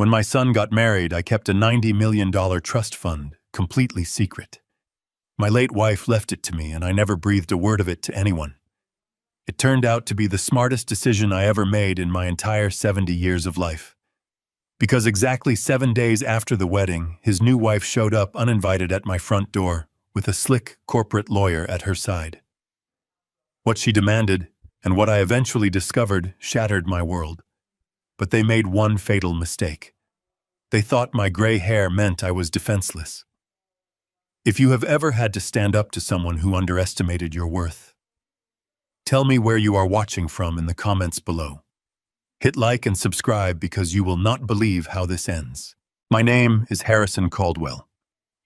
When my son got married, I kept a $90 million trust fund, completely secret. My late wife left it to me, and I never breathed a word of it to anyone. It turned out to be the smartest decision I ever made in my entire 70 years of life. Because exactly 7 days after the wedding, his new wife showed up uninvited at my front door, with a slick corporate lawyer at her side. What she demanded, and what I eventually discovered, shattered my world. But they made one fatal mistake. They thought my gray hair meant I was defenseless. If you have ever had to stand up to someone who underestimated your worth, tell me where you are watching from in the comments below. Hit like and subscribe because you will not believe how this ends. My name is Harrison Caldwell.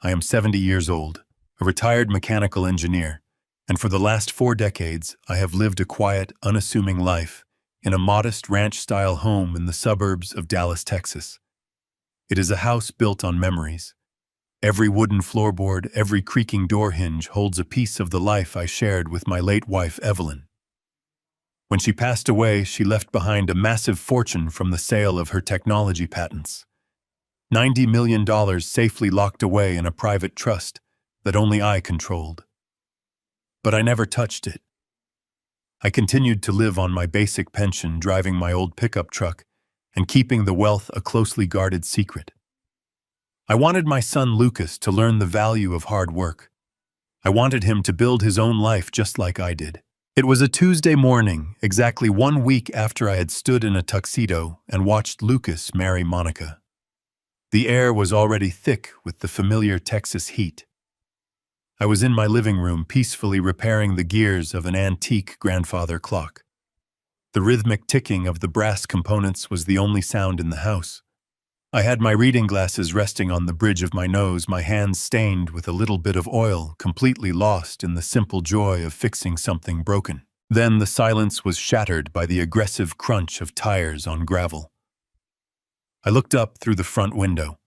I am 70 years old, a retired mechanical engineer, and for the last 4 decades, I have lived a quiet, unassuming life in a modest ranch-style home in the suburbs of Dallas, Texas. It is a house built on memories. Every wooden floorboard, every creaking door hinge holds a piece of the life I shared with my late wife, Evelyn. When she passed away, she left behind a massive fortune from the sale of her technology patents. $90 million safely locked away in a private trust that only I controlled. But I never touched it. I continued to live on my basic pension, driving my old pickup truck and keeping the wealth a closely guarded secret. I wanted my son Lucas to learn the value of hard work. I wanted him to build his own life just like I did. It was a Tuesday morning, exactly 1 week after I had stood in a tuxedo and watched Lucas marry Monica. The air was already thick with the familiar Texas heat. I was in my living room peacefully repairing the gears of an antique grandfather clock. The rhythmic ticking of the brass components was the only sound in the house. I had my reading glasses resting on the bridge of my nose, my hands stained with a little bit of oil, completely lost in the simple joy of fixing something broken. Then the silence was shattered by the aggressive crunch of tires on gravel. I looked up through the front window.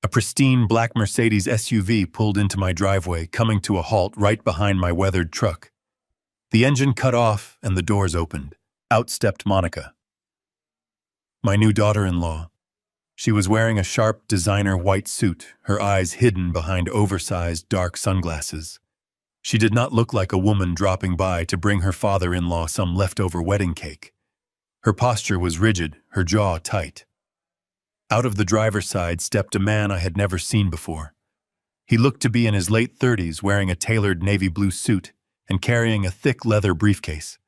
A pristine black Mercedes SUV pulled into my driveway, coming to a halt right behind my weathered truck. The engine cut off and the doors opened. Out stepped Monica, my new daughter-in-law. She was wearing a sharp designer white suit, her eyes hidden behind oversized dark sunglasses. She did not look like a woman dropping by to bring her father-in-law some leftover wedding cake. Her posture was rigid, her jaw tight. Out of the driver's side stepped a man I had never seen before. He looked to be in his late 30s, wearing a tailored navy blue suit and carrying a thick leather briefcase.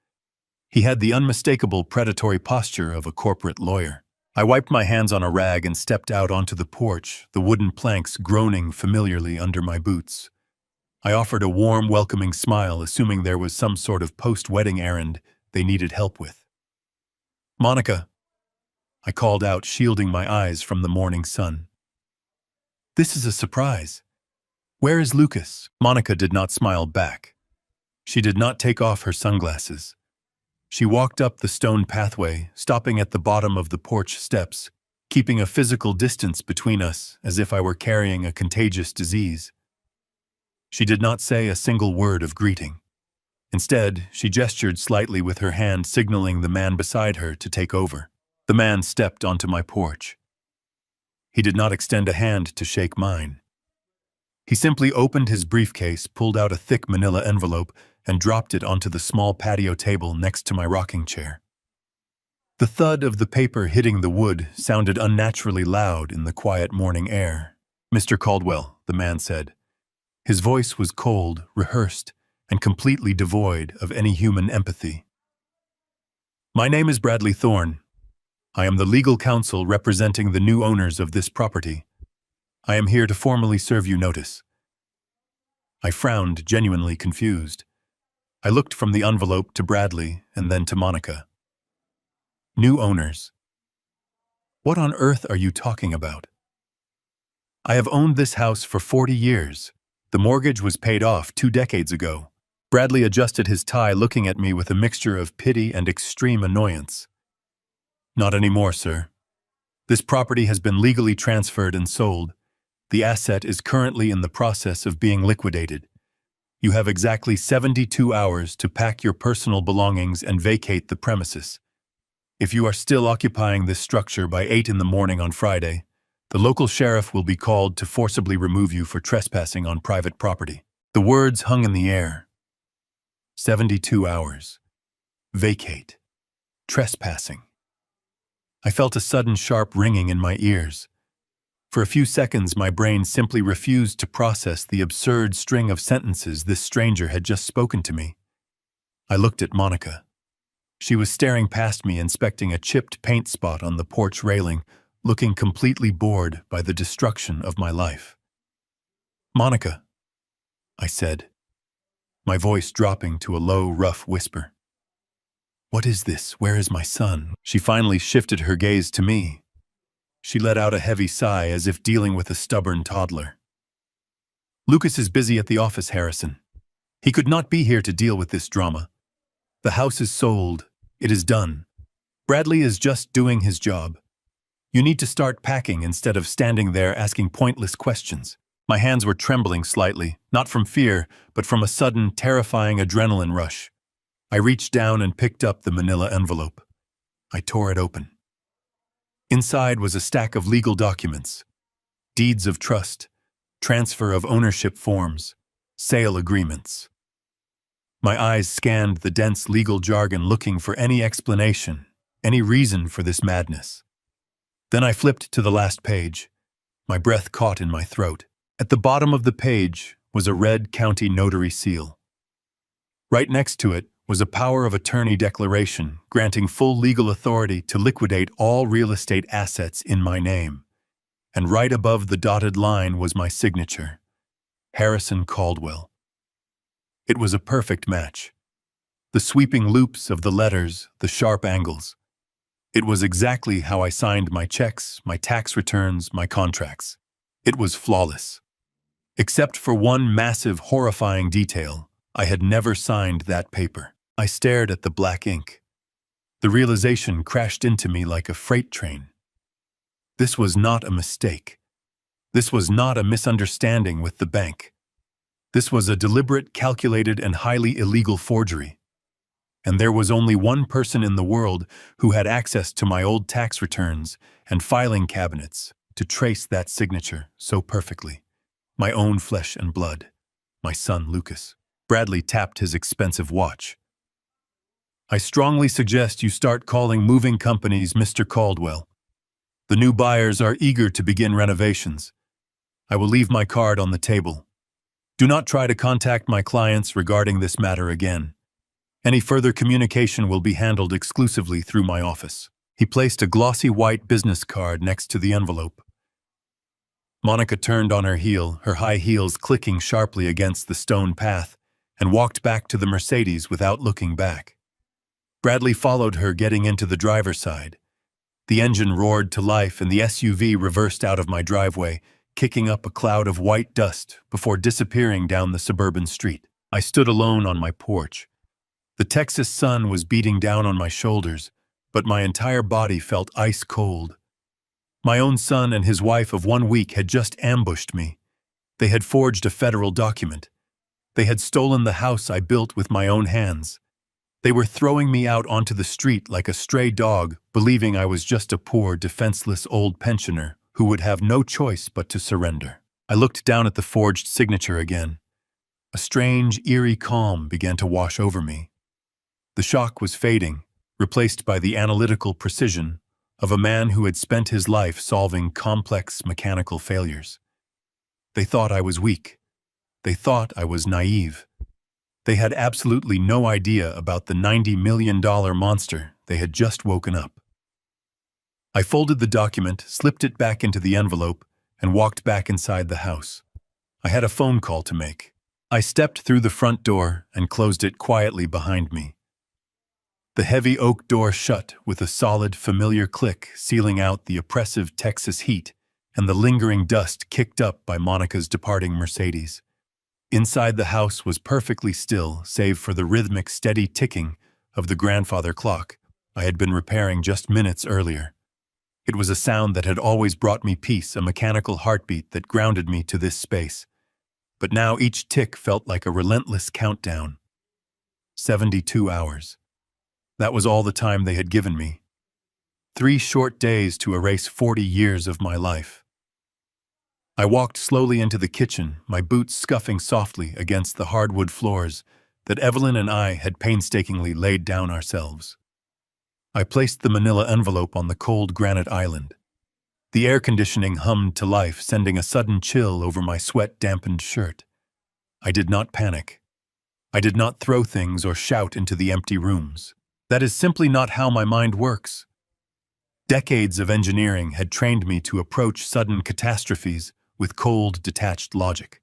He had the unmistakable predatory posture of a corporate lawyer. I wiped my hands on a rag and stepped out onto the porch, the wooden planks groaning familiarly under my boots. I offered a warm, welcoming smile, assuming there was some sort of post-wedding errand they needed help with. "Monica," I called out, shielding my eyes from the morning sun. "This is a surprise. Where is Lucas?" Monica did not smile back. She did not take off her sunglasses. She walked up the stone pathway, stopping at the bottom of the porch steps, keeping a physical distance between us as if I were carrying a contagious disease. She did not say a single word of greeting. Instead, she gestured slightly with her hand, signaling the man beside her to take over. The man stepped onto my porch. He did not extend a hand to shake mine. He simply opened his briefcase, pulled out a thick manila envelope, and dropped it onto the small patio table next to my rocking chair. The thud of the paper hitting the wood sounded unnaturally loud in the quiet morning air. "Mr. Caldwell," the man said. His voice was cold, rehearsed, and completely devoid of any human empathy. "My name is Bradley Thorne. I am the legal counsel representing the new owners of this property. I am here to formally serve you notice." I frowned, genuinely confused. I looked from the envelope to Bradley and then to Monica. "New owners? What on earth are you talking about?" "I have owned this house for 40 years. The mortgage was paid off 2 decades ago." Bradley adjusted his tie, looking at me with a mixture of pity and extreme annoyance. "Not anymore, sir. This property has been legally transferred and sold. The asset is currently in the process of being liquidated. You have exactly 72 hours to pack your personal belongings and vacate the premises. If you are still occupying this structure by 8 in the morning on Friday, the local sheriff will be called to forcibly remove you for trespassing on private property. The words hung in the air. 72 hours. Vacate. Trespassing. I felt a sudden sharp ringing in my ears. For a few seconds, my brain simply refused to process the absurd string of sentences this stranger had just spoken to me. I looked at Monica. She was staring past me, inspecting a chipped paint spot on the porch railing, looking completely bored by the destruction of my life. "Monica," I said, my voice dropping to a low, rough whisper. "What is this? Where is my son?" She finally shifted her gaze to me. She let out a heavy sigh as if dealing with a stubborn toddler. "Lucas is busy at the office, Harrison. He could not be here to deal with this drama. The house is sold. It is done. Bradley is just doing his job. You need to start packing instead of standing there asking pointless questions." My hands were trembling slightly, not from fear, but from a sudden, terrifying adrenaline rush. I reached down and picked up the manila envelope. I tore it open. Inside was a stack of legal documents: deeds of trust, transfer of ownership forms, sale agreements. My eyes scanned the dense legal jargon, looking for any explanation, any reason for this madness. Then I flipped to the last page. My breath caught in my throat. At the bottom of the page was a red county notary seal. Right next to it was a power of attorney declaration granting full legal authority to liquidate all real estate assets in my name. And right above the dotted line was my signature, Harrison Caldwell. It was a perfect match. The sweeping loops of the letters, the sharp angles. It was exactly how I signed my checks, my tax returns, my contracts. It was flawless. Except for one massive, horrifying detail, I had never signed that paper. I stared at the black ink. The realization crashed into me like a freight train. This was not a mistake. This was not a misunderstanding with the bank. This was a deliberate, calculated, and highly illegal forgery. And there was only one person in the world who had access to my old tax returns and filing cabinets to trace that signature so perfectly. My own flesh and blood. My son, Lucas. Bradley tapped his expensive watch. "I strongly suggest you start calling moving companies Mr. Caldwell. The new buyers are eager to begin renovations. I will leave my card on the table. Do not try to contact my clients regarding this matter again. Any further communication will be handled exclusively through my office." He placed a glossy white business card next to the envelope. Monica turned on her heel, her high heels clicking sharply against the stone path, and walked back to the Mercedes without looking back. Bradley followed her, getting into the driver's side. The engine roared to life and the SUV reversed out of my driveway, kicking up a cloud of white dust before disappearing down the suburban street. I stood alone on my porch. The Texas sun was beating down on my shoulders, but my entire body felt ice cold. My own son and his wife of 1 week had just ambushed me. They had forged a federal document. They had stolen the house I built with my own hands. They were throwing me out onto the street like a stray dog, believing I was just a poor, defenseless old pensioner who would have no choice but to surrender. I looked down at the forged signature again. A strange, eerie calm began to wash over me. The shock was fading, replaced by the analytical precision of a man who had spent his life solving complex mechanical failures. They thought I was weak. They thought I was naive. They had absolutely no idea about the $90 million monster they had just woken up. I folded the document, slipped it back into the envelope, and walked back inside the house. I had a phone call to make. I stepped through the front door and closed it quietly behind me. The heavy oak door shut with a solid, familiar click, sealing out the oppressive Texas heat and the lingering dust kicked up by Monica's departing Mercedes. Inside the house was perfectly still, save for the rhythmic, steady ticking of the grandfather clock I had been repairing just minutes earlier. It was a sound that had always brought me peace, a mechanical heartbeat that grounded me to this space. But now each tick felt like a relentless countdown. 72 hours. That was all the time they had given me. 3 short days to erase 40 years of my life. I walked slowly into the kitchen, my boots scuffing softly against the hardwood floors that Evelyn and I had painstakingly laid down ourselves. I placed the manila envelope on the cold granite island. The air conditioning hummed to life, sending a sudden chill over my sweat-dampened shirt. I did not panic. I did not throw things or shout into the empty rooms. That is simply not how my mind works. Decades of engineering had trained me to approach sudden catastrophes with cold, detached logic.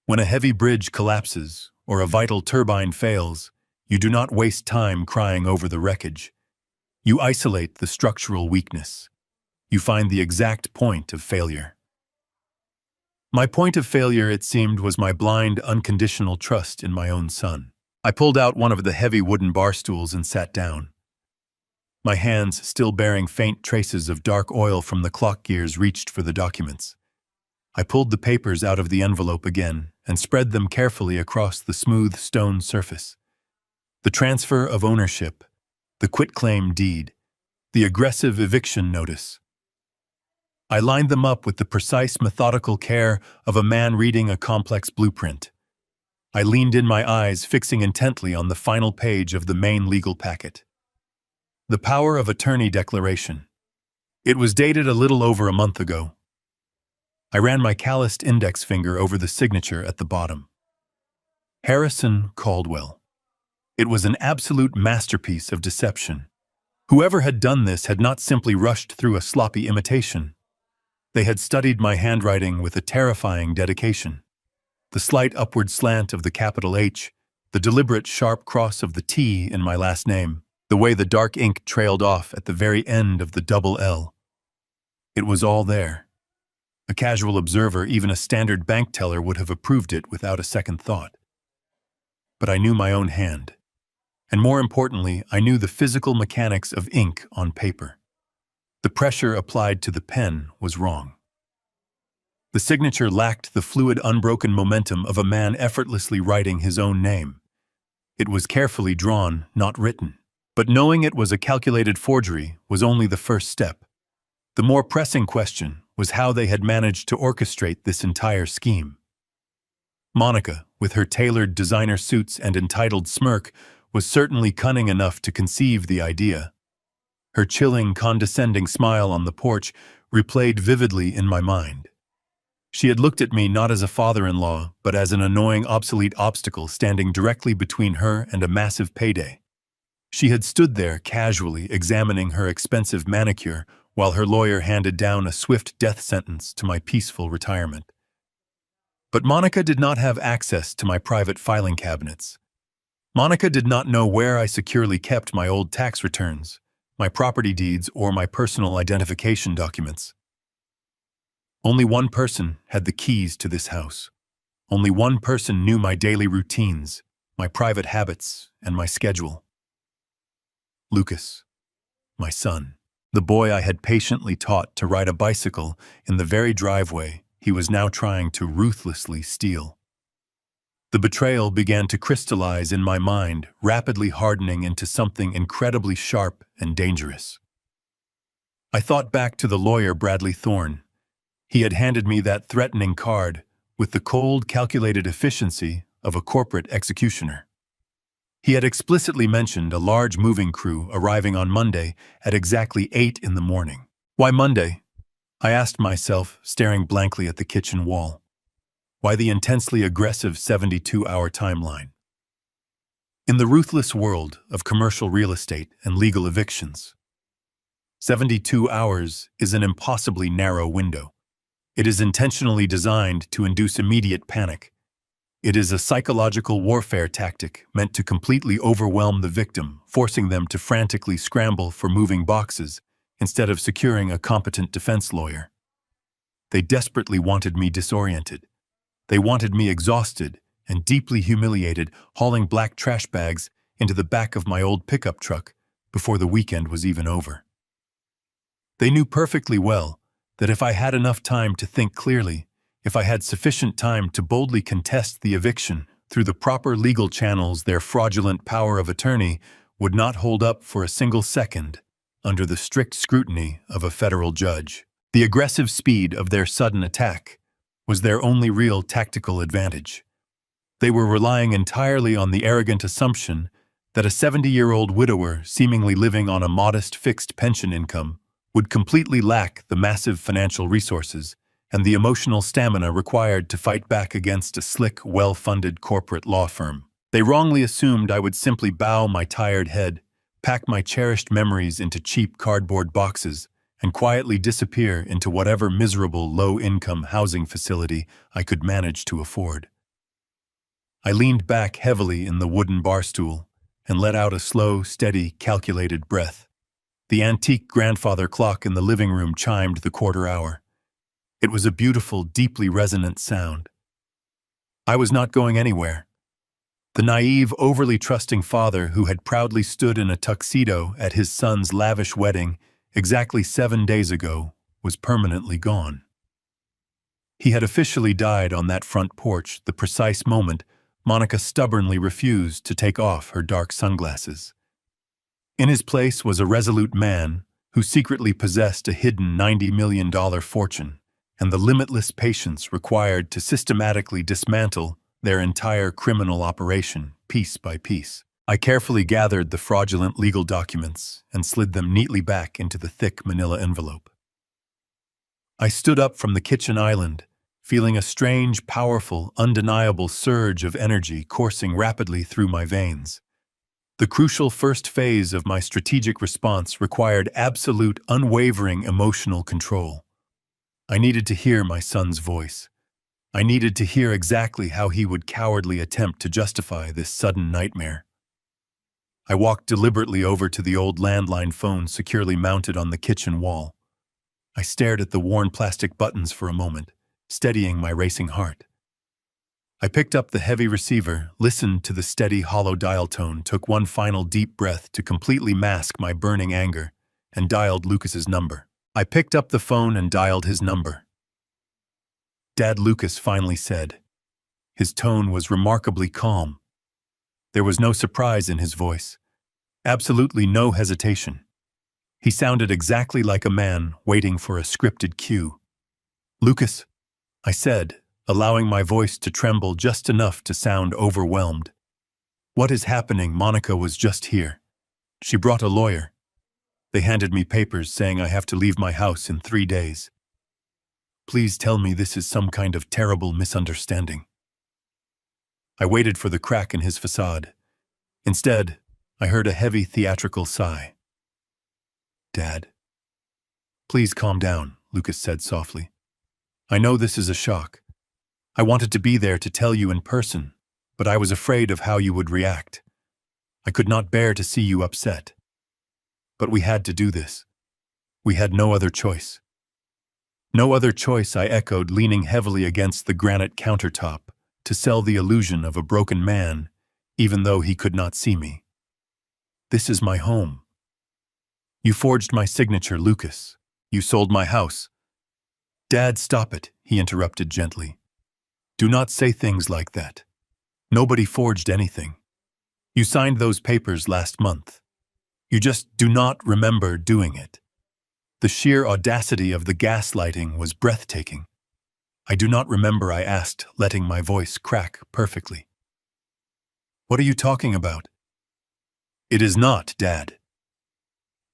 When a heavy bridge collapses or a vital turbine fails, you do not waste time crying over the wreckage. You isolate the structural weakness. You find the exact point of failure. My point of failure, it seemed, was my blind, unconditional trust in my own son. I pulled out one of the heavy wooden bar stools and sat down. My hands, still bearing faint traces of dark oil from the clock gears, reached for the documents. I pulled the papers out of the envelope again and spread them carefully across the smooth stone surface. The transfer of ownership, the quitclaim deed, the aggressive eviction notice. I lined them up with the precise, methodical care of a man reading a complex blueprint. I leaned in, my eyes fixing intently on the final page of the main legal packet. The power of attorney declaration. It was dated a little over a month ago. I ran my calloused index finger over the signature at the bottom. Harrison Caldwell. It was an absolute masterpiece of deception. Whoever had done this had not simply rushed through a sloppy imitation. They had studied my handwriting with a terrifying dedication. The slight upward slant of the capital H, the deliberate sharp cross of the T in my last name, the way the dark ink trailed off at the very end of the double L. It was all there. A casual observer, even a standard bank teller, would have approved it without a second thought. But I knew my own hand. And more importantly, I knew the physical mechanics of ink on paper. The pressure applied to the pen was wrong. The signature lacked the fluid, unbroken momentum of a man effortlessly writing his own name. It was carefully drawn, not written. But knowing it was a calculated forgery was only the first step. The more pressing question was how they had managed to orchestrate this entire scheme. Monica, with her tailored designer suits and entitled smirk, was certainly cunning enough to conceive the idea. Her chilling, condescending smile on the porch replayed vividly in my mind. She had looked at me not as a father-in-law, but as an annoying, obsolete obstacle standing directly between her and a massive payday. She had stood there casually examining her expensive manicure while her lawyer handed down a swift death sentence to my peaceful retirement. But Monica did not have access to my private filing cabinets. Monica did not know where I securely kept my old tax returns, my property deeds, or my personal identification documents. Only one person had the keys to this house. Only one person knew my daily routines, my private habits, and my schedule. Lucas, my son, the boy I had patiently taught to ride a bicycle in the very driveway he was now trying to ruthlessly steal. The betrayal began to crystallize in my mind, rapidly hardening into something incredibly sharp and dangerous. I thought back to the lawyer Bradley Thorne. He had handed me that threatening card with the cold, calculated efficiency of a corporate executioner. He had explicitly mentioned a large moving crew arriving on Monday at exactly 8 in the morning. Why Monday? I asked myself, staring blankly at the kitchen wall. Why the intensely aggressive 72-hour timeline? In the ruthless world of commercial real estate and legal evictions, 72 hours is an impossibly narrow window. It is intentionally designed to induce immediate panic. It is a psychological warfare tactic meant to completely overwhelm the victim, forcing them to frantically scramble for moving boxes instead of securing a competent defense lawyer. They desperately wanted me disoriented. They wanted me exhausted and deeply humiliated, hauling black trash bags into the back of my old pickup truck before the weekend was even over. They knew perfectly well that if I had enough time to think clearly, if I had sufficient time to boldly contest the eviction through the proper legal channels, their fraudulent power of attorney would not hold up for a single second. under the strict scrutiny of a federal judge. The aggressive speed of their sudden attack was their only real tactical advantage. They were relying entirely on the arrogant assumption that a 70-year-old widower seemingly living on a modest fixed pension income would completely lack the massive financial resources and the emotional stamina required to fight back against a slick, well-funded corporate law firm. They wrongly assumed I would simply bow my tired head, pack my cherished memories into cheap cardboard boxes, and quietly disappear into whatever miserable low-income housing facility I could manage to afford. I leaned back heavily in the wooden bar stool and let out a slow, steady, calculated breath. The antique grandfather clock in the living room chimed the quarter hour. It was a beautiful, deeply resonant sound. I was not going anywhere. The naive, overly trusting father who had proudly stood in a tuxedo at his son's lavish wedding exactly 7 days ago was permanently gone. He had officially died on that front porch the precise moment Monica stubbornly refused to take off her dark sunglasses. In his place was a resolute man who secretly possessed a hidden $90 million fortune and the limitless patience required to systematically dismantle their entire criminal operation piece by piece. I carefully gathered the fraudulent legal documents and slid them neatly back into the thick manila envelope. I stood up from the kitchen island, feeling a strange, powerful, undeniable surge of energy coursing rapidly through my veins. The crucial first phase of my strategic response required absolute, unwavering emotional control. I needed to hear my son's voice. I needed to hear exactly how he would cowardly attempt to justify this sudden nightmare. I walked deliberately over to the old landline phone securely mounted on the kitchen wall. I stared at the worn plastic buttons for a moment, steadying my racing heart. I picked up the heavy receiver, listened to the steady, hollow dial tone, took one final deep breath to completely mask my burning anger, and dialed Lucas's number. I picked up the phone and dialed his number. Dad, Lucas finally said. His tone was remarkably calm. There was no surprise in his voice. Absolutely no hesitation. He sounded exactly like a man waiting for a scripted cue. Lucas, I said, allowing my voice to tremble just enough to sound overwhelmed. What is happening? Monica was just here. She brought a lawyer. They handed me papers saying I have to leave my house in 3 days. Please tell me this is some kind of terrible misunderstanding. I waited for the crack in his facade. Instead, I heard a heavy theatrical sigh. Dad. Please calm down, Lucas said softly. I know this is a shock. I wanted to be there to tell you in person, but I was afraid of how you would react. I could not bear to see you upset. But we had to do this. We had no other choice. No other choice, I echoed, leaning heavily against the granite countertop to sell the illusion of a broken man, even though he could not see me. This is my home. You forged my signature, Lucas. You sold my house. Dad, stop it, he interrupted gently. Do not say things like that. Nobody forged anything. You signed those papers last month. You just do not remember doing it. The sheer audacity of the gaslighting was breathtaking. I do not remember, I asked, letting my voice crack perfectly. What are you talking about? It is not, Dad.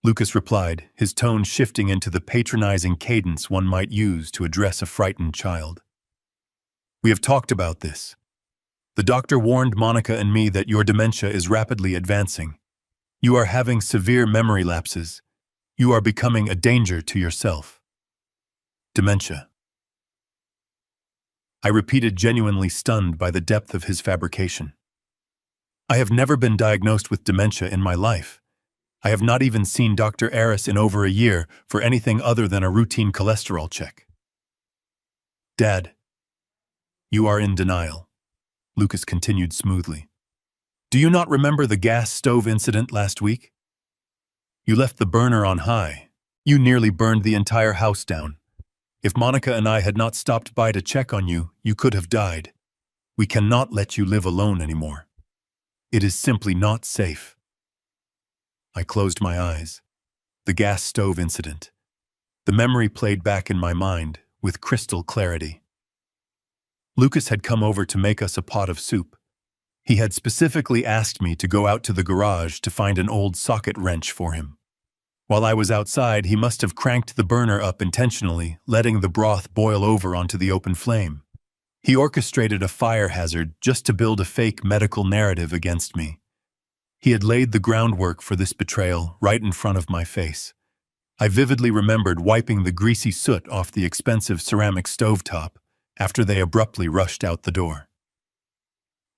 Lucas replied, his tone shifting into the patronizing cadence one might use to address a frightened child. We have talked about this. The doctor warned Monica and me that your dementia is rapidly advancing. You are having severe memory lapses. You are becoming a danger to yourself. Dementia. I repeated, genuinely stunned by the depth of his fabrication. I have never been diagnosed with dementia in my life. I have not even seen Dr. Aris in over a year for anything other than a routine cholesterol check. Dad, you are in denial, Lucas continued smoothly. Do you not remember the gas stove incident last week? You left the burner on high. You nearly burned the entire house down. If Monica and I had not stopped by to check on you, you could have died. We cannot let you live alone anymore. It is simply not safe. I closed my eyes. The gas stove incident. The memory played back in my mind with crystal clarity. Lucas had come over to make us a pot of soup. He had specifically asked me to go out to the garage to find an old socket wrench for him. While I was outside, he must have cranked the burner up intentionally, letting the broth boil over onto the open flame. He orchestrated a fire hazard just to build a fake medical narrative against me. He had laid the groundwork for this betrayal right in front of my face. I vividly remembered wiping the greasy soot off the expensive ceramic stovetop after they abruptly rushed out the door.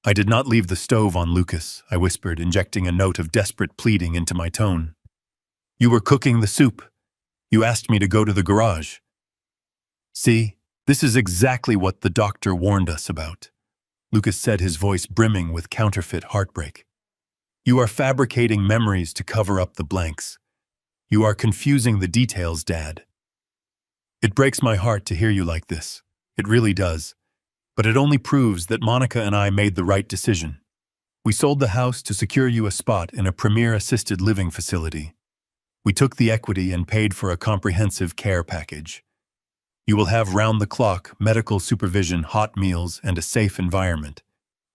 "I did not leave the stove on, Lucas," I whispered, injecting a note of desperate pleading into my tone. "You were cooking the soup. You asked me to go to the garage." "See, this is exactly what the doctor warned us about," Lucas said, his voice brimming with counterfeit heartbreak. "You are fabricating memories to cover up the blanks. You are confusing the details, Dad." It breaks my heart to hear you like this. It really does. But it only proves that Monica and I made the right decision. We sold the house to secure you a spot in a premier assisted living facility. We took the equity and paid for a comprehensive care package. You will have round-the-clock medical supervision, hot meals, and a safe environment.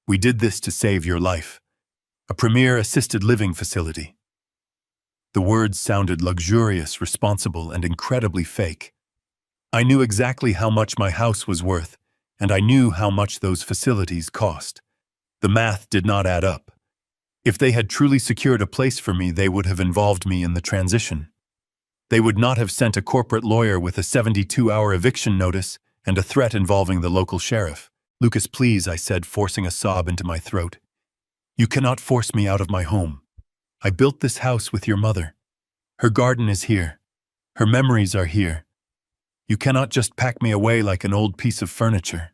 We did this to save your life. A premier assisted living facility. The words sounded luxurious, responsible, and incredibly fake. I knew exactly how much my house was worth, and I knew how much those facilities cost. The math did not add up. If they had truly secured a place for me, they would have involved me in the transition. They would not have sent a corporate lawyer with a 72-hour eviction notice and a threat involving the local sheriff. "Lucas, please," I said, forcing a sob into my throat. "You cannot force me out of my home. I built this house with your mother. Her garden is here. Her memories are here. You cannot just pack me away like an old piece of furniture."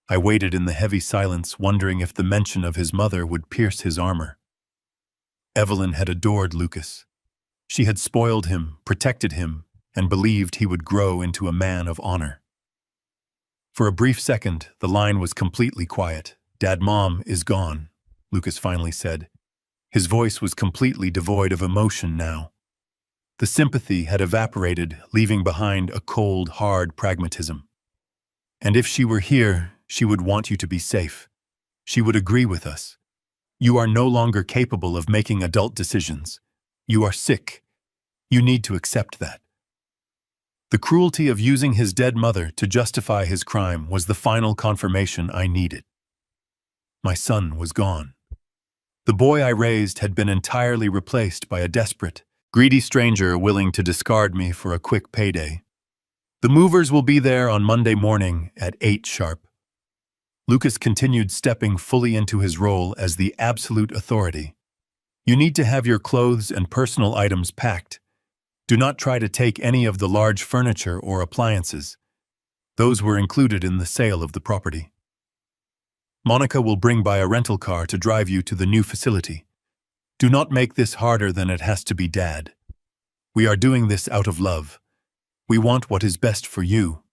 I waited in the heavy silence, wondering if the mention of his mother would pierce his armor. Evelyn had adored Lucas. She had spoiled him, protected him, and believed he would grow into a man of honor. For a brief second, the line was completely quiet. "Dad, Mom is gone," Lucas finally said. His voice was completely devoid of emotion now. The sympathy had evaporated, leaving behind a cold, hard pragmatism. "And if she were here, she would want you to be safe. She would agree with us. You are no longer capable of making adult decisions. You are sick. You need to accept that." The cruelty of using his dead mother to justify his crime was the final confirmation I needed. My son was gone. The boy I raised had been entirely replaced by a desperate, greedy stranger willing to discard me for a quick payday. "The movers will be there on Monday morning at 8 sharp. Lucas continued, stepping fully into his role as the absolute authority. "You need to have your clothes and personal items packed. Do not try to take any of the large furniture or appliances. Those were included in the sale of the property. Monica will bring by a rental car to drive you to the new facility. Do not make this harder than it has to be, Dad. We are doing this out of love. We want what is best for you."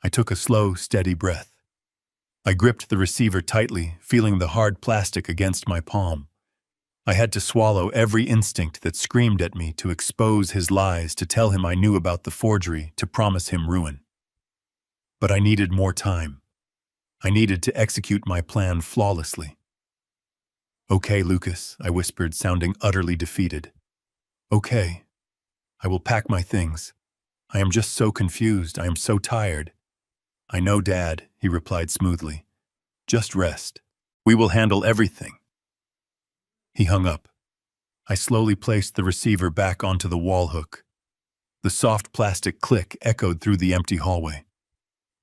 I took a slow, steady breath. I gripped the receiver tightly, feeling the hard plastic against my palm. I had to swallow every instinct that screamed at me to expose his lies, to tell him I knew about the forgery, to promise him ruin. But I needed more time. I needed to execute my plan flawlessly. "Okay, Lucas," I whispered, sounding utterly defeated. "Okay. I will pack my things. I am just so confused. I am so tired." "I know, Dad," he replied smoothly. "Just rest. We will handle everything." He hung up. I slowly placed the receiver back onto the wall hook. The soft plastic click echoed through the empty hallway.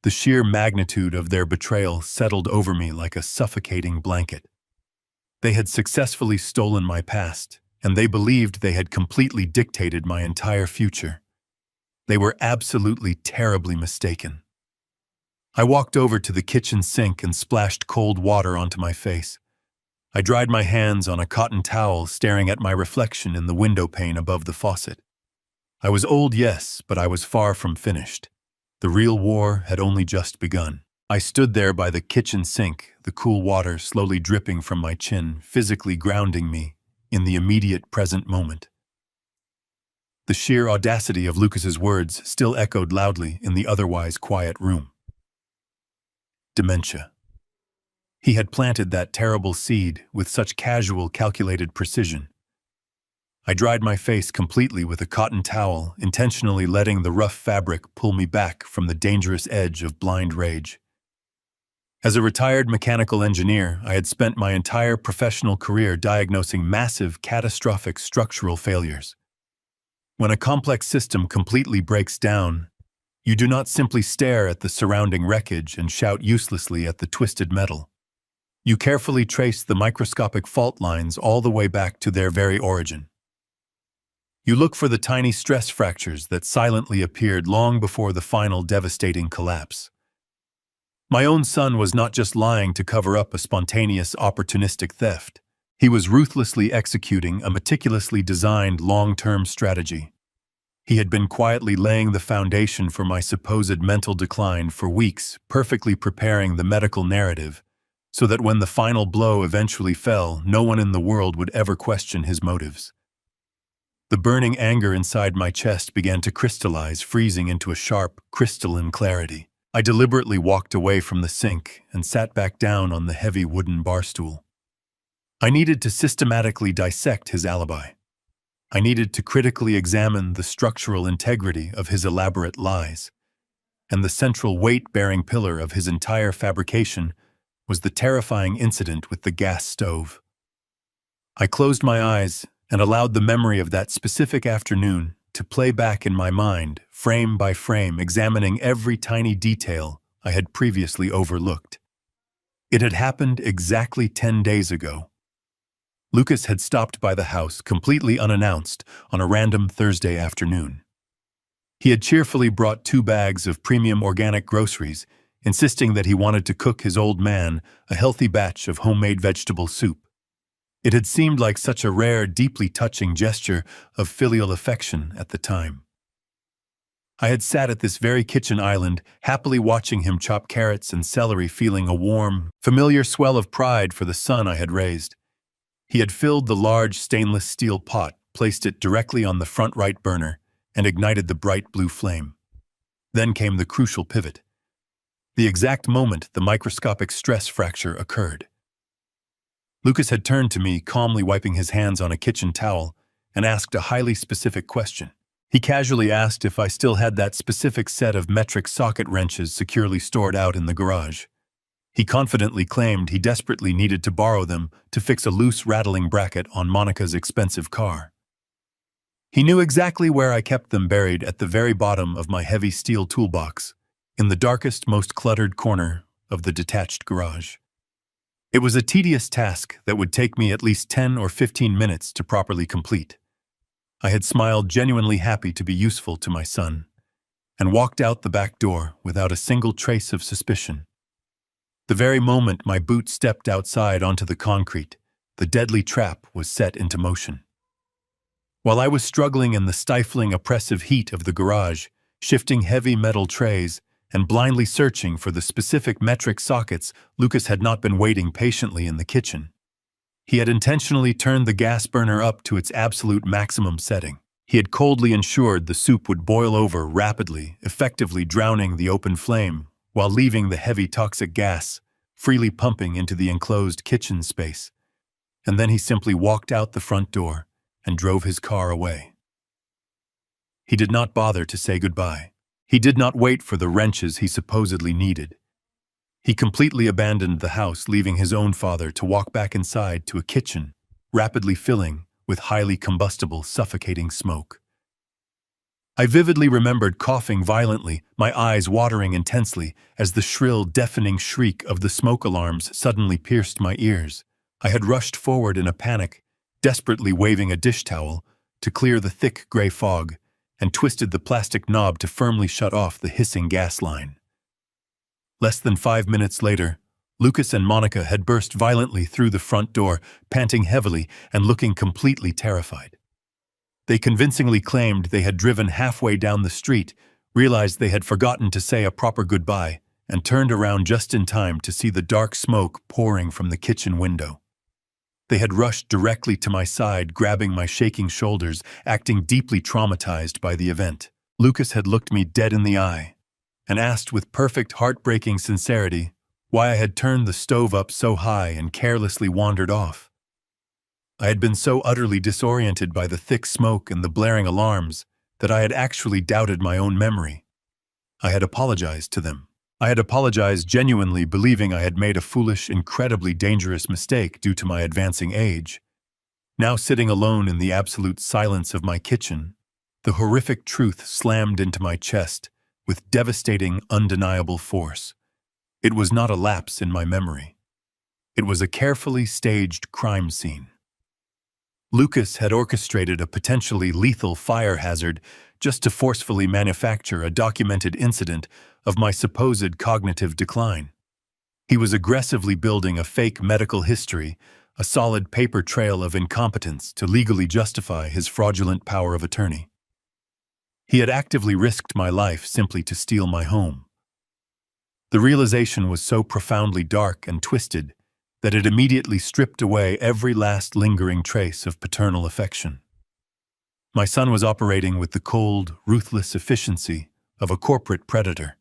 The sheer magnitude of their betrayal settled over me like a suffocating blanket. They had successfully stolen my past, and they believed they had completely dictated my entire future. They were absolutely terribly mistaken. I walked over to the kitchen sink and splashed cold water onto my face. I dried my hands on a cotton towel, staring at my reflection in the window pane above the faucet. I was old, yes, but I was far from finished. The real war had only just begun. I stood there by the kitchen sink, the cool water slowly dripping from my chin, physically grounding me in the immediate present moment. The sheer audacity of Lucas's words still echoed loudly in the otherwise quiet room. Dementia. He had planted that terrible seed with such casual, calculated precision. I dried my face completely with a cotton towel, intentionally letting the rough fabric pull me back from the dangerous edge of blind rage. As a retired mechanical engineer, I had spent my entire professional career diagnosing massive, catastrophic structural failures. When a complex system completely breaks down, you do not simply stare at the surrounding wreckage and shout uselessly at the twisted metal. You carefully trace the microscopic fault lines all the way back to their very origin. You look for the tiny stress fractures that silently appeared long before the final devastating collapse. My own son was not just lying to cover up a spontaneous, opportunistic theft. He was ruthlessly executing a meticulously designed long-term strategy. He had been quietly laying the foundation for my supposed mental decline for weeks, perfectly preparing the medical narrative, so that when the final blow eventually fell, no one in the world would ever question his motives. The burning anger inside my chest began to crystallize, freezing into a sharp, crystalline clarity. I deliberately walked away from the sink and sat back down on the heavy wooden bar stool. I needed to systematically dissect his alibi. I needed to critically examine the structural integrity of his elaborate lies. And the central weight-bearing pillar of his entire fabrication was the terrifying incident with the gas stove. I closed my eyes and allowed the memory of that specific afternoon to play back in my mind, frame by frame, examining every tiny detail I had previously overlooked. It had happened exactly 10 days ago. Lucas had stopped by the house completely unannounced on a random Thursday afternoon. He had cheerfully brought 2 bags of premium organic groceries, insisting that he wanted to cook his old man a healthy batch of homemade vegetable soup. It had seemed like such a rare, deeply touching gesture of filial affection at the time. I had sat at this very kitchen island, happily watching him chop carrots and celery, feeling a warm, familiar swell of pride for the son I had raised. He had filled the large stainless steel pot, placed it directly on the front right burner, and ignited the bright blue flame. Then came the crucial pivot. The exact moment the microscopic stress fracture occurred. Lucas had turned to me, calmly wiping his hands on a kitchen towel, and asked a highly specific question. He casually asked if I still had that specific set of metric socket wrenches securely stored out in the garage. He confidently claimed he desperately needed to borrow them to fix a loose rattling bracket on Monica's expensive car. He knew exactly where I kept them, buried at the very bottom of my heavy steel toolbox, in the darkest, most cluttered corner of the detached garage. It was a tedious task that would take me at least 10 or 15 minutes to properly complete. I had smiled, genuinely happy to be useful to my son, and walked out the back door without a single trace of suspicion. The very moment my boot stepped outside onto the concrete, the deadly trap was set into motion. While I was struggling in the stifling, oppressive heat of the garage, shifting heavy metal trays, and blindly searching for the specific metric sockets, Lucas had not been waiting patiently in the kitchen. He had intentionally turned the gas burner up to its absolute maximum setting. He had coldly ensured the soup would boil over rapidly, effectively drowning the open flame, while leaving the heavy toxic gas freely pumping into the enclosed kitchen space. And then he simply walked out the front door and drove his car away. He did not bother to say goodbye. He did not wait for the wrenches he supposedly needed. He completely abandoned the house, leaving his own father to walk back inside to a kitchen, rapidly filling with highly combustible, suffocating smoke. I vividly remembered coughing violently, my eyes watering intensely, as the shrill, deafening shriek of the smoke alarms suddenly pierced my ears. I had rushed forward in a panic, desperately waving a dish towel to clear the thick gray fog, and twisted the plastic knob to firmly shut off the hissing gas line. Less than 5 minutes later, Lucas and Monica had burst violently through the front door, panting heavily and looking completely terrified. They convincingly claimed they had driven halfway down the street, realized they had forgotten to say a proper goodbye, and turned around just in time to see the dark smoke pouring from the kitchen window. They had rushed directly to my side, grabbing my shaking shoulders, acting deeply traumatized by the event. Lucas had looked me dead in the eye and asked with perfect heartbreaking sincerity why I had turned the stove up so high and carelessly wandered off. I had been so utterly disoriented by the thick smoke and the blaring alarms that I had actually doubted my own memory. I had apologized to them. I had apologized genuinely, believing I had made a foolish, incredibly dangerous mistake due to my advancing age. Now sitting alone in the absolute silence of my kitchen, the horrific truth slammed into my chest with devastating, undeniable force. It was not a lapse in my memory. It was a carefully staged crime scene. Lucas had orchestrated a potentially lethal fire hazard just to forcefully manufacture a documented incident of my supposed cognitive decline. He was aggressively building a fake medical history, a solid paper trail of incompetence to legally justify his fraudulent power of attorney. He had actively risked my life simply to steal my home. The realization was so profoundly dark and twisted that it immediately stripped away every last lingering trace of paternal affection. My son was operating with the cold, ruthless efficiency of a corporate predator.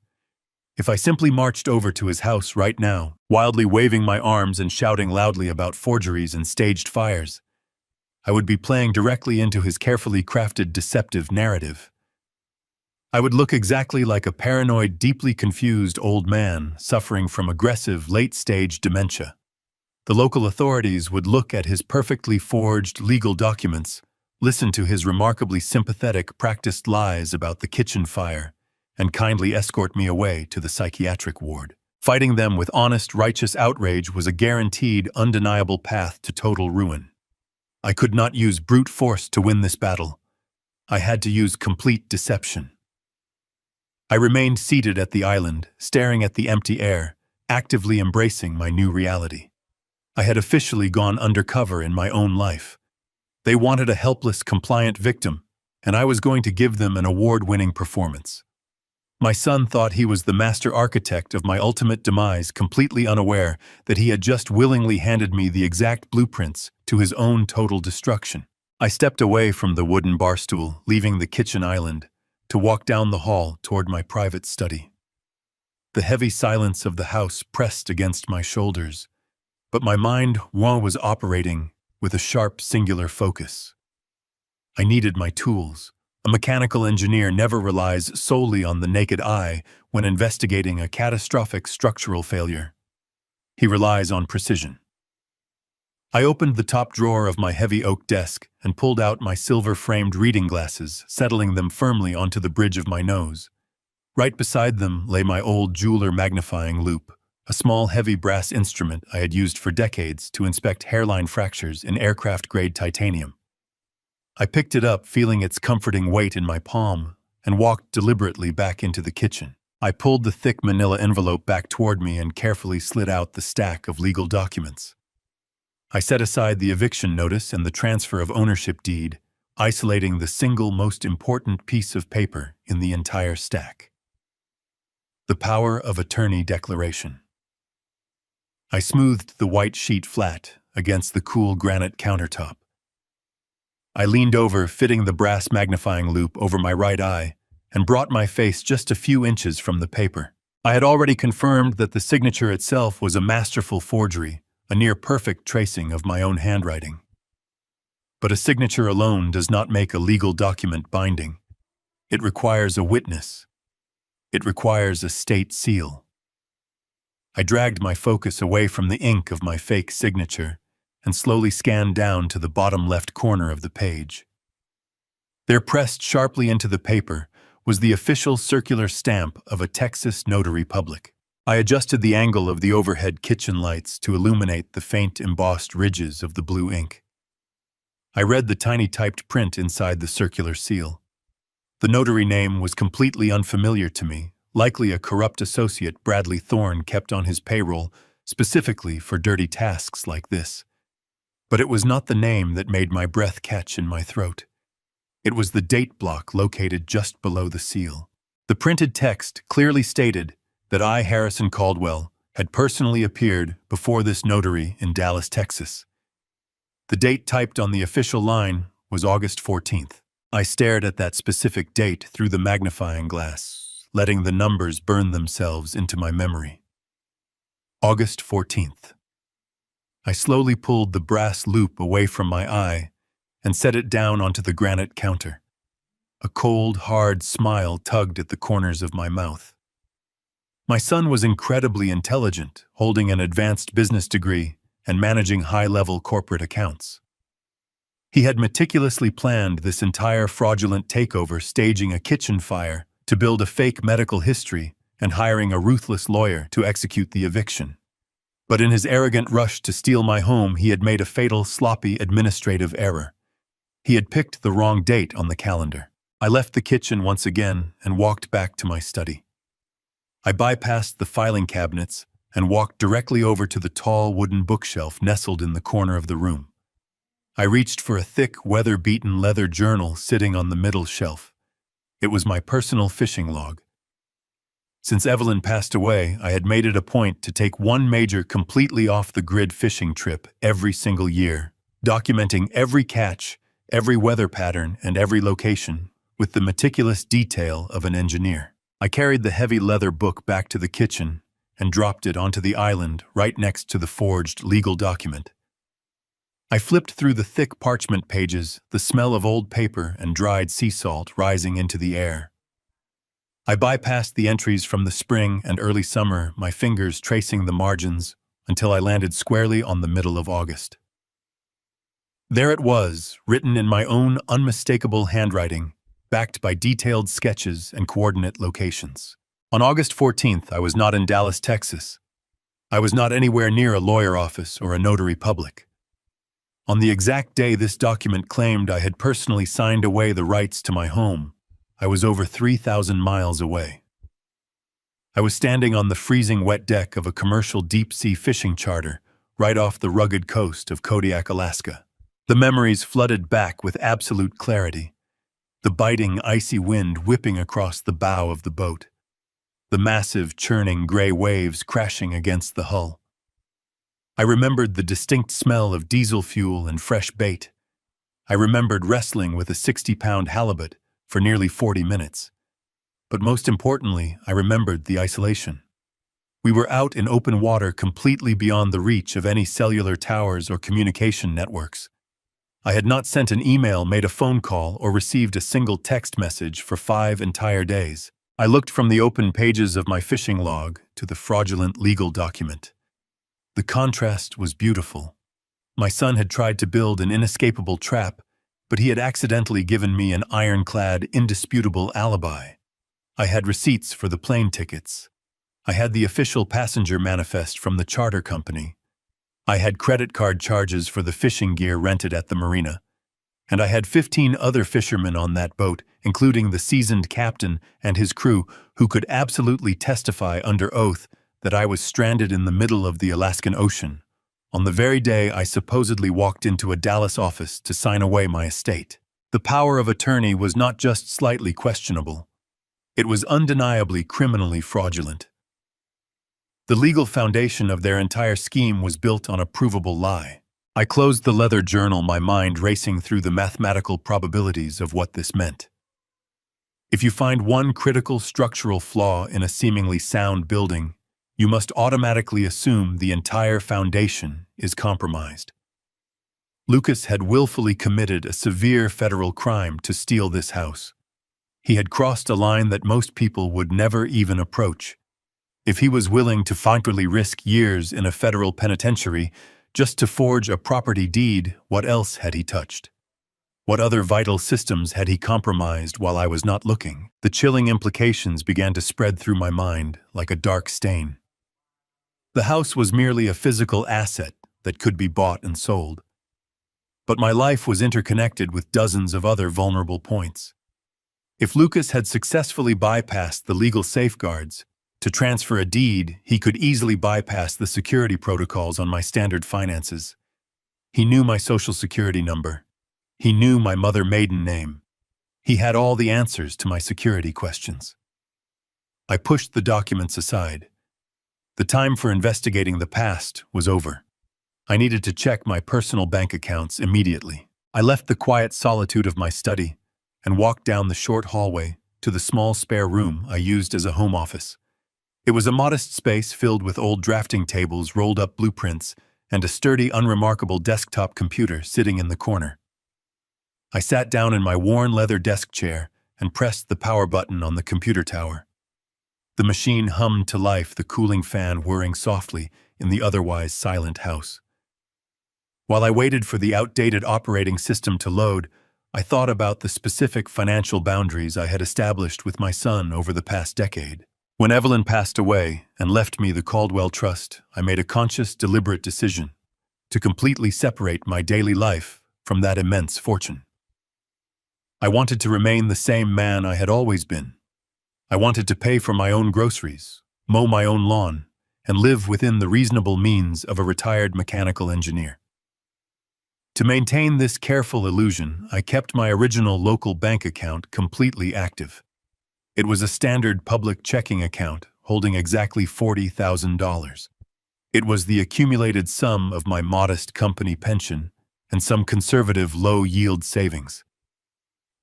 If I simply marched over to his house right now, wildly waving my arms and shouting loudly about forgeries and staged fires, I would be playing directly into his carefully crafted deceptive narrative. I would look exactly like a paranoid, deeply confused old man suffering from aggressive, late-stage dementia. The local authorities would look at his perfectly forged legal documents, listen to his remarkably sympathetic, practiced lies about the kitchen fire, and kindly escort me away to the psychiatric ward. Fighting them with honest, righteous outrage was a guaranteed, undeniable path to total ruin. I could not use brute force to win this battle. I had to use complete deception. I remained seated at the island, staring at the empty air, actively embracing my new reality. I had officially gone undercover in my own life. They wanted a helpless, compliant victim, and I was going to give them an award-winning performance. My son thought he was the master architect of my ultimate demise, completely unaware that he had just willingly handed me the exact blueprints to his own total destruction. I stepped away from the wooden barstool, leaving the kitchen island, to walk down the hall toward my private study. The heavy silence of the house pressed against my shoulders, but my mind was operating with a sharp, singular focus. I needed my tools. A mechanical engineer never relies solely on the naked eye when investigating a catastrophic structural failure. He relies on precision. I opened the top drawer of my heavy oak desk and pulled out my silver-framed reading glasses, settling them firmly onto the bridge of my nose. Right beside them lay my old jeweler magnifying loupe, a small, heavy brass instrument I had used for decades to inspect hairline fractures in aircraft-grade titanium. I picked it up, feeling its comforting weight in my palm, and walked deliberately back into the kitchen. I pulled the thick manila envelope back toward me and carefully slid out the stack of legal documents. I set aside the eviction notice and the transfer of ownership deed, isolating the single most important piece of paper in the entire stack. The power of attorney declaration. I smoothed the white sheet flat against the cool granite countertop. I leaned over, fitting the brass magnifying loupe over my right eye, and brought my face just a few inches from the paper. I had already confirmed that the signature itself was a masterful forgery, a near-perfect tracing of my own handwriting. But a signature alone does not make a legal document binding. It requires a witness. It requires a state seal. I dragged my focus away from the ink of my fake signature and slowly scanned down to the bottom left corner of the page. There, pressed sharply into the paper, was the official circular stamp of a Texas notary public. I adjusted the angle of the overhead kitchen lights to illuminate the faint embossed ridges of the blue ink. I read the tiny typed print inside the circular seal. The notary name was completely unfamiliar to me, likely a corrupt associate Bradley Thorne kept on his payroll specifically for dirty tasks like this. But it was not the name that made my breath catch in my throat. It was the date block located just below the seal. The printed text clearly stated that I, Harrison Caldwell, had personally appeared before this notary in Dallas, Texas. The date typed on the official line was August 14th. I stared at that specific date through the magnifying glass, letting the numbers burn themselves into my memory. August 14th. I slowly pulled the brass loop away from my eye and set it down onto the granite counter. A cold, hard smile tugged at the corners of my mouth. My son was incredibly intelligent, holding an advanced business degree and managing high-level corporate accounts. He had meticulously planned this entire fraudulent takeover, staging a kitchen fire to build a fake medical history and hiring a ruthless lawyer to execute the eviction. But in his arrogant rush to steal my home, he had made a fatal, sloppy administrative error. He had picked the wrong date on the calendar. I left the kitchen once again and walked back to my study. I bypassed the filing cabinets and walked directly over to the tall wooden bookshelf nestled in the corner of the room. I reached for a thick, weather-beaten leather journal sitting on the middle shelf. It was my personal fishing log. Since Evelyn passed away, I had made it a point to take one major, completely off-the-grid fishing trip every single year, documenting every catch, every weather pattern, and every location with the meticulous detail of an engineer. I carried the heavy leather book back to the kitchen and dropped it onto the island right next to the forged legal document. I flipped through the thick parchment pages, the smell of old paper and dried sea salt rising into the air. I bypassed the entries from the spring and early summer, my fingers tracing the margins until I landed squarely on the middle of August. There it was, written in my own unmistakable handwriting, backed by detailed sketches and coordinate locations. On August 14th, I was not in Dallas, Texas. I was not anywhere near a lawyer office or a notary public. On the exact day this document claimed I had personally signed away the rights to my home, I was over 3,000 miles away. I was standing on the freezing wet deck of a commercial deep-sea fishing charter right off the rugged coast of Kodiak, Alaska. The memories flooded back with absolute clarity. The biting, icy wind whipping across the bow of the boat. The massive, churning gray waves crashing against the hull. I remembered the distinct smell of diesel fuel and fresh bait. I remembered wrestling with a 60-pound halibut for nearly 40 minutes. But most importantly, I remembered the isolation. We were out in open water completely beyond the reach of any cellular towers or communication networks. I had not sent an email, made a phone call, or received a single text message for 5 entire days. I looked from the open pages of my fishing log to the fraudulent legal document. The contrast was beautiful. My son had tried to build an inescapable trap, but he had accidentally given me an ironclad, indisputable alibi. I had receipts for the plane tickets. I had the official passenger manifest from the charter company. I had credit card charges for the fishing gear rented at the marina. And I had 15 other fishermen on that boat, including the seasoned captain and his crew, who could absolutely testify under oath that I was stranded in the middle of the Alaskan Ocean, on the very day I supposedly walked into a Dallas office to sign away my estate. The power of attorney was not just slightly questionable. It was undeniably criminally fraudulent. The legal foundation of their entire scheme was built on a provable lie. I closed the leather journal, my mind racing through the mathematical probabilities of what this meant. If you find one critical structural flaw in a seemingly sound building, you must automatically assume the entire foundation is compromised. Lucas had willfully committed a severe federal crime to steal this house. He had crossed a line that most people would never even approach. If he was willing to frankly risk years in a federal penitentiary just to forge a property deed, what else had he touched? What other vital systems had he compromised while I was not looking? The chilling implications began to spread through my mind like a dark stain. The house was merely a physical asset that could be bought and sold. But my life was interconnected with dozens of other vulnerable points. If Lucas had successfully bypassed the legal safeguards to transfer a deed, he could easily bypass the security protocols on my standard finances. He knew my social security number. He knew my maiden name. He had all the answers to my security questions. I pushed the documents aside. The time for investigating the past was over. I needed to check my personal bank accounts immediately. I left the quiet solitude of my study and walked down the short hallway to the small spare room I used as a home office. It was a modest space filled with old drafting tables, rolled-up blueprints, and a sturdy, unremarkable desktop computer sitting in the corner. I sat down in my worn leather desk chair and pressed the power button on the computer tower. The machine hummed to life, the cooling fan whirring softly in the otherwise silent house. While I waited for the outdated operating system to load, I thought about the specific financial boundaries I had established with my son over the past decade. When Evelyn passed away and left me the Caldwell Trust, I made a conscious, deliberate decision to completely separate my daily life from that immense fortune. I wanted to remain the same man I had always been. I wanted to pay for my own groceries, mow my own lawn, and live within the reasonable means of a retired mechanical engineer. To maintain this careful illusion, I kept my original local bank account completely active. It was a standard public checking account holding exactly $40,000. It was the accumulated sum of my modest company pension and some conservative low-yield savings.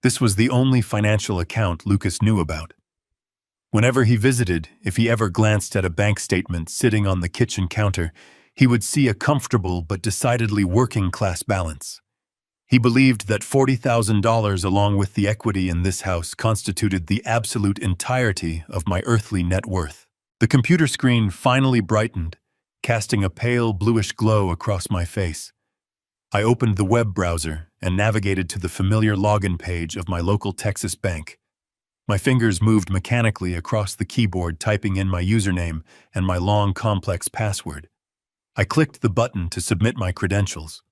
This was the only financial account Lucas knew about. Whenever he visited, if he ever glanced at a bank statement sitting on the kitchen counter, he would see a comfortable but decidedly working-class balance. He believed that $40,000 along with the equity in this house constituted the absolute entirety of my earthly net worth. The computer screen finally brightened, casting a pale bluish glow across my face. I opened the web browser and navigated to the familiar login page of my local Texas bank. My fingers moved mechanically across the keyboard, typing in my username and my long, complex password. I clicked the button to submit my credentials.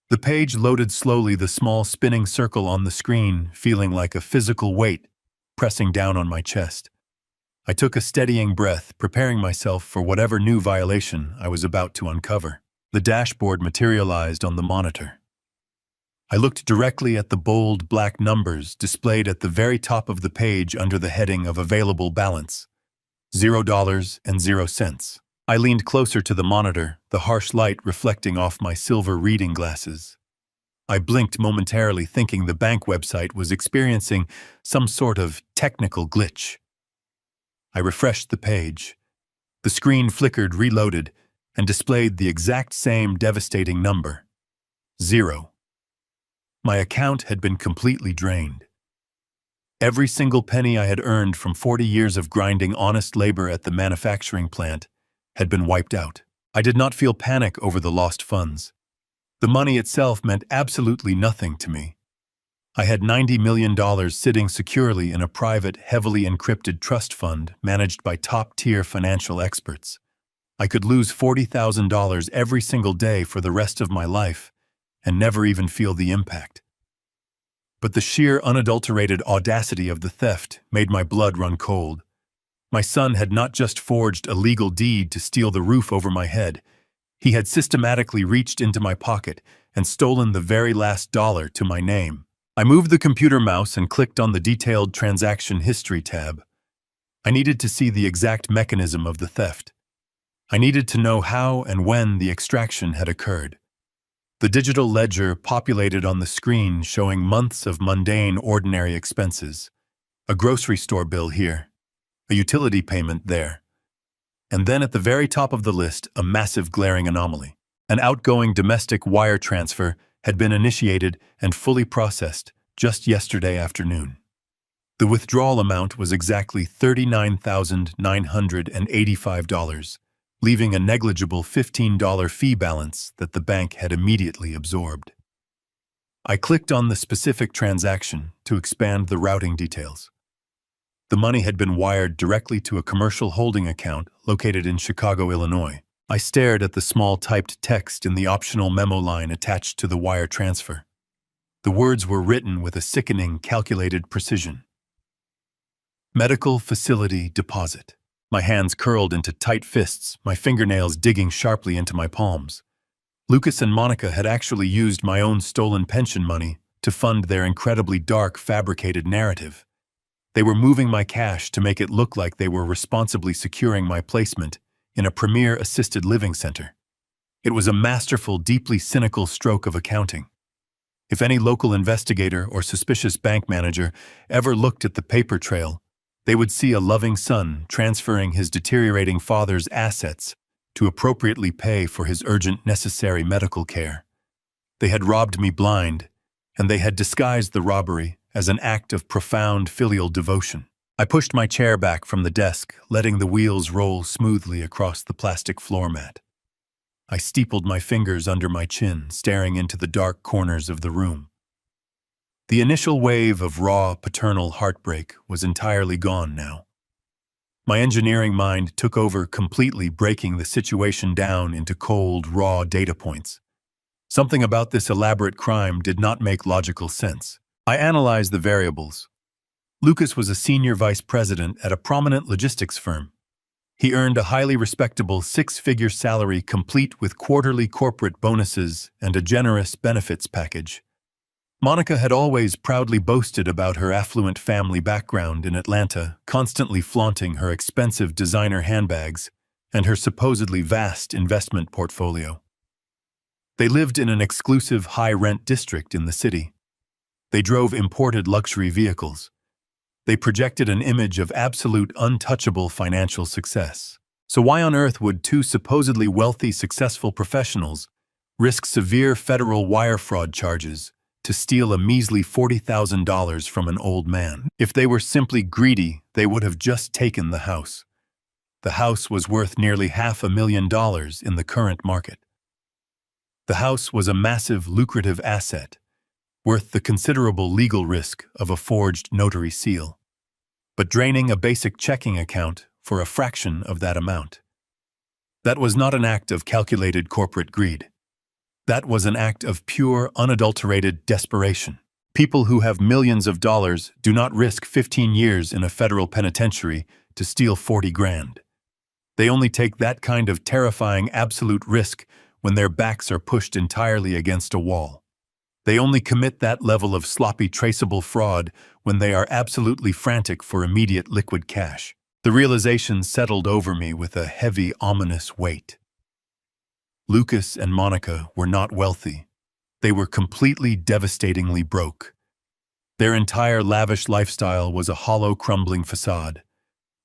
The page loaded slowly, the small spinning circle on the screen feeling like a physical weight pressing down on my chest. I took a steadying breath, preparing myself for whatever new violation I was about to uncover. The dashboard materialized on the monitor. I looked directly at the bold black numbers displayed at the very top of the page under the heading of available balance, $0.00. I leaned closer to the monitor, the harsh light reflecting off my silver reading glasses. I blinked momentarily, thinking the bank website was experiencing some sort of technical glitch. I refreshed the page. The screen flickered, reloaded, and displayed the exact same devastating number, 0. My account had been completely drained. Every single penny I had earned from 40 years of grinding honest labor at the manufacturing plant had been wiped out. I did not feel panic over the lost funds. The money itself meant absolutely nothing to me. I had $90 million sitting securely in a private, heavily encrypted trust fund managed by top-tier financial experts. I could lose $40,000 every single day for the rest of my life and never even feel the impact. But the sheer, unadulterated audacity of the theft made my blood run cold. My son had not just forged a legal deed to steal the roof over my head. He had systematically reached into my pocket and stolen the very last dollar to my name. I moved the computer mouse and clicked on the detailed transaction history tab. I needed to see the exact mechanism of the theft. I needed to know how and when the extraction had occurred. The digital ledger populated on the screen, showing months of mundane, ordinary expenses. A grocery store bill here, a utility payment there. And then at the very top of the list, a massive glaring anomaly. An outgoing domestic wire transfer had been initiated and fully processed just yesterday afternoon. The withdrawal amount was exactly $39,985, leaving a negligible $15 fee balance that the bank had immediately absorbed. I clicked on the specific transaction to expand the routing details. The money had been wired directly to a commercial holding account located in Chicago, Illinois. I stared at the small typed text in the optional memo line attached to the wire transfer. The words were written with a sickening, calculated precision. Medical facility deposit. My hands curled into tight fists, my fingernails digging sharply into my palms. Lucas and Monica had actually used my own stolen pension money to fund their incredibly dark, fabricated narrative. They were moving my cash to make it look like they were responsibly securing my placement in a premier assisted living center. It was a masterful, deeply cynical stroke of accounting. If any local investigator or suspicious bank manager ever looked at the paper trail, they would see a loving son transferring his deteriorating father's assets to appropriately pay for his urgent necessary medical care. They had robbed me blind, and they had disguised the robbery as an act of profound filial devotion. I pushed my chair back from the desk, letting the wheels roll smoothly across the plastic floor mat. I steepled my fingers under my chin, staring into the dark corners of the room. The initial wave of raw, paternal heartbreak was entirely gone now. My engineering mind took over completely, breaking the situation down into cold, raw data points. Something about this elaborate crime did not make logical sense. I analyzed the variables. Lucas was a senior vice president at a prominent logistics firm. He earned a highly respectable six-figure salary complete with quarterly corporate bonuses and a generous benefits package. Monica had always proudly boasted about her affluent family background in Atlanta, constantly flaunting her expensive designer handbags and her supposedly vast investment portfolio. They lived in an exclusive high-rent district in the city. They drove imported luxury vehicles. They projected an image of absolute untouchable financial success. So why on earth would two supposedly wealthy, successful professionals risk severe federal wire fraud charges to steal a measly $40,000 from an old man? If they were simply greedy, they would have just taken the house. The house was worth nearly $500,000 in the current market. The house was a massive, lucrative asset, worth the considerable legal risk of a forged notary seal, but draining a basic checking account for a fraction of that amount. That was not an act of calculated corporate greed. That was an act of pure, unadulterated desperation. People who have millions of dollars do not risk 15 years in a federal penitentiary to steal 40 grand. They only take that kind of terrifying absolute risk when their backs are pushed entirely against a wall. They only commit that level of sloppy, traceable fraud when they are absolutely frantic for immediate liquid cash. The realization settled over me with a heavy, ominous weight. Lucas and Monica were not wealthy. They were completely, devastatingly broke. Their entire lavish lifestyle was a hollow, crumbling facade.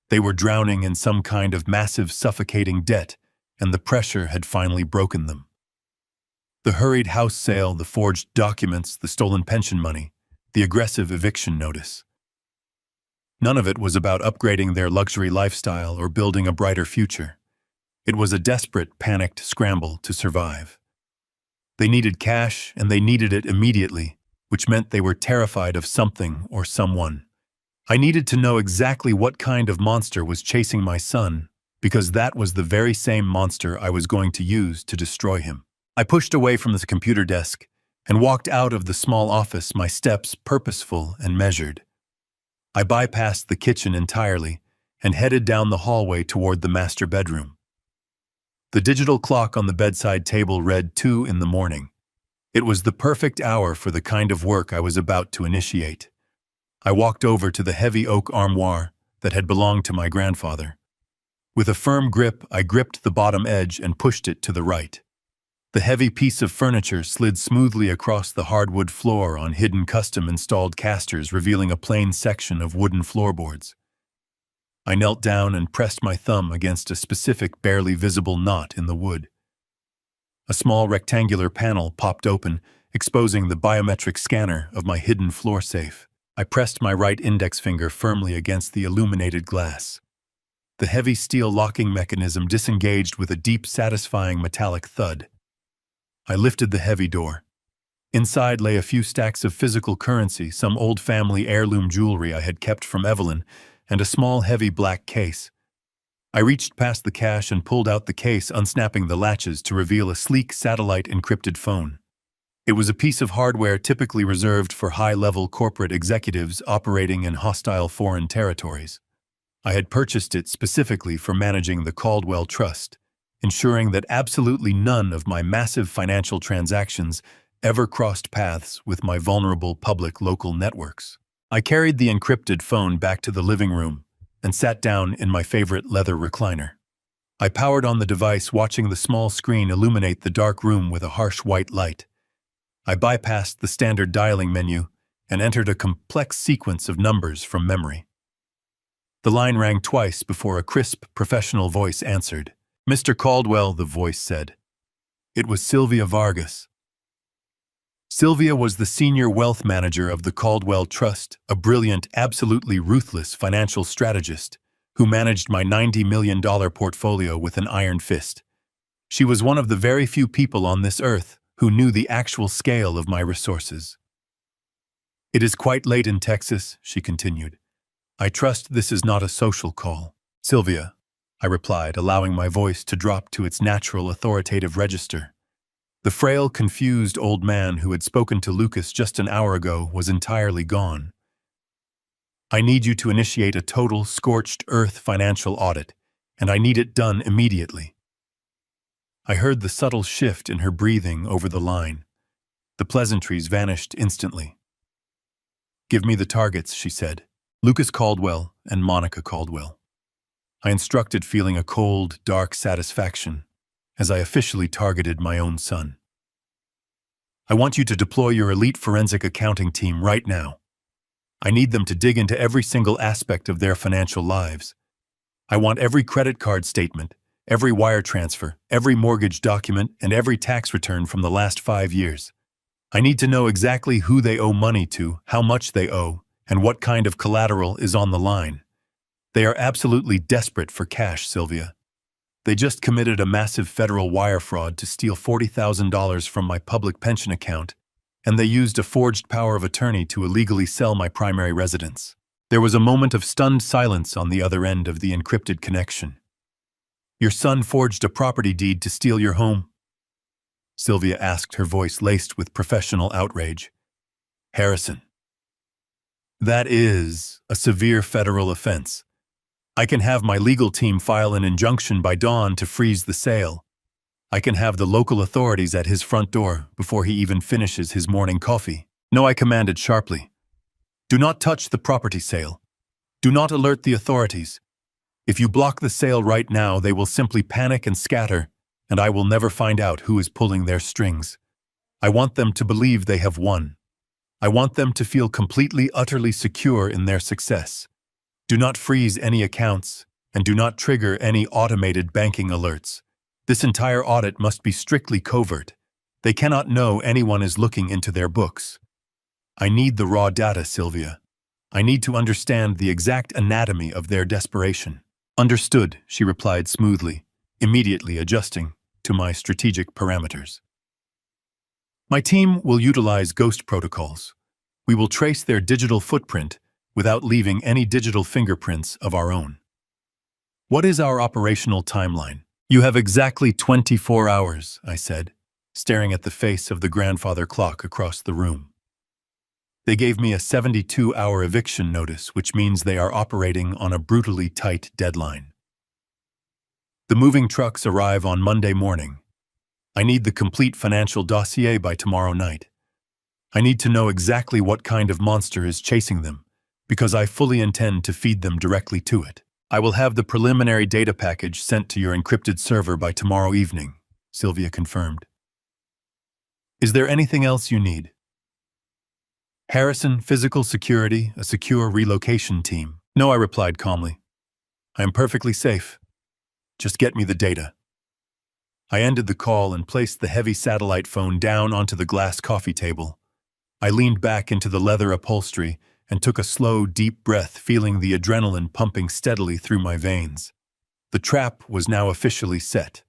They were drowning in some kind of massive, suffocating debt, and the pressure had finally broken them. The hurried house sale, the forged documents, the stolen pension money, the aggressive eviction notice. None of it was about upgrading their luxury lifestyle or building a brighter future. It was a desperate, panicked scramble to survive. They needed cash, and they needed it immediately, which meant they were terrified of something or someone. I needed to know exactly what kind of monster was chasing my son, because that was the very same monster I was going to use to destroy him. I pushed away from the computer desk and walked out of the small office, my steps purposeful and measured. I bypassed the kitchen entirely and headed down the hallway toward the master bedroom. The digital clock on the bedside table read 2 in the morning. It was the perfect hour for the kind of work I was about to initiate. I walked over to the heavy oak armoire that had belonged to my grandfather. With a firm grip, I gripped the bottom edge and pushed it to the right. The heavy piece of furniture slid smoothly across the hardwood floor on hidden custom-installed casters, revealing a plain section of wooden floorboards. I knelt down and pressed my thumb against a specific, barely visible knot in the wood. A small rectangular panel popped open, exposing the biometric scanner of my hidden floor safe. I pressed my right index finger firmly against the illuminated glass. The heavy steel locking mechanism disengaged with a deep, satisfying metallic thud. I lifted the heavy door. Inside lay a few stacks of physical currency, some old family heirloom jewelry I had kept from Evelyn, and a small, heavy black case. I reached past the cash and pulled out the case, unsnapping the latches to reveal a sleek, satellite-encrypted phone. It was a piece of hardware typically reserved for high-level corporate executives operating in hostile foreign territories. I had purchased it specifically for managing the Caldwell Trust, ensuring that absolutely none of my massive financial transactions ever crossed paths with my vulnerable public local networks. I carried the encrypted phone back to the living room and sat down in my favorite leather recliner. I powered on the device, watching the small screen illuminate the dark room with a harsh white light. I bypassed the standard dialing menu and entered a complex sequence of numbers from memory. The line rang twice before a crisp, professional voice answered. "Mr. Caldwell," the voice said. It was Sylvia Vargas. Sylvia was the senior wealth manager of the Caldwell Trust, a brilliant, absolutely ruthless financial strategist who managed my $90 million portfolio with an iron fist. She was one of the very few people on this earth who knew the actual scale of my resources. "It is quite late in Texas," she continued. "I trust this is not a social call." "Sylvia," I replied, allowing my voice to drop to its natural authoritative register. The frail, confused old man who had spoken to Lucas just an hour ago was entirely gone. "I need you to initiate a total, scorched earth financial audit, and I need it done immediately." I heard the subtle shift in her breathing over the line. The pleasantries vanished instantly. "Give me the targets," she said. "Lucas Caldwell and Monica Caldwell." I instructed, feeling a cold, dark satisfaction as I officially targeted my own son. "I want you to deploy your elite forensic accounting team right now. I need them to dig into every single aspect of their financial lives. I want every credit card statement, every wire transfer, every mortgage document, and every tax return from the last 5 years. I need to know exactly who they owe money to, how much they owe, and what kind of collateral is on the line. They are absolutely desperate for cash, Sylvia. They just committed a massive federal wire fraud to steal $40,000 from my public pension account, and they used a forged power of attorney to illegally sell my primary residence." There was a moment of stunned silence on the other end of the encrypted connection. "Your son forged a property deed to steal your home?" Sylvia asked, her voice laced with professional outrage. "Harrison, that is a severe federal offense. I can have my legal team file an injunction by dawn to freeze the sale. I can have the local authorities at his front door before he even finishes his morning coffee." "No," I commanded sharply. "Do not touch the property sale. Do not alert the authorities. If you block the sale right now, they will simply panic and scatter, and I will never find out who is pulling their strings. I want them to believe they have won. I want them to feel completely, utterly secure in their success. Do not freeze any accounts, and do not trigger any automated banking alerts. This entire audit must be strictly covert. They cannot know anyone is looking into their books. I need the raw data, Sylvia. I need to understand the exact anatomy of their desperation." "Understood," she replied smoothly, immediately adjusting to my strategic parameters. "My team will utilize ghost protocols. We will trace their digital footprint without leaving any digital fingerprints of our own." "What is our operational timeline?" "You have exactly 24 hours, I said, staring at the face of the grandfather clock across the room. They gave me a 72-hour eviction notice, which means they are operating on a brutally tight deadline. The moving trucks arrive on Monday morning. I need the complete financial dossier by tomorrow night. I need to know exactly what kind of monster is chasing them, because I fully intend to feed them directly to it. I will have the preliminary data package sent to your encrypted server by tomorrow evening," Sylvia confirmed. "Is there anything else you need?" "Harrison, physical security, a secure relocation team." "No," I replied calmly. "I am perfectly safe. Just get me the data." I ended the call and placed the heavy satellite phone down onto the glass coffee table. I leaned back into the leather upholstery and took a slow, deep breath, feeling the adrenaline pumping steadily through my veins. The trap was now officially set.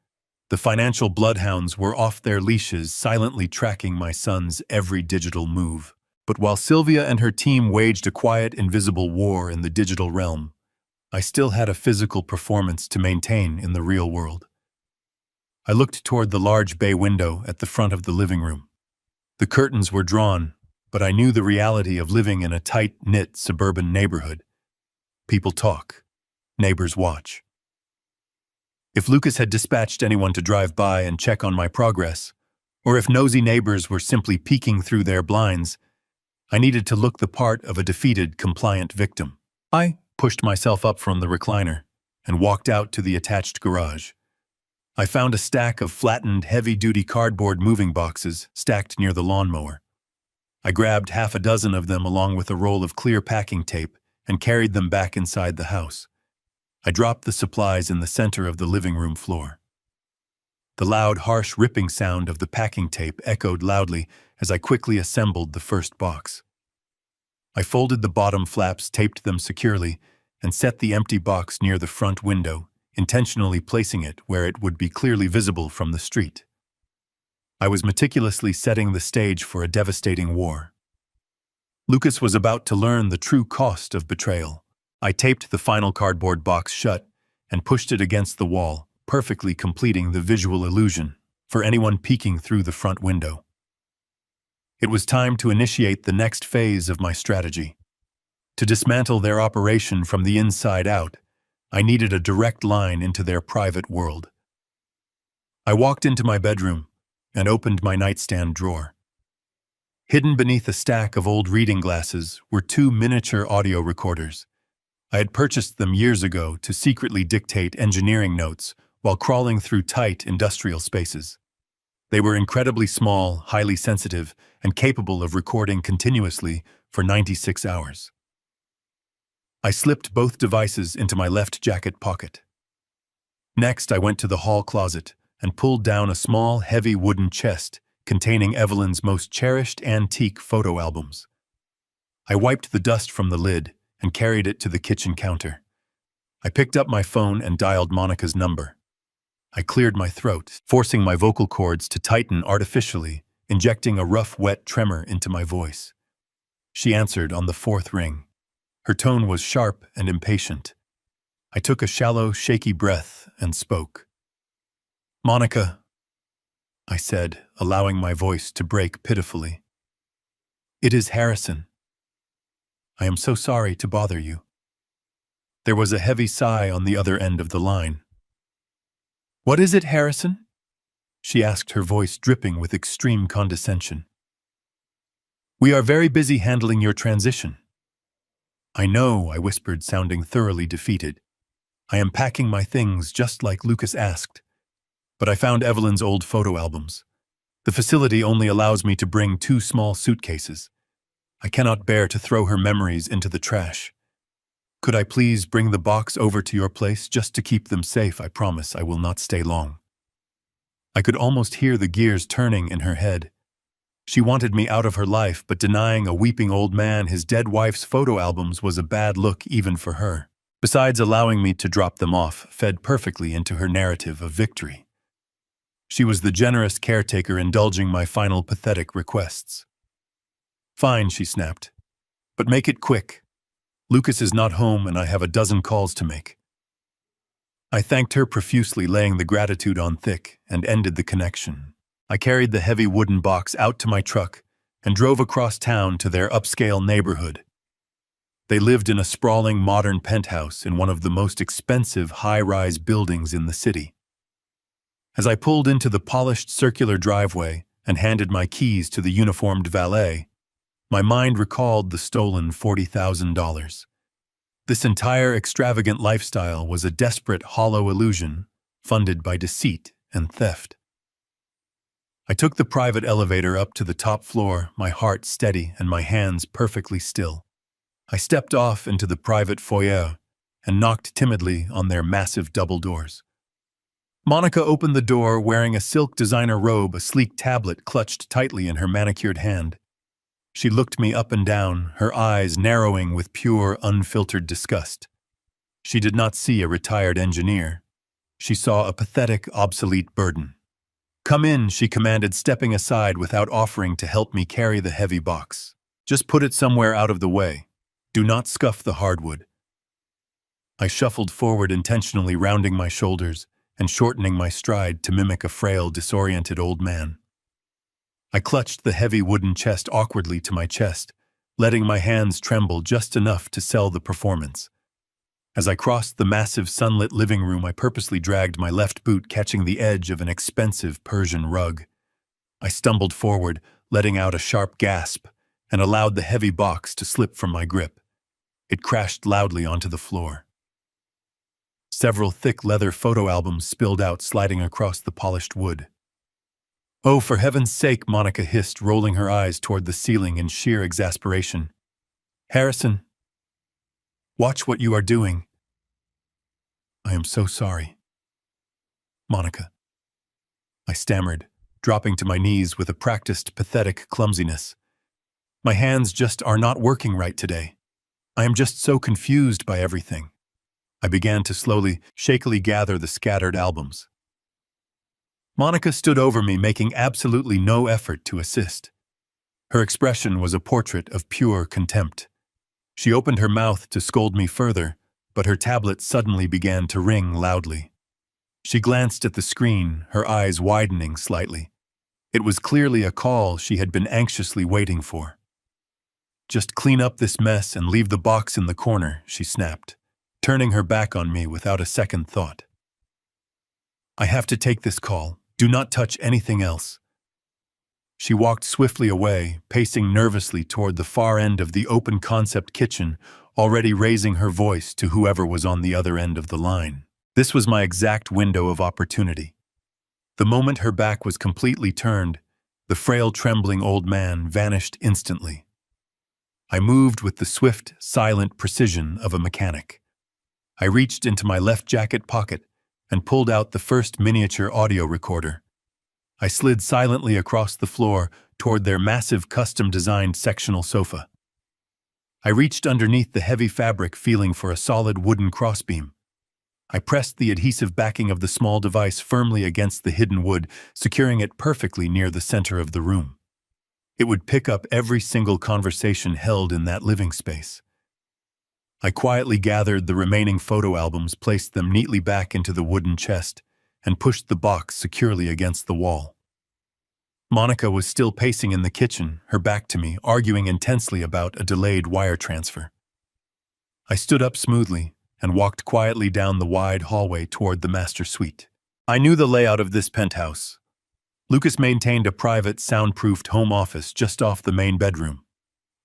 The financial bloodhounds were off their leashes, silently tracking my son's every digital move. But while Sylvia and her team waged a quiet, invisible war in the digital realm, I still had a physical performance to maintain in the real world. I looked toward the large bay window at the front of the living room. The curtains were drawn, but I knew the reality of living in a tight-knit suburban neighborhood. People talk. Neighbors watch. If Lucas had dispatched anyone to drive by and check on my progress, or if nosy neighbors were simply peeking through their blinds, I needed to look the part of a defeated, compliant victim. I pushed myself up from the recliner and walked out to the attached garage. I found a stack of flattened, heavy-duty cardboard moving boxes stacked near the lawnmower. I grabbed half a dozen of them along with a roll of clear packing tape and carried them back inside the house. I dropped the supplies in the center of the living room floor. The loud, harsh ripping sound of the packing tape echoed loudly as I quickly assembled the first box. I folded the bottom flaps, taped them securely, and set the empty box near the front window, intentionally placing it where it would be clearly visible from the street. I was meticulously setting the stage for a devastating war. Lucas was about to learn the true cost of betrayal. I taped the final cardboard box shut and pushed it against the wall, perfectly completing the visual illusion for anyone peeking through the front window. It was time to initiate the next phase of my strategy. To dismantle their operation from the inside out, I needed a direct line into their private world. I walked into my bedroom and opened my nightstand drawer. Hidden beneath a stack of old reading glasses were two miniature audio recorders. I had purchased them years ago to secretly dictate engineering notes while crawling through tight industrial spaces. They were incredibly small, highly sensitive, and capable of recording continuously for 96 hours. I slipped both devices into my left jacket pocket. Next, I went to the hall closet and pulled down a small, heavy wooden chest containing Evelyn's most cherished antique photo albums. I wiped the dust from the lid and carried it to the kitchen counter. I picked up my phone and dialed Monica's number. I cleared my throat, forcing my vocal cords to tighten artificially, injecting a rough, wet tremor into my voice. She answered on the fourth ring. Her tone was sharp and impatient. I took a shallow, shaky breath and spoke. "Monica," I said, allowing my voice to break pitifully. "It is Harrison. I am so sorry to bother you." There was a heavy sigh on the other end of the line. "What is it, Harrison?" she asked, her voice dripping with extreme condescension. "We are very busy handling your transition." "I know," I whispered, sounding thoroughly defeated. "I am packing my things just like Lucas asked. But I found Evelyn's old photo albums. The facility only allows me to bring 2 small suitcases. I cannot bear to throw her memories into the trash. Could I please bring the box over to your place just to keep them safe? I promise I will not stay long." I could almost hear the gears turning in her head. She wanted me out of her life, but denying a weeping old man his dead wife's photo albums was a bad look even for her. Besides, allowing me to drop them off fed perfectly into her narrative of victory. She was the generous caretaker indulging my final pathetic requests. "Fine," she snapped. "But make it quick. Lucas is not home and I have a dozen calls to make." I thanked her profusely, laying the gratitude on thick, and ended the connection. I carried the heavy wooden box out to my truck and drove across town to their upscale neighborhood. They lived in a sprawling modern penthouse in one of the most expensive high-rise buildings in the city. As I pulled into the polished circular driveway and handed my keys to the uniformed valet, my mind recalled the stolen $40,000. This entire extravagant lifestyle was a desperate, hollow illusion, funded by deceit and theft. I took the private elevator up to the top floor, my heart steady and my hands perfectly still. I stepped off into the private foyer and knocked timidly on their massive double doors. Monica opened the door wearing a silk designer robe, a sleek tablet clutched tightly in her manicured hand. She looked me up and down, her eyes narrowing with pure, unfiltered disgust. She did not see a retired engineer. She saw a pathetic, obsolete burden. "Come in," she commanded, stepping aside without offering to help me carry the heavy box. "Just put it somewhere out of the way. Do not scuff the hardwood." I shuffled forward, intentionally rounding my shoulders and shortening my stride to mimic a frail, disoriented old man. I clutched the heavy wooden chest awkwardly to my chest, letting my hands tremble just enough to sell the performance. As I crossed the massive sunlit living room, I purposely dragged my left boot, catching the edge of an expensive Persian rug. I stumbled forward, letting out a sharp gasp, and allowed the heavy box to slip from my grip. It crashed loudly onto the floor. Several thick leather photo albums spilled out, sliding across the polished wood. "Oh, for heaven's sake," Monica hissed, rolling her eyes toward the ceiling in sheer exasperation. "Harrison, watch what you are doing." "I am so sorry, Monica," I stammered, dropping to my knees with a practiced, pathetic clumsiness. "My hands just are not working right today. I am just so confused by everything." I began to slowly, shakily gather the scattered albums. Monica stood over me, making absolutely no effort to assist. Her expression was a portrait of pure contempt. She opened her mouth to scold me further, but her tablet suddenly began to ring loudly. She glanced at the screen, her eyes widening slightly. It was clearly a call she had been anxiously waiting for. "Just clean up this mess and leave the box in the corner," she snapped, turning her back on me without a second thought. "I have to take this call. Do not touch anything else." She walked swiftly away, pacing nervously toward the far end of the open-concept kitchen, already raising her voice to whoever was on the other end of the line. This was my exact window of opportunity. The moment her back was completely turned, the frail, trembling old man vanished instantly. I moved with the swift, silent precision of a mechanic. I reached into my left jacket pocket and pulled out the first miniature audio recorder. I slid silently across the floor toward their massive custom-designed sectional sofa. I reached underneath the heavy fabric, feeling for a solid wooden crossbeam. I pressed the adhesive backing of the small device firmly against the hidden wood, securing it perfectly near the center of the room. It would pick up every single conversation held in that living space. I quietly gathered the remaining photo albums, placed them neatly back into the wooden chest, and pushed the box securely against the wall. Monica was still pacing in the kitchen, her back to me, arguing intensely about a delayed wire transfer. I stood up smoothly and walked quietly down the wide hallway toward the master suite. I knew the layout of this penthouse. Lucas maintained a private, soundproofed home office just off the main bedroom.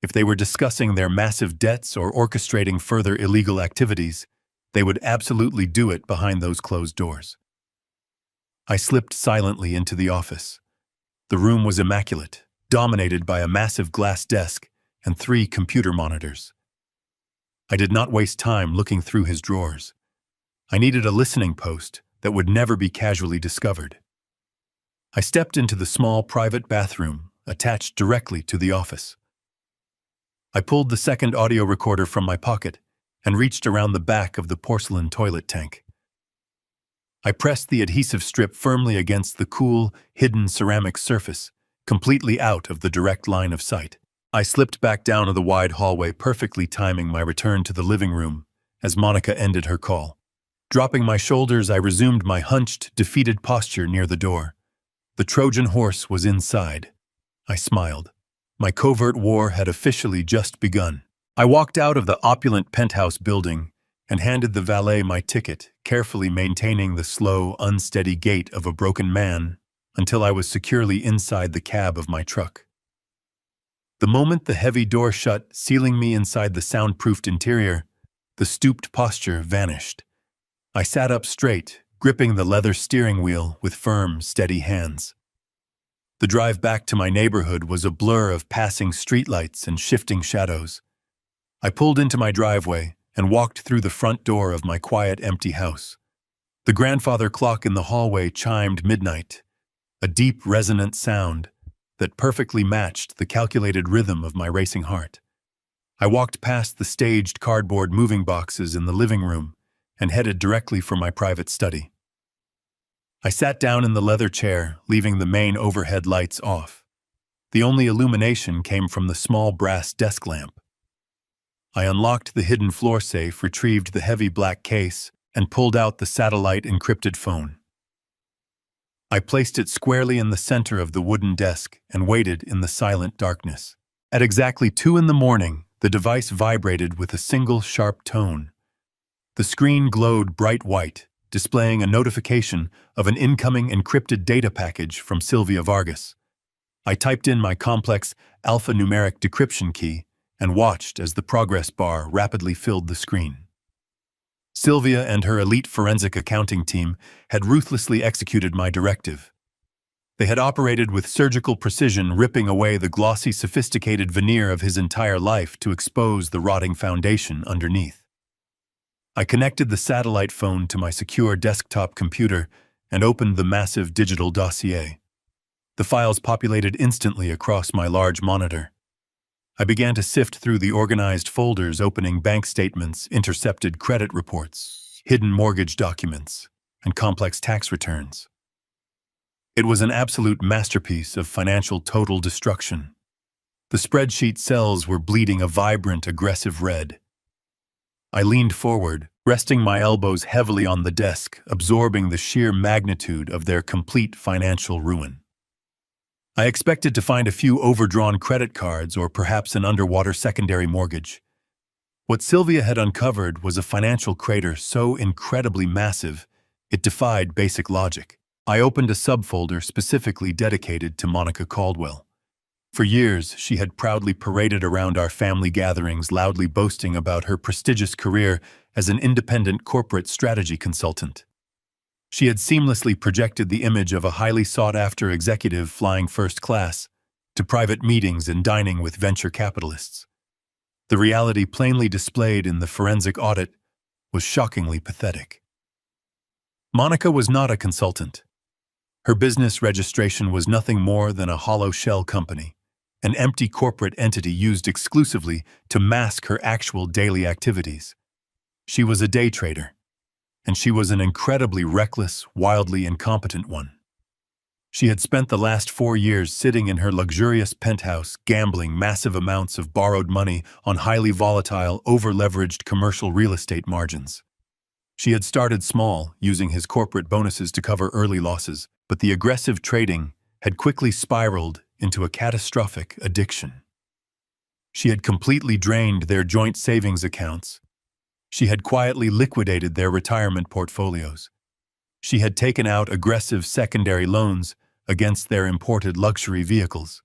If they were discussing their massive debts or orchestrating further illegal activities, they would absolutely do it behind those closed doors. I slipped silently into the office. The room was immaculate, dominated by a massive glass desk and 3 computer monitors. I did not waste time looking through his drawers. I needed a listening post that would never be casually discovered. I stepped into the small private bathroom attached directly to the office. I pulled the second audio recorder from my pocket and reached around the back of the porcelain toilet tank. I pressed the adhesive strip firmly against the cool, hidden ceramic surface, completely out of the direct line of sight. I slipped back down the wide hallway, perfectly timing my return to the living room as Monica ended her call. Dropping my shoulders, I resumed my hunched, defeated posture near the door. The Trojan horse was inside. I smiled. My covert war had officially just begun. I walked out of the opulent penthouse building and handed the valet my ticket, carefully maintaining the slow, unsteady gait of a broken man until I was securely inside the cab of my truck. The moment the heavy door shut, sealing me inside the soundproofed interior, the stooped posture vanished. I sat up straight, gripping the leather steering wheel with firm, steady hands. The drive back to my neighborhood was a blur of passing streetlights and shifting shadows. I pulled into my driveway and walked through the front door of my quiet, empty house. The grandfather clock in the hallway chimed midnight, a deep, resonant sound that perfectly matched the calculated rhythm of my racing heart. I walked past the staged cardboard moving boxes in the living room and headed directly for my private study. I sat down in the leather chair, leaving the main overhead lights off. The only illumination came from the small brass desk lamp. I unlocked the hidden floor safe, retrieved the heavy black case, and pulled out the satellite-encrypted phone. I placed it squarely in the center of the wooden desk and waited in the silent darkness. At exactly 2 a.m, the device vibrated with a single sharp tone. The screen glowed bright white, displaying a notification of an incoming encrypted data package from Sylvia Vargas. I typed in my complex alphanumeric decryption key and watched as the progress bar rapidly filled the screen. Sylvia and her elite forensic accounting team had ruthlessly executed my directive. They had operated with surgical precision, ripping away the glossy, sophisticated veneer of his entire life to expose the rotting foundation underneath. I connected the satellite phone to my secure desktop computer and opened the massive digital dossier. The files populated instantly across my large monitor. I began to sift through the organized folders, opening bank statements, intercepted credit reports, hidden mortgage documents, and complex tax returns. It was an absolute masterpiece of financial total destruction. The spreadsheet cells were bleeding a vibrant, aggressive red. I leaned forward, resting my elbows heavily on the desk, absorbing the sheer magnitude of their complete financial ruin. I expected to find a few overdrawn credit cards or perhaps an underwater secondary mortgage. What Sylvia had uncovered was a financial crater so incredibly massive, it defied basic logic. I opened a subfolder specifically dedicated to Monica Caldwell. For years, she had proudly paraded around our family gatherings, loudly boasting about her prestigious career as an independent corporate strategy consultant. She had seamlessly projected the image of a highly sought-after executive flying first class to private meetings and dining with venture capitalists. The reality plainly displayed in the forensic audit was shockingly pathetic. Monica was not a consultant. Her business registration was nothing more than a hollow shell company, an empty corporate entity used exclusively to mask her actual daily activities. She was a day trader, and she was an incredibly reckless, wildly incompetent one. She had spent the last 4 years sitting in her luxurious penthouse, gambling massive amounts of borrowed money on highly volatile, over-leveraged commercial real estate margins. She had started small, using his corporate bonuses to cover early losses, but the aggressive trading had quickly spiraled into a catastrophic addiction. She had completely drained their joint savings accounts. She had quietly liquidated their retirement portfolios. She had taken out aggressive secondary loans against their imported luxury vehicles.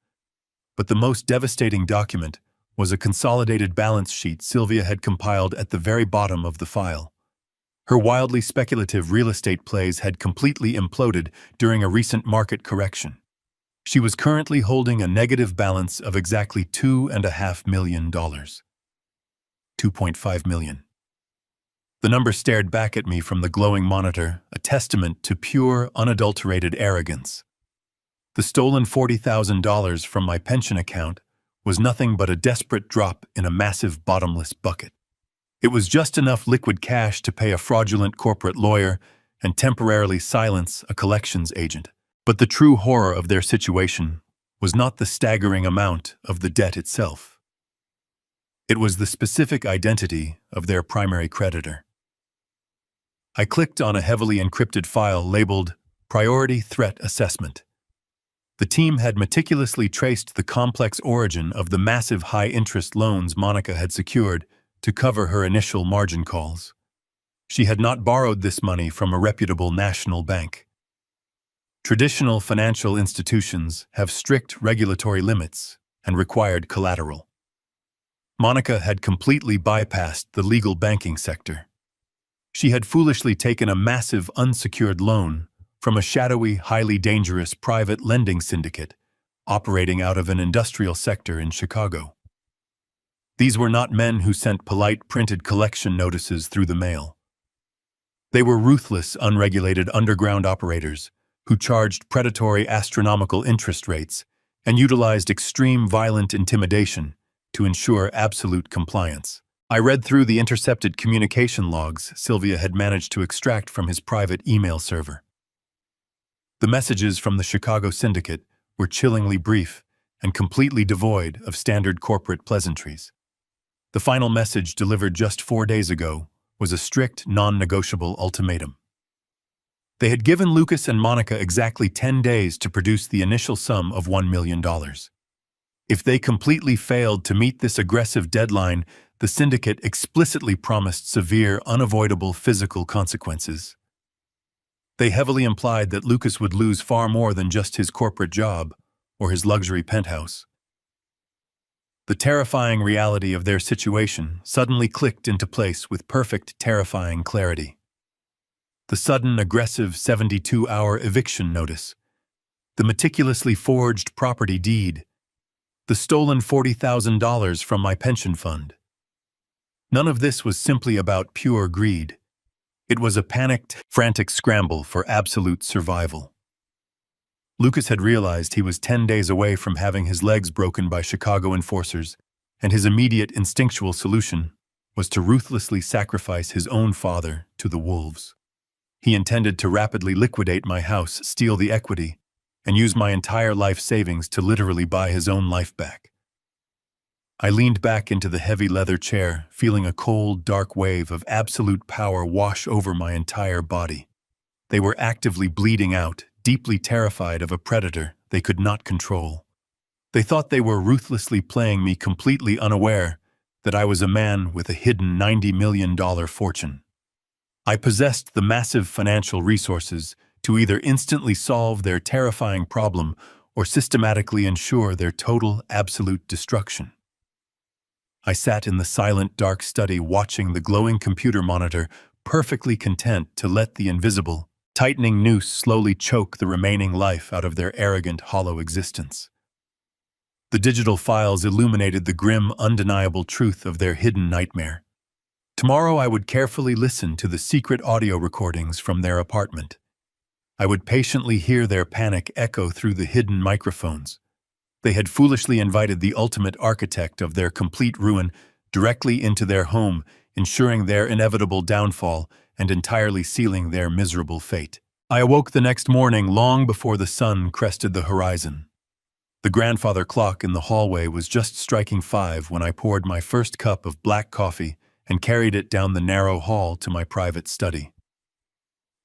But the most devastating document was a consolidated balance sheet Sylvia had compiled at the very bottom of the file. Her wildly speculative real estate plays had completely imploded during a recent market correction. She was currently holding a negative balance of exactly $2.5 million. $2.5 million. The number stared back at me from the glowing monitor, a testament to pure, unadulterated arrogance. The stolen $40,000 from my pension account was nothing but a desperate drop in a massive bottomless bucket. It was just enough liquid cash to pay a fraudulent corporate lawyer and temporarily silence a collections agent. But the true horror of their situation was not the staggering amount of the debt itself. It was the specific identity of their primary creditor. I clicked on a heavily encrypted file labeled Priority Threat Assessment. The team had meticulously traced the complex origin of the massive high-interest loans Monica had secured to cover her initial margin calls. She had not borrowed this money from a reputable national bank. Traditional financial institutions have strict regulatory limits and required collateral. Monica had completely bypassed the legal banking sector. She had foolishly taken a massive unsecured loan from a shadowy, highly dangerous private lending syndicate operating out of an industrial sector in Chicago. These were not men who sent polite printed collection notices through the mail. They were ruthless, unregulated underground operators who charged predatory astronomical interest rates and utilized extreme violent intimidation to ensure absolute compliance. I read through the intercepted communication logs Sylvia had managed to extract from his private email server. The messages from the Chicago syndicate were chillingly brief and completely devoid of standard corporate pleasantries. The final message, delivered just 4 days ago, was a strict, non-negotiable ultimatum. They had given Lucas and Monica exactly 10 days to produce the initial sum of $1 million. If they completely failed to meet this aggressive deadline, the syndicate explicitly promised severe, unavoidable physical consequences. They heavily implied that Lucas would lose far more than just his corporate job or his luxury penthouse. The terrifying reality of their situation suddenly clicked into place with perfect, terrifying clarity. The sudden, aggressive 72-hour eviction notice, the meticulously forged property deed, the stolen $40,000 from my pension fund. None of this was simply about pure greed. It was a panicked, frantic scramble for absolute survival. Lucas had realized he was 10 days away from having his legs broken by Chicago enforcers, and his immediate instinctual solution was to ruthlessly sacrifice his own father to the wolves. He intended to rapidly liquidate my house, steal the equity, and use my entire life savings to literally buy his own life back. I leaned back into the heavy leather chair, feeling a cold, dark wave of absolute power wash over my entire body. They were actively bleeding out, deeply terrified of a predator they could not control. They thought they were ruthlessly playing me, completely unaware that I was a man with a hidden $90 million fortune. I possessed the massive financial resources to either instantly solve their terrifying problem or systematically ensure their total, absolute destruction. I sat in the silent, dark study watching the glowing computer monitor, perfectly content to let the invisible, tightening noose slowly choke the remaining life out of their arrogant, hollow existence. The digital files illuminated the grim, undeniable truth of their hidden nightmare. Tomorrow I would carefully listen to the secret audio recordings from their apartment. I would patiently hear their panic echo through the hidden microphones. They had foolishly invited the ultimate architect of their complete ruin directly into their home, ensuring their inevitable downfall and entirely sealing their miserable fate. I awoke the next morning long before the sun crested the horizon. The grandfather clock in the hallway was just striking 5 when I poured my first cup of black coffee and carried it down the narrow hall to my private study.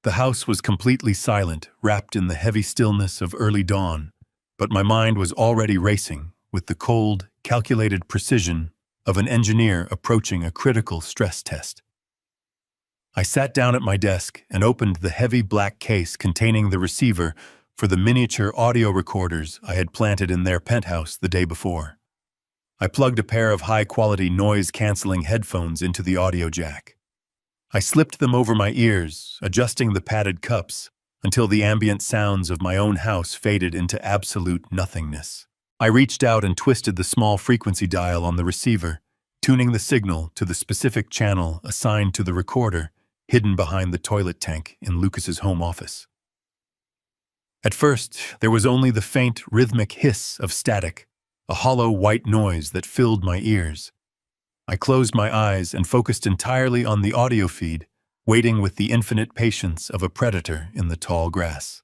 The house was completely silent, wrapped in the heavy stillness of early dawn, but my mind was already racing with the cold, calculated precision of an engineer approaching a critical stress test. I sat down at my desk and opened the heavy black case containing the receiver for the miniature audio recorders I had planted in their penthouse the day before. I plugged a pair of high-quality noise-canceling headphones into the audio jack. I slipped them over my ears, adjusting the padded cups until the ambient sounds of my own house faded into absolute nothingness. I reached out and twisted the small frequency dial on the receiver, tuning the signal to the specific channel assigned to the recorder hidden behind the toilet tank in Lucas's home office. At first, there was only the faint, rhythmic hiss of static, a hollow white noise that filled my ears. I closed my eyes and focused entirely on the audio feed, waiting with the infinite patience of a predator in the tall grass.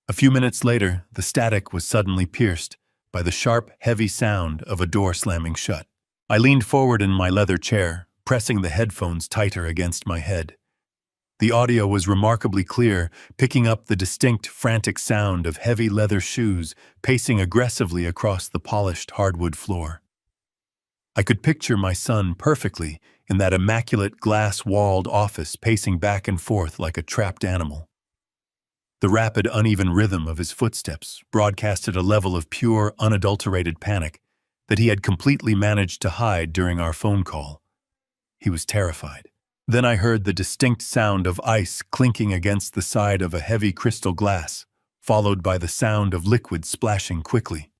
A few minutes later, the static was suddenly pierced by the sharp, heavy sound of a door slamming shut. I leaned forward in my leather chair, pressing the headphones tighter against my head. The audio was remarkably clear, picking up the distinct, frantic sound of heavy leather shoes pacing aggressively across the polished hardwood floor. I could picture my son perfectly in that immaculate glass-walled office, pacing back and forth like a trapped animal. The rapid, uneven rhythm of his footsteps broadcasted a level of pure, unadulterated panic that he had completely managed to hide during our phone call. He was terrified. Then I heard the distinct sound of ice clinking against the side of a heavy crystal glass, followed by the sound of liquid splashing quickly.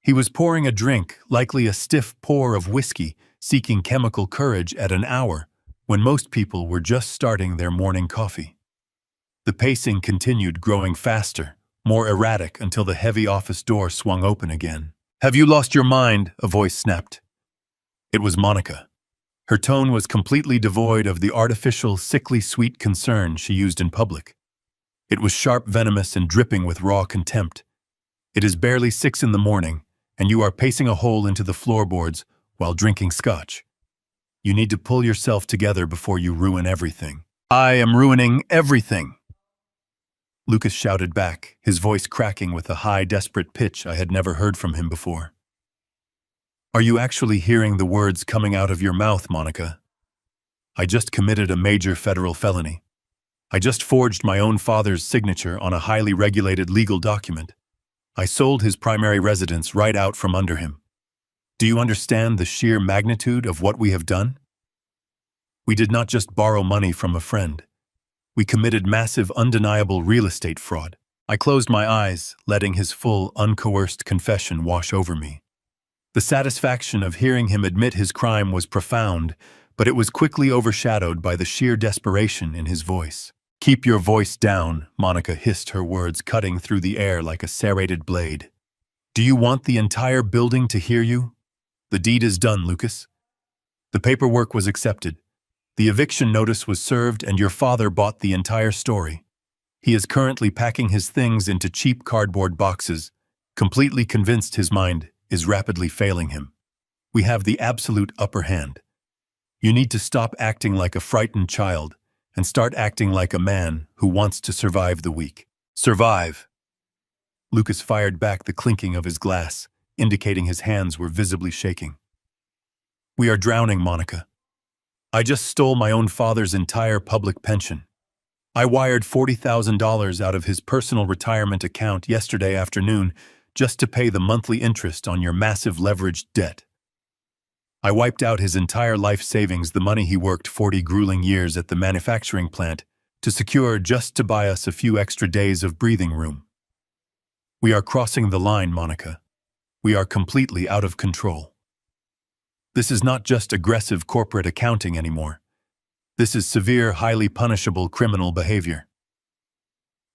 He was pouring a drink, likely a stiff pour of whiskey, seeking chemical courage at an hour when most people were just starting their morning coffee. The pacing continued, growing faster, more erratic, until the heavy office door swung open again. "Have you lost your mind?" a voice snapped. It was Monica. Her tone was completely devoid of the artificial, sickly sweet concern she used in public. It was sharp, venomous, and dripping with raw contempt. "It is barely 6 in the morning, and you are pacing a hole into the floorboards while drinking scotch. You need to pull yourself together before you ruin everything." "I am ruining everything," Lucas shouted back, his voice cracking with a high, desperate pitch I had never heard from him before. "Are you actually hearing the words coming out of your mouth, Monica? I just committed a major federal felony. I just forged my own father's signature on a highly regulated legal document. I sold his primary residence right out from under him. Do you understand the sheer magnitude of what we have done? We did not just borrow money from a friend. We committed massive, undeniable real estate fraud. I closed my eyes, letting his full, uncoerced confession wash over me. The satisfaction of hearing him admit his crime was profound, but it was quickly overshadowed by the sheer desperation in his voice. "Keep your voice down," Monica hissed, her words cutting through the air like a serrated blade. "Do you want the entire building to hear you? The deed is done, Lucas. The paperwork was accepted. The eviction notice was served, and your father bought the entire story. He is currently packing his things into cheap cardboard boxes, completely convinced his mind is rapidly failing him. We have the absolute upper hand. You need to stop acting like a frightened child and start acting like a man who wants to survive the week." "Survive!" Lucas fired back, the clinking of his glass, indicating his hands were visibly shaking. "We are drowning, Monica. I just stole my own father's entire public pension. I wired $40,000 out of his personal retirement account yesterday afternoon just to pay the monthly interest on your massive leveraged debt. I wiped out his entire life savings, the money he worked 40 grueling years at the manufacturing plant to secure just to buy us a few extra days of breathing room. We are crossing the line, Monica. We are completely out of control. This is not just aggressive corporate accounting anymore. This is severe, highly punishable criminal behavior.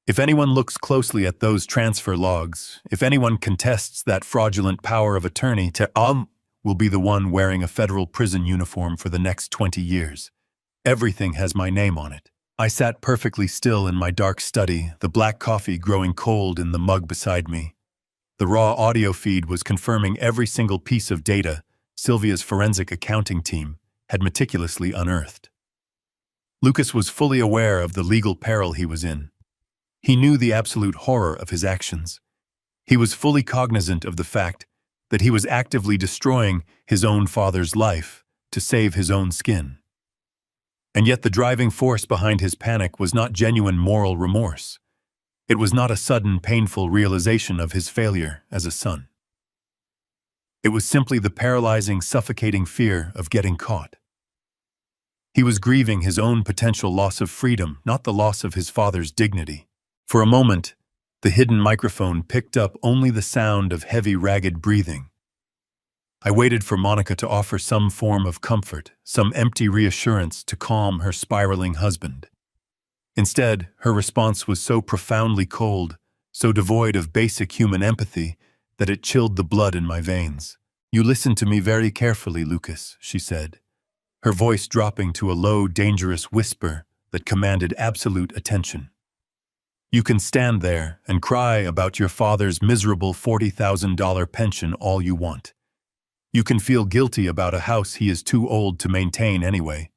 If anyone looks closely at those transfer logs, if anyone contests that fraudulent power of attorney, will be the one wearing a federal prison uniform for the next 20 years. Everything has my name on it." I sat perfectly still in my dark study, the black coffee growing cold in the mug beside me. The raw audio feed was confirming every single piece of data Sylvia's forensic accounting team had meticulously unearthed. Lucas was fully aware of the legal peril he was in. He knew the absolute horror of his actions. He was fully cognizant of the fact that he was actively destroying his own father's life to save his own skin. And yet the driving force behind his panic was not genuine moral remorse. It was not a sudden, painful realization of his failure as a son. It was simply the paralyzing, suffocating fear of getting caught. He was grieving his own potential loss of freedom, not the loss of his father's dignity. For a moment, the hidden microphone picked up only the sound of heavy, ragged breathing. I waited for Monica to offer some form of comfort, some empty reassurance to calm her spiraling husband. Instead, her response was so profoundly cold, so devoid of basic human empathy, that it chilled the blood in my veins. "You listened to me very carefully, Lucas," she said, her voice dropping to a low, dangerous whisper that commanded absolute attention. "You can stand there and cry about your father's miserable $40,000 pension all you want. You can feel guilty about a house he is too old to maintain anyway.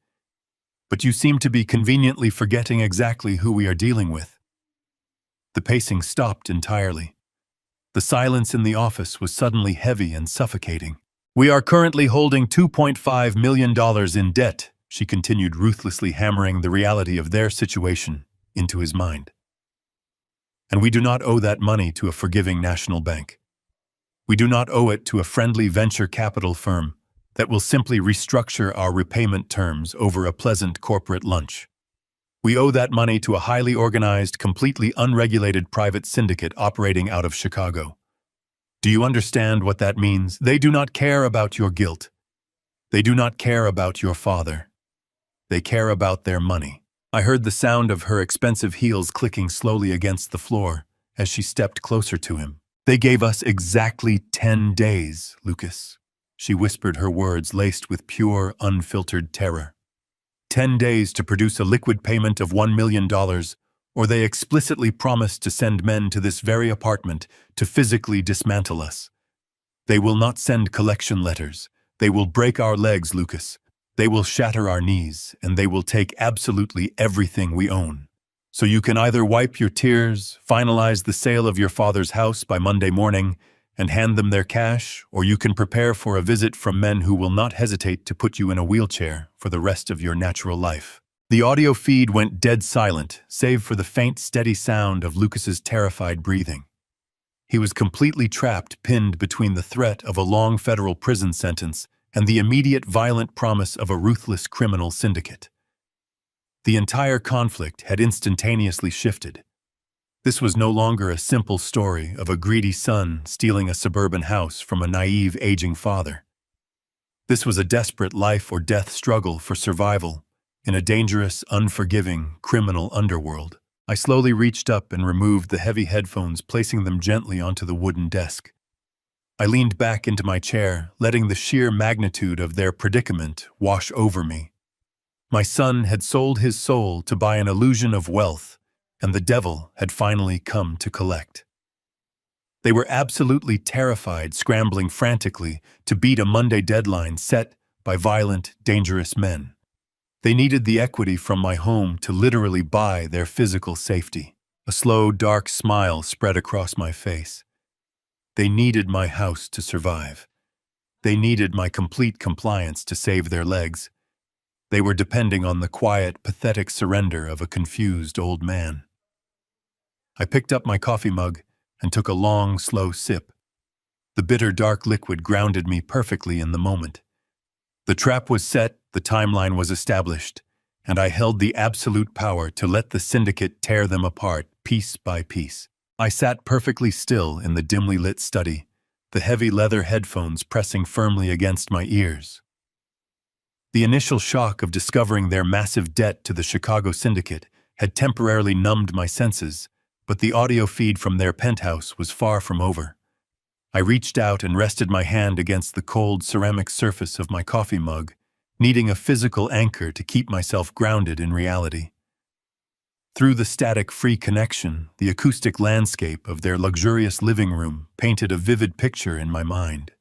But you seem to be conveniently forgetting exactly who we are dealing with." The pacing stopped entirely. The silence in the office was suddenly heavy and suffocating. "We are currently holding $2.5 million in debt," she continued, ruthlessly hammering the reality of their situation into his mind. "And we do not owe that money to a forgiving national bank. We do not owe it to a friendly venture capital firm that will simply restructure our repayment terms over a pleasant corporate lunch. We owe that money to a highly organized, completely unregulated private syndicate operating out of Chicago. Do you understand what that means? They do not care about your guilt. They do not care about your father. They care about their money." I heard the sound of her expensive heels clicking slowly against the floor as she stepped closer to him. "They gave us exactly 10 days, Lucas," she whispered, her words laced with pure, unfiltered terror. 10 days to produce a liquid payment of $1 million, or they explicitly promised to send men to this very apartment to physically dismantle us. They will not send collection letters. They will break our legs, Lucas. They will shatter our knees, and they will take absolutely everything we own. So you can either wipe your tears, finalize the sale of your father's house by Monday morning, and hand them their cash, or you can prepare for a visit from men who will not hesitate to put you in a wheelchair for the rest of your natural life." The audio feed went dead silent, save for the faint, steady sound of Lucas's terrified breathing. He was completely trapped, pinned between the threat of a long federal prison sentence and the immediate violent promise of a ruthless criminal syndicate. The entire conflict had instantaneously shifted. This was no longer a simple story of a greedy son stealing a suburban house from a naive, aging father. This was a desperate life-or-death struggle for survival in a dangerous, unforgiving, criminal underworld. I slowly reached up and removed the heavy headphones, placing them gently onto the wooden desk. I leaned back into my chair, letting the sheer magnitude of their predicament wash over me. My son had sold his soul to buy an illusion of wealth, and the devil had finally come to collect. They were absolutely terrified, scrambling frantically to beat a Monday deadline set by violent, dangerous men. They needed the equity from my home to literally buy their physical safety. A slow, dark smile spread across my face. They needed my house to survive. They needed my complete compliance to save their legs. They were depending on the quiet, pathetic surrender of a confused old man. I picked up my coffee mug and took a long, slow sip. The bitter, dark liquid grounded me perfectly in the moment. The trap was set, the timeline was established, and I held the absolute power to let the syndicate tear them apart, piece by piece. I sat perfectly still in the dimly lit study, the heavy leather headphones pressing firmly against my ears. The initial shock of discovering their massive debt to the Chicago syndicate had temporarily numbed my senses, but the audio feed from their penthouse was far from over. I reached out and rested my hand against the cold ceramic surface of my coffee mug, needing a physical anchor to keep myself grounded in reality. Through the static-free connection, the acoustic landscape of their luxurious living room painted a vivid picture in my mind.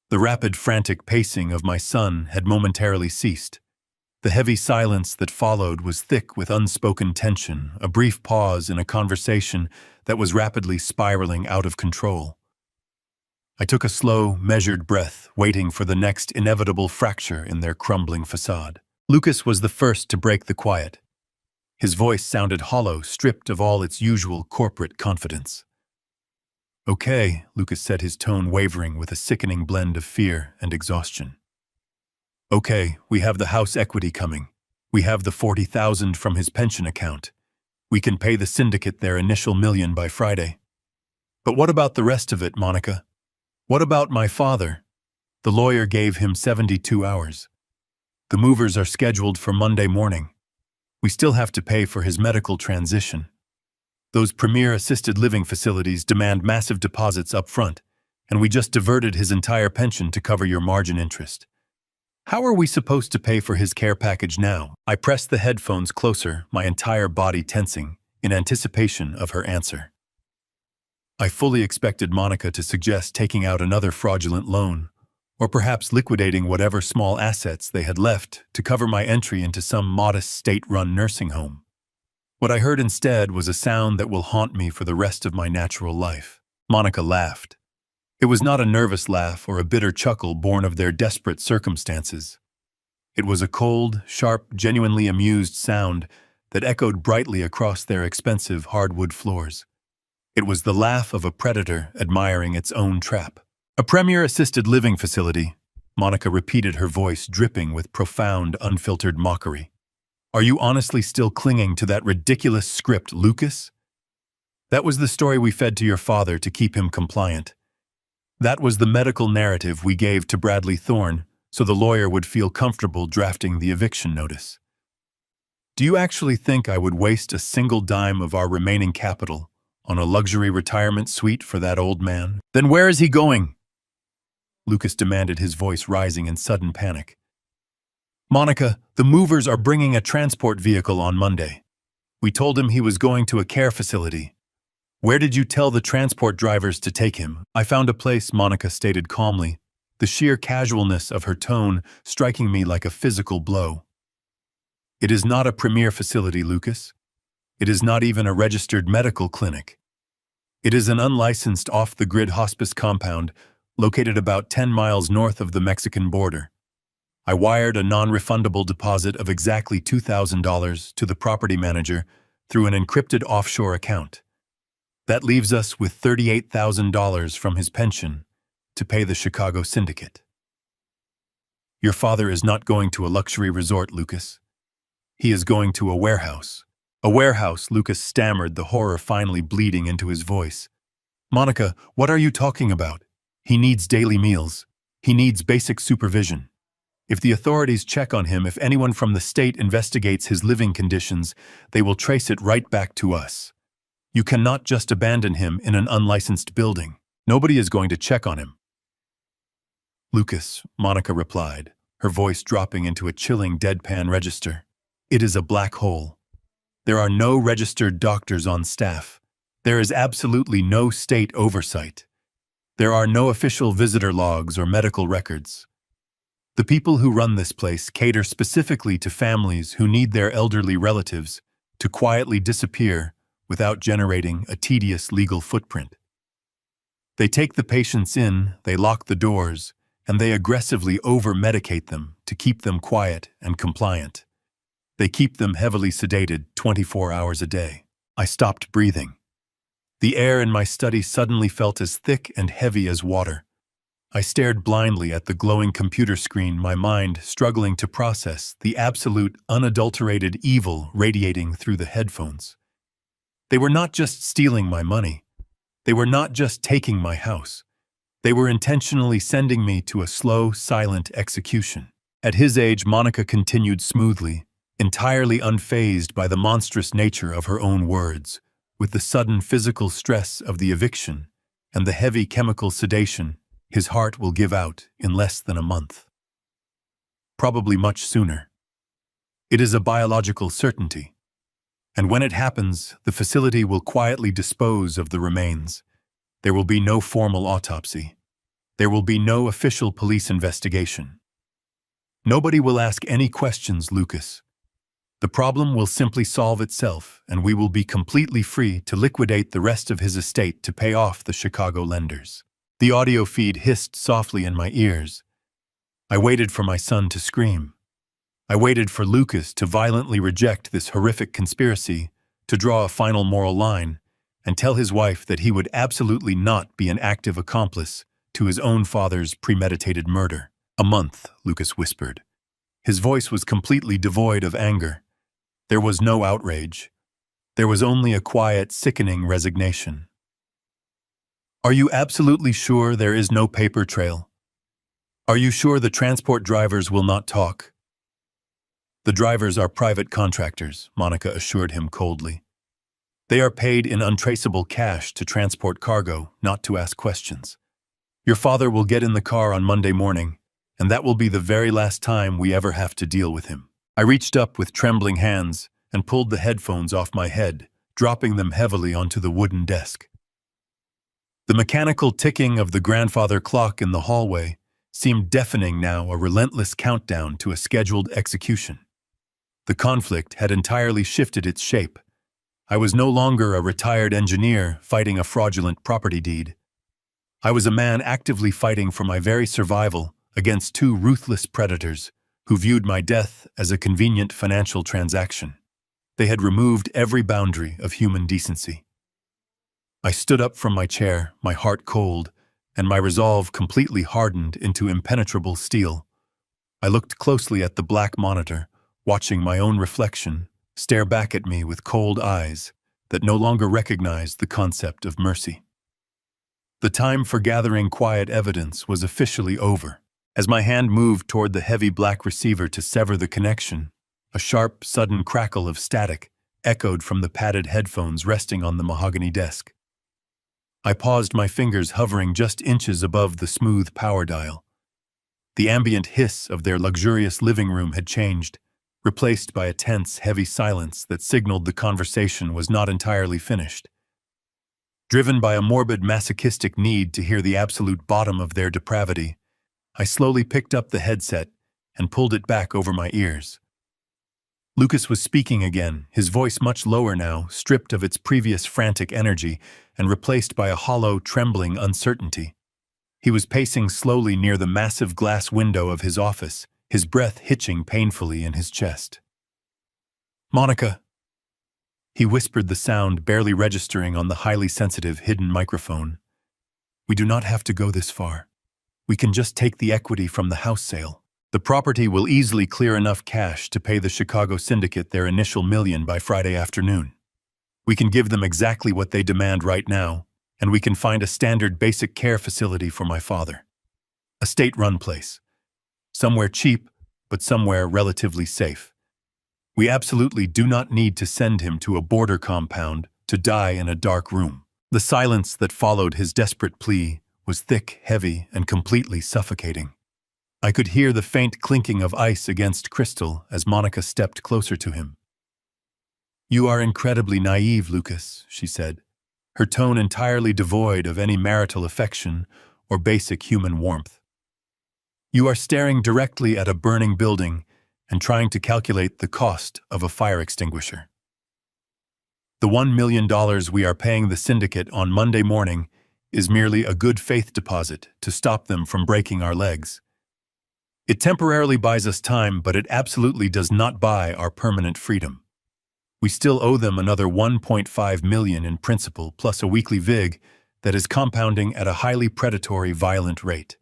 The rapid, frantic pacing of my son had momentarily ceased. The heavy silence that followed was thick with unspoken tension, a brief pause in a conversation that was rapidly spiraling out of control. I took a slow, measured breath, waiting for the next inevitable fracture in their crumbling facade. Lucas was the first to break the quiet. His voice sounded hollow, stripped of all its usual corporate confidence. "Okay," Lucas said, his tone wavering with a sickening blend of fear and exhaustion. "Okay, we have the house equity coming. We have the $40,000 from his pension account. We can pay the syndicate their initial $1 million by Friday. But what about the rest of it, Monica? What about my father?" The lawyer gave him 72 hours. "The movers are scheduled for Monday morning. We still have to pay for his medical transition. Those premier assisted living facilities demand massive deposits up front, and we just diverted his entire pension to cover your margin interest. How are we supposed to pay for his care package now?" I pressed the headphones closer, my entire body tensing, in anticipation of her answer. I fully expected Monica to suggest taking out another fraudulent loan, or perhaps liquidating whatever small assets they had left to cover my entry into some modest state-run nursing home. What I heard instead was a sound that will haunt me for the rest of my natural life. Monica laughed. It was not a nervous laugh or a bitter chuckle born of their desperate circumstances. It was a cold, sharp, genuinely amused sound that echoed brightly across their expensive hardwood floors. It was the laugh of a predator admiring its own trap. "A premier assisted living facility," Monica repeated, her voice dripping with profound, unfiltered mockery. "Are you honestly still clinging to that ridiculous script, Lucas? That was the story we fed to your father to keep him compliant. That was the medical narrative we gave to Bradley Thorne so the lawyer would feel comfortable drafting the eviction notice. Do you actually think I would waste a single dime of our remaining capital on a luxury retirement suite for that old man? Then where is he going?" Lucas demanded, his voice rising in sudden panic. "Monica, the movers are bringing a transport vehicle on Monday. We told him he was going to a care facility. Where did you tell the transport drivers to take him?" "I found a place," Monica stated calmly, the sheer casualness of her tone striking me like a physical blow. "It is not a premier facility, Lucas. It is not even a registered medical clinic. It is an unlicensed off-the-grid hospice compound located about 10 miles north of the Mexican border. I wired a non-refundable deposit of exactly $2,000 to the property manager through an encrypted offshore account. That leaves us with $38,000 from his pension to pay the Chicago syndicate. Your father is not going to a luxury resort, Lucas. He is going to a warehouse. A warehouse, Lucas stammered, the horror finally bleeding into his voice. Monica, what are you talking about? He needs daily meals. He needs basic supervision. If the authorities check on him, if anyone from the state investigates his living conditions, they will trace it right back to us. You cannot just abandon him in an unlicensed building. Nobody is going to check on him. Lucas, Monica replied, her voice dropping into a chilling deadpan register. It is a black hole. There are no registered doctors on staff. There is absolutely no state oversight. There are no official visitor logs or medical records. The people who run this place cater specifically to families who need their elderly relatives to quietly disappear without generating a tedious legal footprint. They take the patients in, they lock the doors, and they aggressively over-medicate them to keep them quiet and compliant. They keep them heavily sedated 24 hours a day. I stopped breathing. The air in my study suddenly felt as thick and heavy as water. I stared blindly at the glowing computer screen, my mind struggling to process the absolute, unadulterated evil radiating through the headphones. They were not just stealing my money. They were not just taking my house. They were intentionally sending me to a slow, silent execution. At his age, Monica continued smoothly, entirely unfazed by the monstrous nature of her own words, with the sudden physical stress of the eviction and the heavy chemical sedation. His heart will give out in less than a month. Probably much sooner. It is a biological certainty. And when it happens, the facility will quietly dispose of the remains. There will be no formal autopsy. There will be no official police investigation. Nobody will ask any questions, Lucas. The problem will simply solve itself, and we will be completely free to liquidate the rest of his estate to pay off the Chicago lenders. The audio feed hissed softly in my ears. I waited for my son to scream. I waited for Lucas to violently reject this horrific conspiracy, to draw a final moral line, and tell his wife that he would absolutely not be an active accomplice to his own father's premeditated murder. A month, Lucas whispered. His voice was completely devoid of anger. There was no outrage. There was only a quiet, sickening resignation. Are you absolutely sure there is no paper trail? Are you sure the transport drivers will not talk? The drivers are private contractors, Monica assured him coldly. They are paid in untraceable cash to transport cargo, not to ask questions. Your father will get in the car on Monday morning, and that will be the very last time we ever have to deal with him. I reached up with trembling hands and pulled the headphones off my head, dropping them heavily onto the wooden desk. The mechanical ticking of the grandfather clock in the hallway seemed deafening now, a relentless countdown to a scheduled execution. The conflict had entirely shifted its shape. I was no longer a retired engineer fighting a fraudulent property deed. I was a man actively fighting for my very survival against two ruthless predators who viewed my death as a convenient financial transaction. They had removed every boundary of human decency. I stood up from my chair, my heart cold, and my resolve completely hardened into impenetrable steel. I looked closely at the black monitor, watching my own reflection stare back at me with cold eyes that no longer recognized the concept of mercy. The time for gathering quiet evidence was officially over. As my hand moved toward the heavy black receiver to sever the connection, a sharp, sudden crackle of static echoed from the padded headphones resting on the mahogany desk. I paused, my fingers hovering just inches above the smooth power dial. The ambient hiss of their luxurious living room had changed, replaced by a tense, heavy silence that signaled the conversation was not entirely finished. Driven by a morbid, masochistic need to hear the absolute bottom of their depravity, I slowly picked up the headset and pulled it back over my ears. Lucas was speaking again, his voice much lower now, stripped of its previous frantic energy and replaced by a hollow, trembling uncertainty. He was pacing slowly near the massive glass window of his office, his breath hitching painfully in his chest. Monica, He whispered the sound barely registering on the highly sensitive hidden microphone. We do not have to go this far. We can just take the equity from the house sale. The property will easily clear enough cash to pay the Chicago syndicate their initial $1 million by Friday afternoon. We can give them exactly what they demand right now, and we can find a standard basic care facility for my father. A state-run place. Somewhere cheap, but somewhere relatively safe. We absolutely do not need to send him to a border compound to die in a dark room. The silence that followed his desperate plea was thick, heavy, and completely suffocating. I could hear the faint clinking of ice against crystal as Monica stepped closer to him. You are incredibly naive, Lucas, she said, her tone entirely devoid of any marital affection or basic human warmth. You are staring directly at a burning building and trying to calculate the cost of a fire extinguisher. The $1 million we are paying the syndicate on Monday morning is merely a good faith deposit to stop them from breaking our legs. It temporarily buys us time, but it absolutely does not buy our permanent freedom. We still owe them another $1.5 million in principal plus a weekly VIG that is compounding at a highly predatory, violent rate.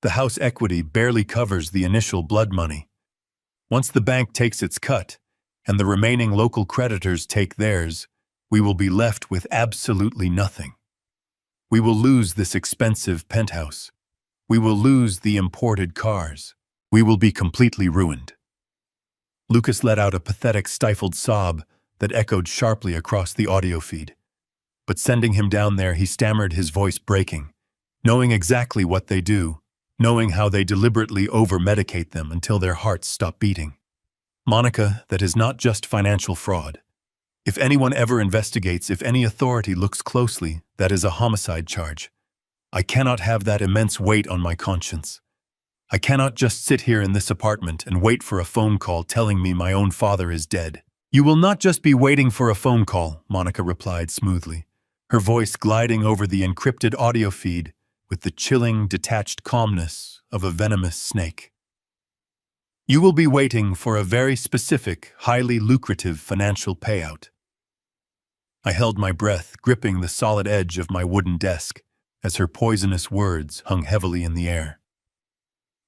The house equity barely covers the initial blood money. Once the bank takes its cut, and the remaining local creditors take theirs, we will be left with absolutely nothing. We will lose this expensive penthouse. We will lose the imported cars. We will be completely ruined. Lucas let out a pathetic, stifled sob that echoed sharply across the audio feed. But sending him down there, he stammered, his voice breaking, knowing exactly what they do, knowing how they deliberately over-medicate them until their hearts stop beating. Monica, that is not just financial fraud. If anyone ever investigates, if any authority looks closely, that is a homicide charge. I cannot have that immense weight on my conscience. I cannot just sit here in this apartment and wait for a phone call telling me my own father is dead. You will not just be waiting for a phone call, Monica replied smoothly, her voice gliding over the encrypted audio feed with the chilling, detached calmness of a venomous snake. You will be waiting for a very specific, highly lucrative financial payout. I held my breath, gripping the solid edge of my wooden desk, as her poisonous words hung heavily in the air.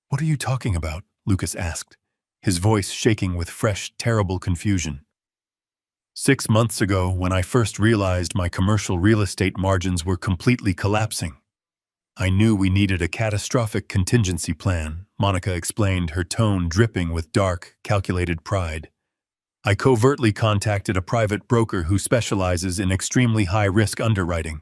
What are you talking about? Lucas asked, his voice shaking with fresh, terrible confusion. 6 months ago, when I first realized my commercial real estate margins were completely collapsing, I knew we needed a catastrophic contingency plan, Monica explained, her tone dripping with dark, calculated pride. I covertly contacted a private broker who specializes in extremely high-risk underwriting.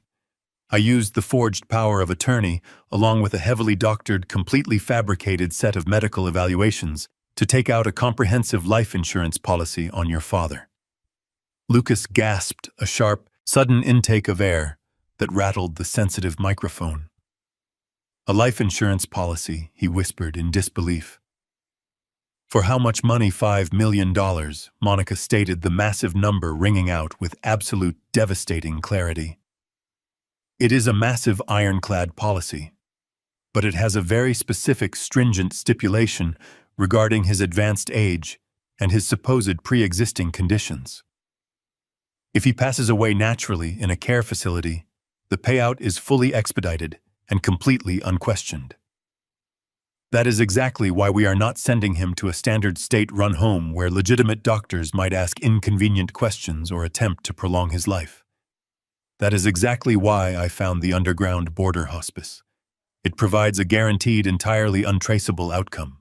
I used the forged power of attorney, along with a heavily doctored, completely fabricated set of medical evaluations, to take out a comprehensive life insurance policy on your father. Lucas gasped, a sharp, sudden intake of air that rattled the sensitive microphone. A life insurance policy, he whispered in disbelief. For how much money? $5 million, Monica stated, the massive number ringing out with absolute devastating clarity. It is a massive ironclad policy, but it has a very specific, stringent stipulation regarding his advanced age and his supposed pre-existing conditions. If he passes away naturally in a care facility, the payout is fully expedited and completely unquestioned. That is exactly why we are not sending him to a standard state-run home where legitimate doctors might ask inconvenient questions or attempt to prolong his life. That is exactly why I found the underground border hospice. It provides a guaranteed, entirely untraceable outcome.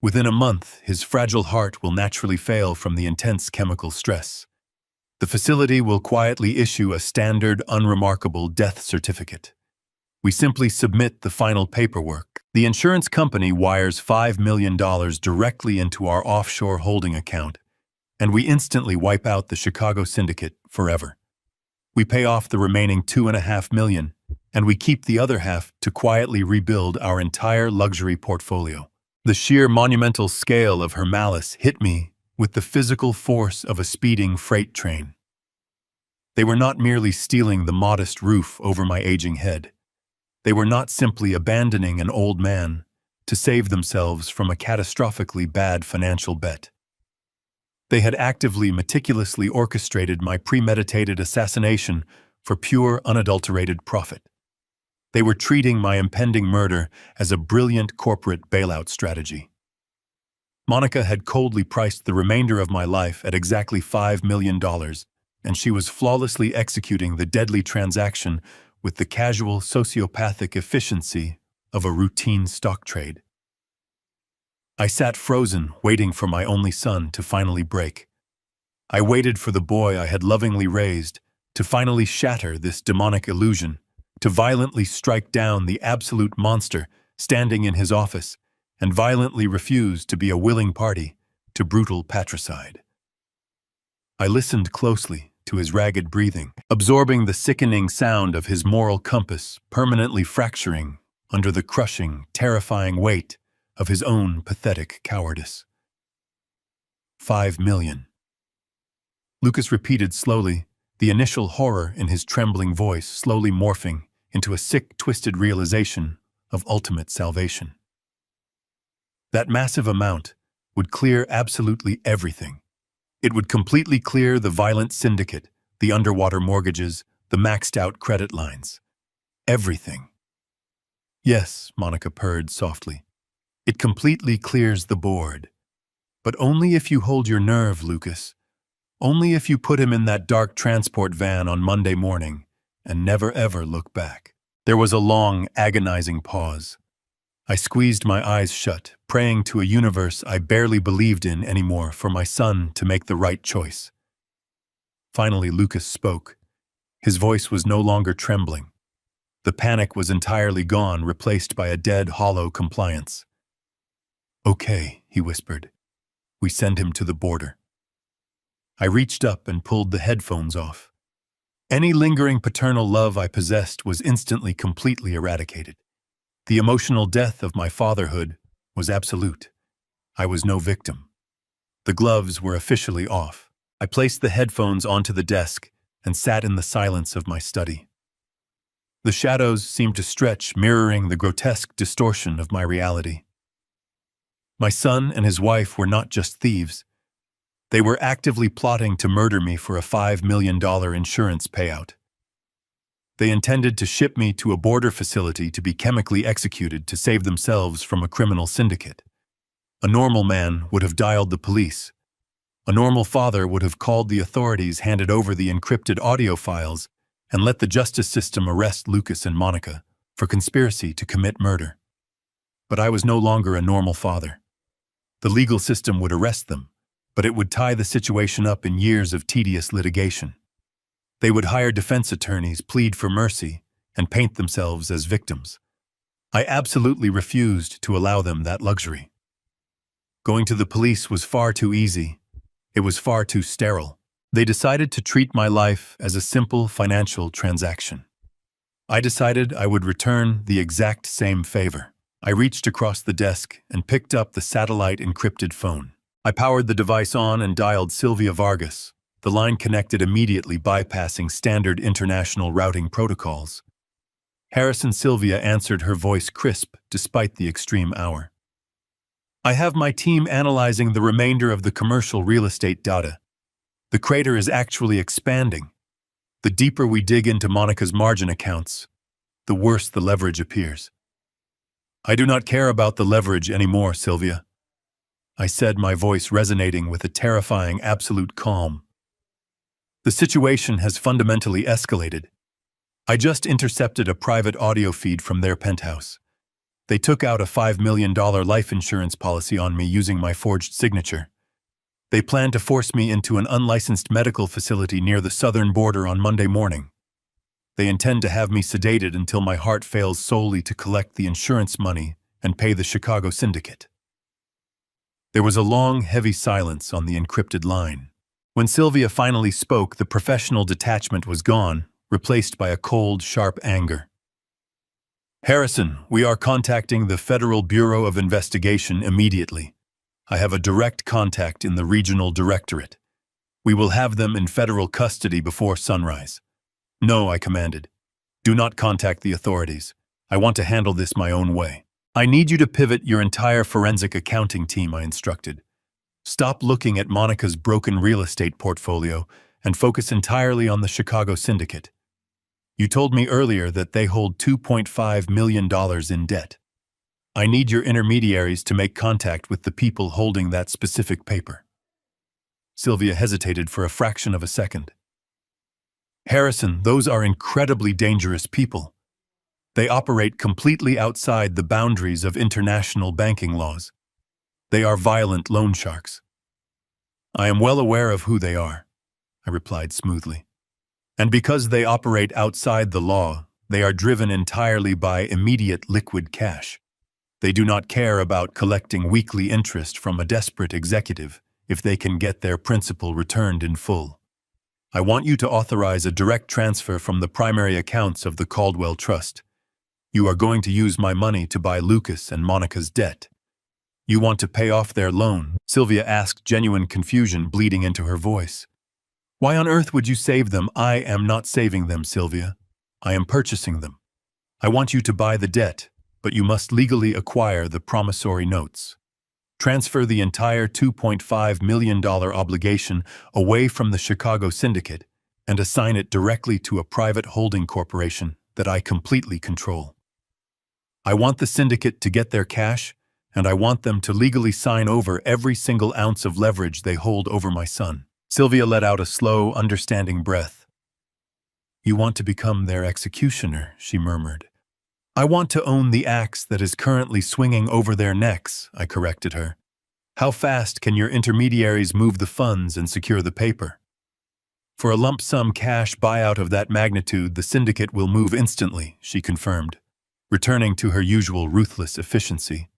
Within a month, his fragile heart will naturally fail from the intense chemical stress. The facility will quietly issue a standard, unremarkable death certificate. We simply submit the final paperwork. The insurance company wires $5 million directly into our offshore holding account, and we instantly wipe out the Chicago syndicate forever. We pay off the remaining $2.5 million, and we keep the other half to quietly rebuild our entire luxury portfolio. The sheer monumental scale of her malice hit me with the physical force of a speeding freight train. They were not merely stealing the modest roof over my aging head. They were not simply abandoning an old man to save themselves from a catastrophically bad financial bet. They had actively, meticulously orchestrated my premeditated assassination for pure, unadulterated profit. They were treating my impending murder as a brilliant corporate bailout strategy. Monica had coldly priced the remainder of my life at exactly $5 million, and she was flawlessly executing the deadly transaction with the casual, sociopathic efficiency of a routine stock trade. I sat frozen, waiting for my only son to finally break. I waited for the boy I had lovingly raised to finally shatter this demonic illusion, to violently strike down the absolute monster standing in his office, and violently refuse to be a willing party to brutal patricide. I listened closely to his ragged breathing, absorbing the sickening sound of his moral compass permanently fracturing under the crushing, terrifying weight of his own pathetic cowardice. 5 million. Lucas repeated slowly, the initial horror in his trembling voice slowly morphing into a sick, twisted realization of ultimate salvation. That massive amount would clear absolutely everything. It would completely clear the violent syndicate, the underwater mortgages, the maxed-out credit lines. Everything. Yes, Monica purred softly. It completely clears the board. But only if you hold your nerve, Lucas. Only if you put him in that dark transport van on Monday morning and never ever look back. There was a long, agonizing pause. I squeezed my eyes shut, praying to a universe I barely believed in anymore for my son to make the right choice. Finally, Lucas spoke. His voice was no longer trembling. The panic was entirely gone, replaced by a dead, hollow compliance. "Okay," he whispered. "We send him to the border." I reached up and pulled the headphones off. Any lingering paternal love I possessed was instantly completely eradicated. The emotional death of my fatherhood was absolute. I was no victim. The gloves were officially off. I placed the headphones onto the desk and sat in the silence of my study. The shadows seemed to stretch, mirroring the grotesque distortion of my reality. My son and his wife were not just thieves. They were actively plotting to murder me for a $5 million insurance payout. They intended to ship me to a border facility to be chemically executed to save themselves from a criminal syndicate. A normal man would have dialed the police. A normal father would have called the authorities, handed over the encrypted audio files, and let the justice system arrest Lucas and Monica for conspiracy to commit murder. But I was no longer a normal father. The legal system would arrest them, but it would tie the situation up in years of tedious litigation. They would hire defense attorneys, plead for mercy, and paint themselves as victims. I absolutely refused to allow them that luxury. Going to the police was far too easy. It was far too sterile. They decided to treat my life as a simple financial transaction. I decided I would return the exact same favor. I reached across the desk and picked up the satellite-encrypted phone. I powered the device on and dialed Sylvia Vargas. The line connected immediately, bypassing standard international routing protocols. Harrison Sylvia answered, her voice crisp despite the extreme hour. "I have my team analyzing the remainder of the commercial real estate data. The crater is actually expanding. The deeper we dig into Monica's margin accounts, the worse the leverage appears." "I do not care about the leverage anymore, Sylvia," I said, my voice resonating with a terrifying absolute calm. "The situation has fundamentally escalated. I just intercepted a private audio feed from their penthouse. They took out a $5 million life insurance policy on me using my forged signature. They plan to force me into an unlicensed medical facility near the southern border on Monday morning. They intend to have me sedated until my heart fails solely to collect the insurance money and pay the Chicago syndicate." There was a long, heavy silence on the encrypted line. When Sylvia finally spoke, the professional detachment was gone, replaced by a cold, sharp anger. "Harrison, we are contacting the Federal Bureau of Investigation immediately. I have a direct contact in the regional directorate. We will have them in federal custody before sunrise." "No," I commanded. "Do not contact the authorities. I want to handle this my own way." "I need you to pivot your entire forensic accounting team," I instructed. Stop looking at Monica's broken real estate portfolio and focus entirely on the Chicago syndicate. You told me earlier that they hold $2.5 million in debt. I need your intermediaries to make contact with the people holding that specific paper. Sylvia hesitated for a fraction of a second. Harrison, those are incredibly dangerous people. They operate completely outside the boundaries of international banking laws. They are violent loan sharks. I am well aware of who they are, I replied smoothly. And because they operate outside the law, they are driven entirely by immediate liquid cash. They do not care about collecting weekly interest from a desperate executive if they can get their principal returned in full. I want you to authorize a direct transfer from the primary accounts of the Caldwell Trust. You are going to use my money to buy Lucas and Monica's debt. You want to pay off their loan? Sylvia asked, genuine confusion bleeding into her voice. Why on earth would you save them? I am not saving them, Sylvia. I am purchasing them. I want you to buy the debt, but you must legally acquire the promissory notes. Transfer the entire $2.5 million obligation away from the Chicago syndicate and assign it directly to a private holding corporation that I completely control. I want the syndicate to get their cash, and I want them to legally sign over every single ounce of leverage they hold over my son. Sylvia let out a slow, understanding breath. You want to become their executioner, she murmured. I want to own the axe that is currently swinging over their necks, I corrected her. How fast can your intermediaries move the funds and secure the paper? For a lump sum cash buyout of that magnitude, the syndicate will move instantly, she confirmed, returning to her usual ruthless efficiency.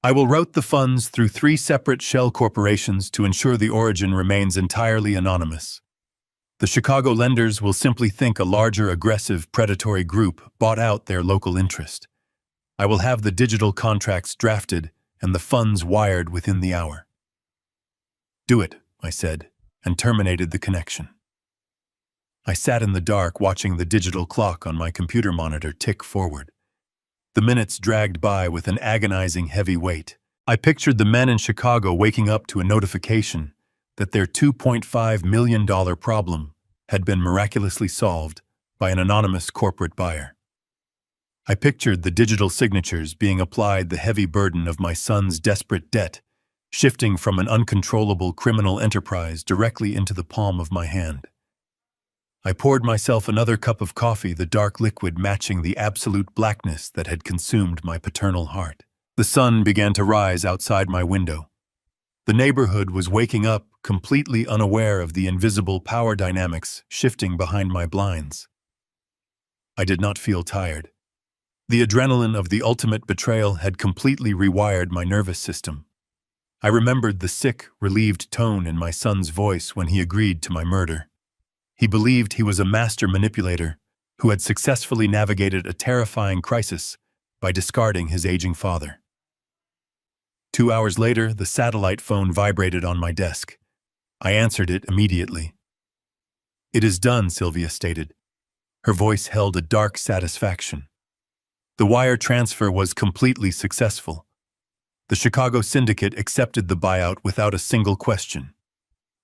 I will route the funds through 3 separate shell corporations to ensure the origin remains entirely anonymous. The Chicago lenders will simply think a larger, aggressive, predatory group bought out their local interest. I will have the digital contracts drafted and the funds wired within the hour. Do it, I said, and terminated the connection. I sat in the dark watching the digital clock on my computer monitor tick forward. The minutes dragged by with an agonizing heavy weight. I pictured the men in Chicago waking up to a notification that their $2.5 million problem had been miraculously solved by an anonymous corporate buyer. I pictured the digital signatures being applied the heavy burden of my son's desperate debt, shifting from an uncontrollable criminal enterprise directly into the palm of my hand. I poured myself another cup of coffee, the dark liquid matching the absolute blackness that had consumed my paternal heart. The sun began to rise outside my window. The neighborhood was waking up, completely unaware of the invisible power dynamics shifting behind my blinds. I did not feel tired. The adrenaline of the ultimate betrayal had completely rewired my nervous system. I remembered the sick, relieved tone in my son's voice when he agreed to my murder. He believed he was a master manipulator who had successfully navigated a terrifying crisis by discarding his aging father. 2 hours later, the satellite phone vibrated on my desk. I answered it immediately. It is done, Sylvia stated. Her voice held a dark satisfaction. The wire transfer was completely successful. The Chicago syndicate accepted the buyout without a single question.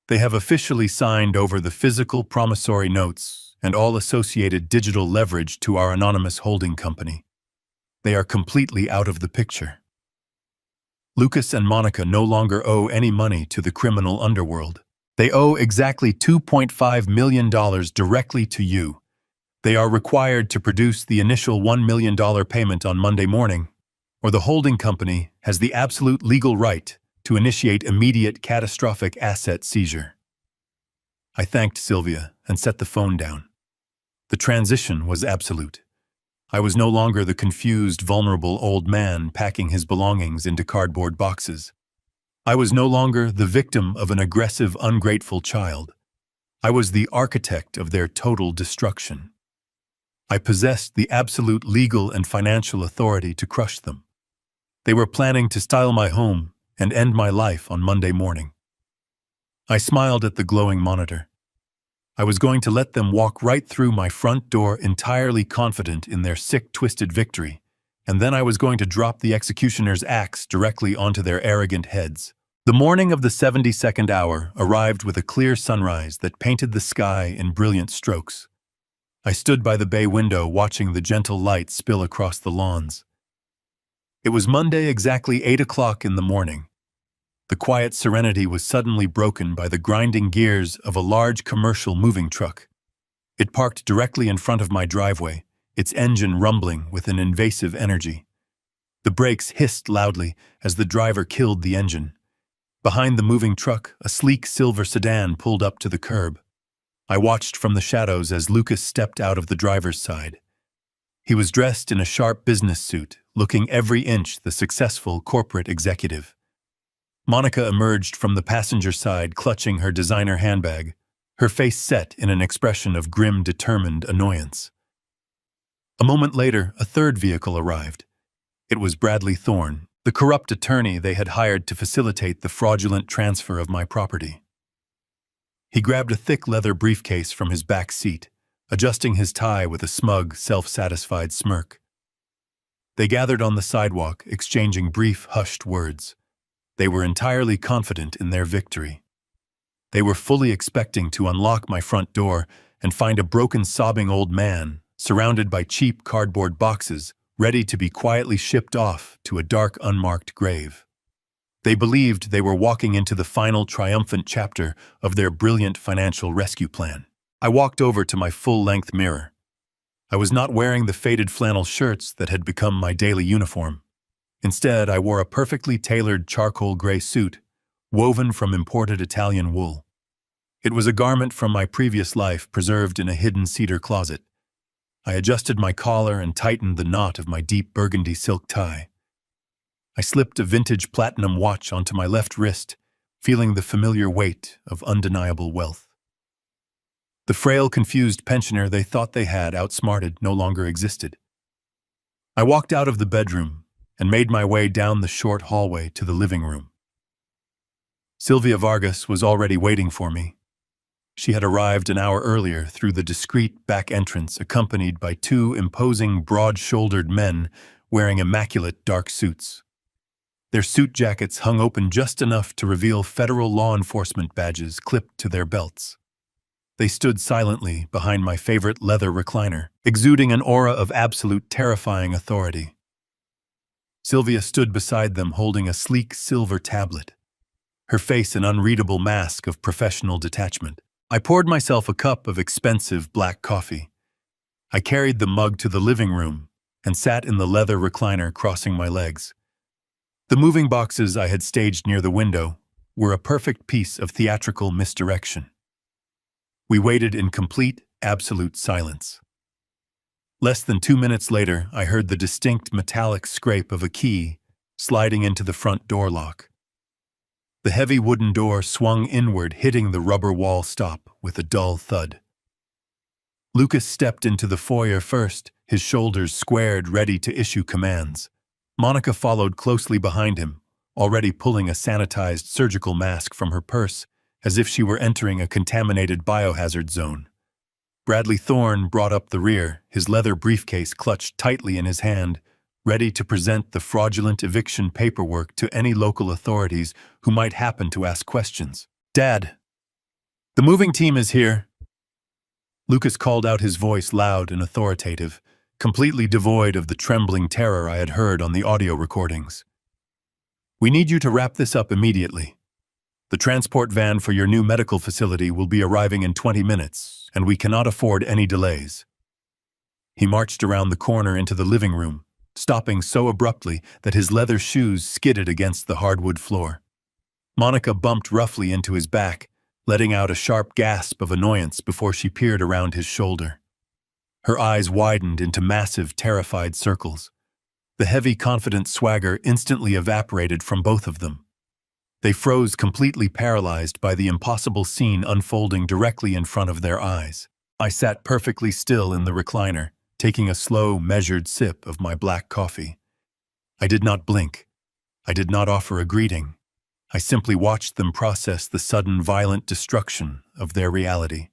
They have officially signed over the physical promissory notes and all associated digital leverage to our anonymous holding company. They are completely out of the picture. Lucas and Monica no longer owe any money to the criminal underworld. They owe exactly $2.5 million directly to you. They are required to produce the initial $1 million payment on Monday morning, or the holding company has the absolute legal right to initiate immediate catastrophic asset seizure. I thanked Sylvia and set the phone down. The transition was absolute. I was no longer the confused, vulnerable old man packing his belongings into cardboard boxes. I was no longer the victim of an aggressive, ungrateful child. I was the architect of their total destruction. I possessed the absolute legal and financial authority to crush them. They were planning to steal my home and end my life on Monday morning. I smiled at the glowing monitor. I was going to let them walk right through my front door entirely confident in their sick, twisted victory, and then I was going to drop the executioner's axe directly onto their arrogant heads. The morning of the 72nd hour arrived with a clear sunrise that painted the sky in brilliant strokes. I stood by the bay window watching the gentle light spill across the lawns. It was Monday, exactly 8 o'clock in the morning. The quiet serenity was suddenly broken by the grinding gears of a large commercial moving truck. It parked directly in front of my driveway, its engine rumbling with an invasive energy. The brakes hissed loudly as the driver killed the engine. Behind the moving truck, a sleek silver sedan pulled up to the curb. I watched from the shadows as Lucas stepped out of the driver's side. He was dressed in a sharp business suit, looking every inch the successful corporate executive. Monica emerged from the passenger side clutching her designer handbag, her face set in an expression of grim, determined annoyance. A moment later, a third vehicle arrived. It was Bradley Thorne, the corrupt attorney they had hired to facilitate the fraudulent transfer of my property. He grabbed a thick leather briefcase from his back seat, adjusting his tie with a smug, self-satisfied smirk. They gathered on the sidewalk, exchanging brief, hushed words. They were entirely confident in their victory. They were fully expecting to unlock my front door and find a broken, sobbing old man, surrounded by cheap cardboard boxes, ready to be quietly shipped off to a dark, unmarked grave. They believed they were walking into the final triumphant chapter of their brilliant financial rescue plan. I walked over to my full-length mirror. I was not wearing the faded flannel shirts that had become my daily uniform. Instead, I wore a perfectly tailored charcoal gray suit, woven from imported Italian wool. It was a garment from my previous life preserved in a hidden cedar closet. I adjusted my collar and tightened the knot of my deep burgundy silk tie. I slipped a vintage platinum watch onto my left wrist, feeling the familiar weight of undeniable wealth. The frail, confused pensioner they thought they had outsmarted no longer existed. I walked out of the bedroom and made my way down the short hallway to the living room. Sylvia Vargas was already waiting for me. She had arrived an hour earlier through the discreet back entrance, accompanied by two imposing, broad-shouldered men wearing immaculate dark suits. Their suit jackets hung open just enough to reveal federal law enforcement badges clipped to their belts. They stood silently behind my favorite leather recliner, exuding an aura of absolute terrifying authority. Sylvia stood beside them holding a sleek silver tablet, her face an unreadable mask of professional detachment. I poured myself a cup of expensive black coffee. I carried the mug to the living room and sat in the leather recliner crossing my legs. The moving boxes I had staged near the window were a perfect piece of theatrical misdirection. We waited in complete, absolute silence. Less than 2 minutes later, I heard the distinct metallic scrape of a key sliding into the front door lock. The heavy wooden door swung inward, hitting the rubber wall stop with a dull thud. Lucas stepped into the foyer first, his shoulders squared, ready to issue commands. Monica followed closely behind him, already pulling a sanitized surgical mask from her purse, as if she were entering a contaminated biohazard zone. Bradley Thorne brought up the rear, his leather briefcase clutched tightly in his hand, ready to present the fraudulent eviction paperwork to any local authorities who might happen to ask questions. "Dad, the moving team is here." Lucas called out, his voice loud and authoritative, completely devoid of the trembling terror I had heard on the audio recordings. "We need you to wrap this up immediately. The transport van for your new medical facility will be arriving in 20 minutes, and we cannot afford any delays." He marched around the corner into the living room, stopping so abruptly that his leather shoes skidded against the hardwood floor. Monica bumped roughly into his back, letting out a sharp gasp of annoyance before she peered around his shoulder. Her eyes widened into massive, terrified circles. The heavy, confident swagger instantly evaporated from both of them. They froze, completely paralyzed by the impossible scene unfolding directly in front of their eyes. I sat perfectly still in the recliner, taking a slow, measured sip of my black coffee. I did not blink. I did not offer a greeting. I simply watched them process the sudden, violent destruction of their reality.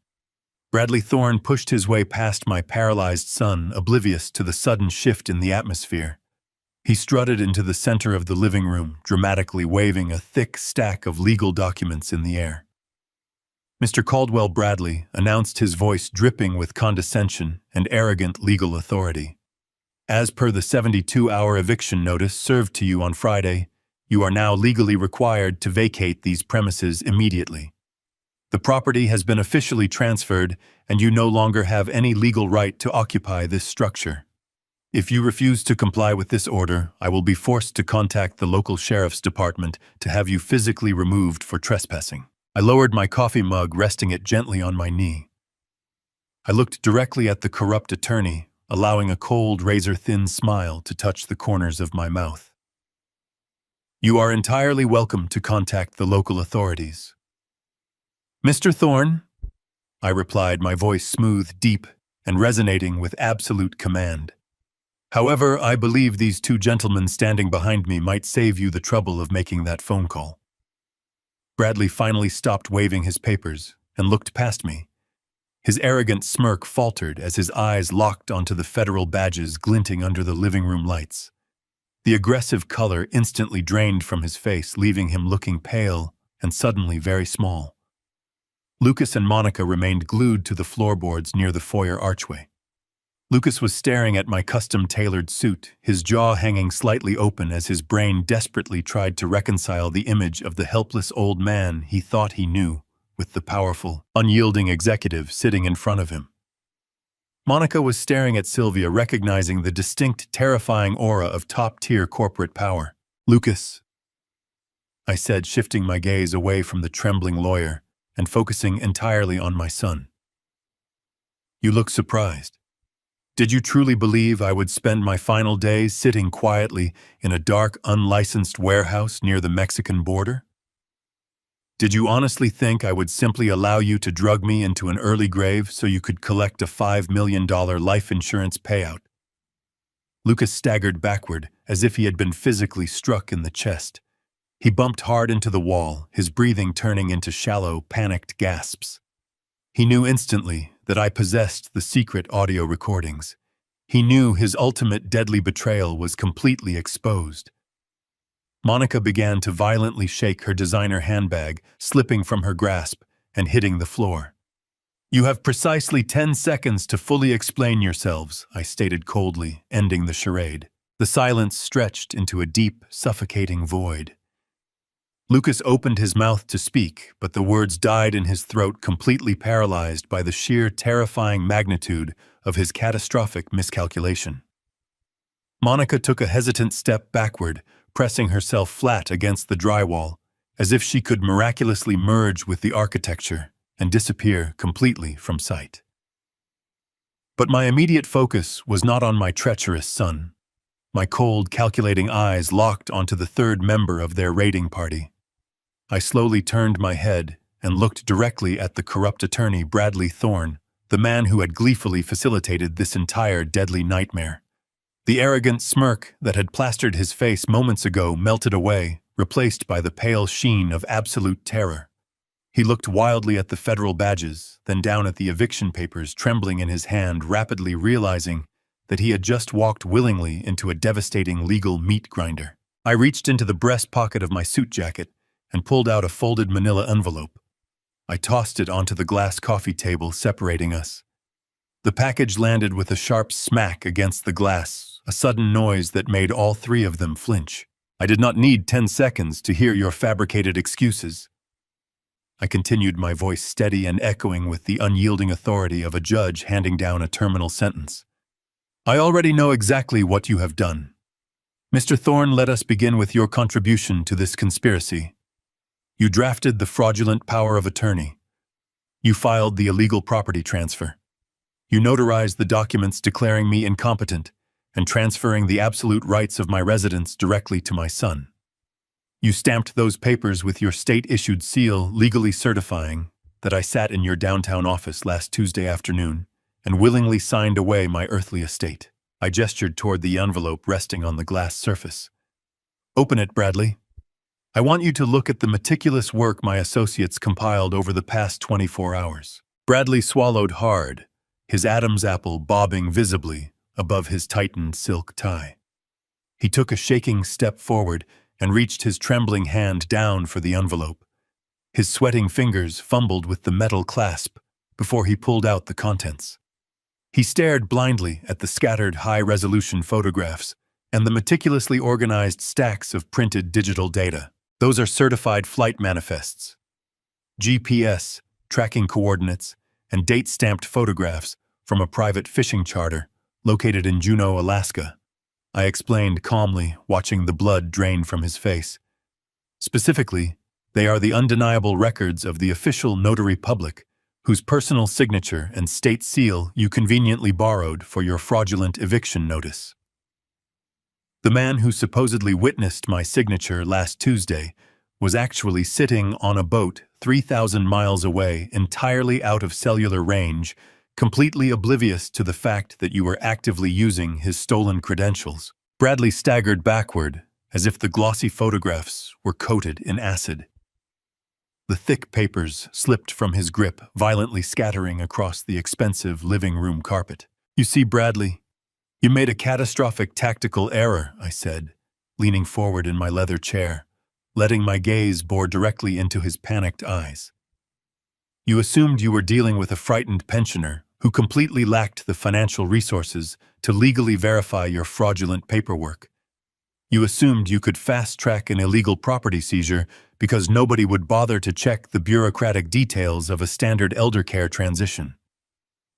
Bradley Thorne pushed his way past my paralyzed son, oblivious to the sudden shift in the atmosphere. He strutted into the center of the living room, dramatically waving a thick stack of legal documents in the air. Mr. Caldwell Bradley announced, his voice dripping with condescension and arrogant legal authority. As per the 72-hour eviction notice served to you on Friday, you are now legally required to vacate these premises immediately. The property has been officially transferred, and you no longer have any legal right to occupy this structure. If you refuse to comply with this order, I will be forced to contact the local sheriff's department to have you physically removed for trespassing. I lowered my coffee mug, resting it gently on my knee. I looked directly at the corrupt attorney, allowing a cold, razor-thin smile to touch the corners of my mouth. You are entirely welcome to contact the local authorities. Mr. Thorne, I replied, my voice smooth, deep, and resonating with absolute command. However, I believe these two gentlemen standing behind me might save you the trouble of making that phone call. Bradley finally stopped waving his papers and looked past me. His arrogant smirk faltered as his eyes locked onto the federal badges glinting under the living room lights. The aggressive color instantly drained from his face, leaving him looking pale and suddenly very small. Lucas and Monica remained glued to the floorboards near the foyer archway. Lucas was staring at my custom-tailored suit, his jaw hanging slightly open as his brain desperately tried to reconcile the image of the helpless old man he thought he knew with the powerful, unyielding executive sitting in front of him. Monica was staring at Sylvia, recognizing the distinct, terrifying aura of top-tier corporate power. Lucas, I said, shifting my gaze away from the trembling lawyer and focusing entirely on my son. You look surprised. Did you truly believe I would spend my final days sitting quietly in a dark, unlicensed warehouse near the Mexican border? Did you honestly think I would simply allow you to drug me into an early grave so you could collect a $5 million life insurance payout? Lucas staggered backward as if he had been physically struck in the chest. He bumped hard into the wall, his breathing turning into shallow, panicked gasps. He knew instantly that I possessed the secret audio recordings. He knew his ultimate deadly betrayal was completely exposed. Monica began to violently shake her designer handbag, slipping from her grasp and hitting the floor. You have precisely 10 seconds to fully explain yourselves, I stated coldly, ending the charade. The silence stretched into a deep, suffocating void. Lucas opened his mouth to speak, but the words died in his throat, completely paralyzed by the sheer terrifying magnitude of his catastrophic miscalculation. Monica took a hesitant step backward, pressing herself flat against the drywall, as if she could miraculously merge with the architecture and disappear completely from sight. But my immediate focus was not on my treacherous son. My cold, calculating eyes locked onto the third member of their raiding party. I slowly turned my head and looked directly at the corrupt attorney Bradley Thorne, the man who had gleefully facilitated this entire deadly nightmare. The arrogant smirk that had plastered his face moments ago melted away, replaced by the pale sheen of absolute terror. He looked wildly at the federal badges, then down at the eviction papers trembling in his hand, rapidly realizing that he had just walked willingly into a devastating legal meat grinder. I reached into the breast pocket of my suit jacket and pulled out a folded manila envelope. I tossed it onto the glass coffee table separating us. The package landed with a sharp smack against the glass, a sudden noise that made all three of them flinch. I did not need 10 seconds to hear your fabricated excuses. I continued, my voice steady and echoing with the unyielding authority of a judge handing down a terminal sentence. I already know exactly what you have done. Mr. Thorne, let us begin with your contribution to this conspiracy. You drafted the fraudulent power of attorney. You filed the illegal property transfer. You notarized the documents declaring me incompetent and transferring the absolute rights of my residence directly to my son. You stamped those papers with your state-issued seal, legally certifying that I sat in your downtown office last Tuesday afternoon and willingly signed away my earthly estate. I gestured toward the envelope resting on the glass surface. Open it, Bradley. I want you to look at the meticulous work my associates compiled over the past 24 hours. Bradley swallowed hard, his Adam's apple bobbing visibly above his tightened silk tie. He took a shaking step forward and reached his trembling hand down for the envelope. His sweating fingers fumbled with the metal clasp before he pulled out the contents. He stared blindly at the scattered high-resolution photographs and the meticulously organized stacks of printed digital data. Those are certified flight manifests, GPS, tracking coordinates, and date-stamped photographs from a private fishing charter located in Juneau, Alaska. I explained calmly, watching the blood drain from his face. Specifically, they are the undeniable records of the official notary public, whose personal signature and state seal you conveniently borrowed for your fraudulent eviction notice. The man who supposedly witnessed my signature last Tuesday was actually sitting on a boat 3,000 miles away, entirely out of cellular range, completely oblivious to the fact that you were actively using his stolen credentials. Bradley staggered backward, as if the glossy photographs were coated in acid. The thick papers slipped from his grip, violently scattering across the expensive living room carpet. "You see, Bradley, you made a catastrophic tactical error," I said, leaning forward in my leather chair, letting my gaze bore directly into his panicked eyes. "You assumed you were dealing with a frightened pensioner who completely lacked the financial resources to legally verify your fraudulent paperwork. You assumed you could fast-track an illegal property seizure because nobody would bother to check the bureaucratic details of a standard elder care transition.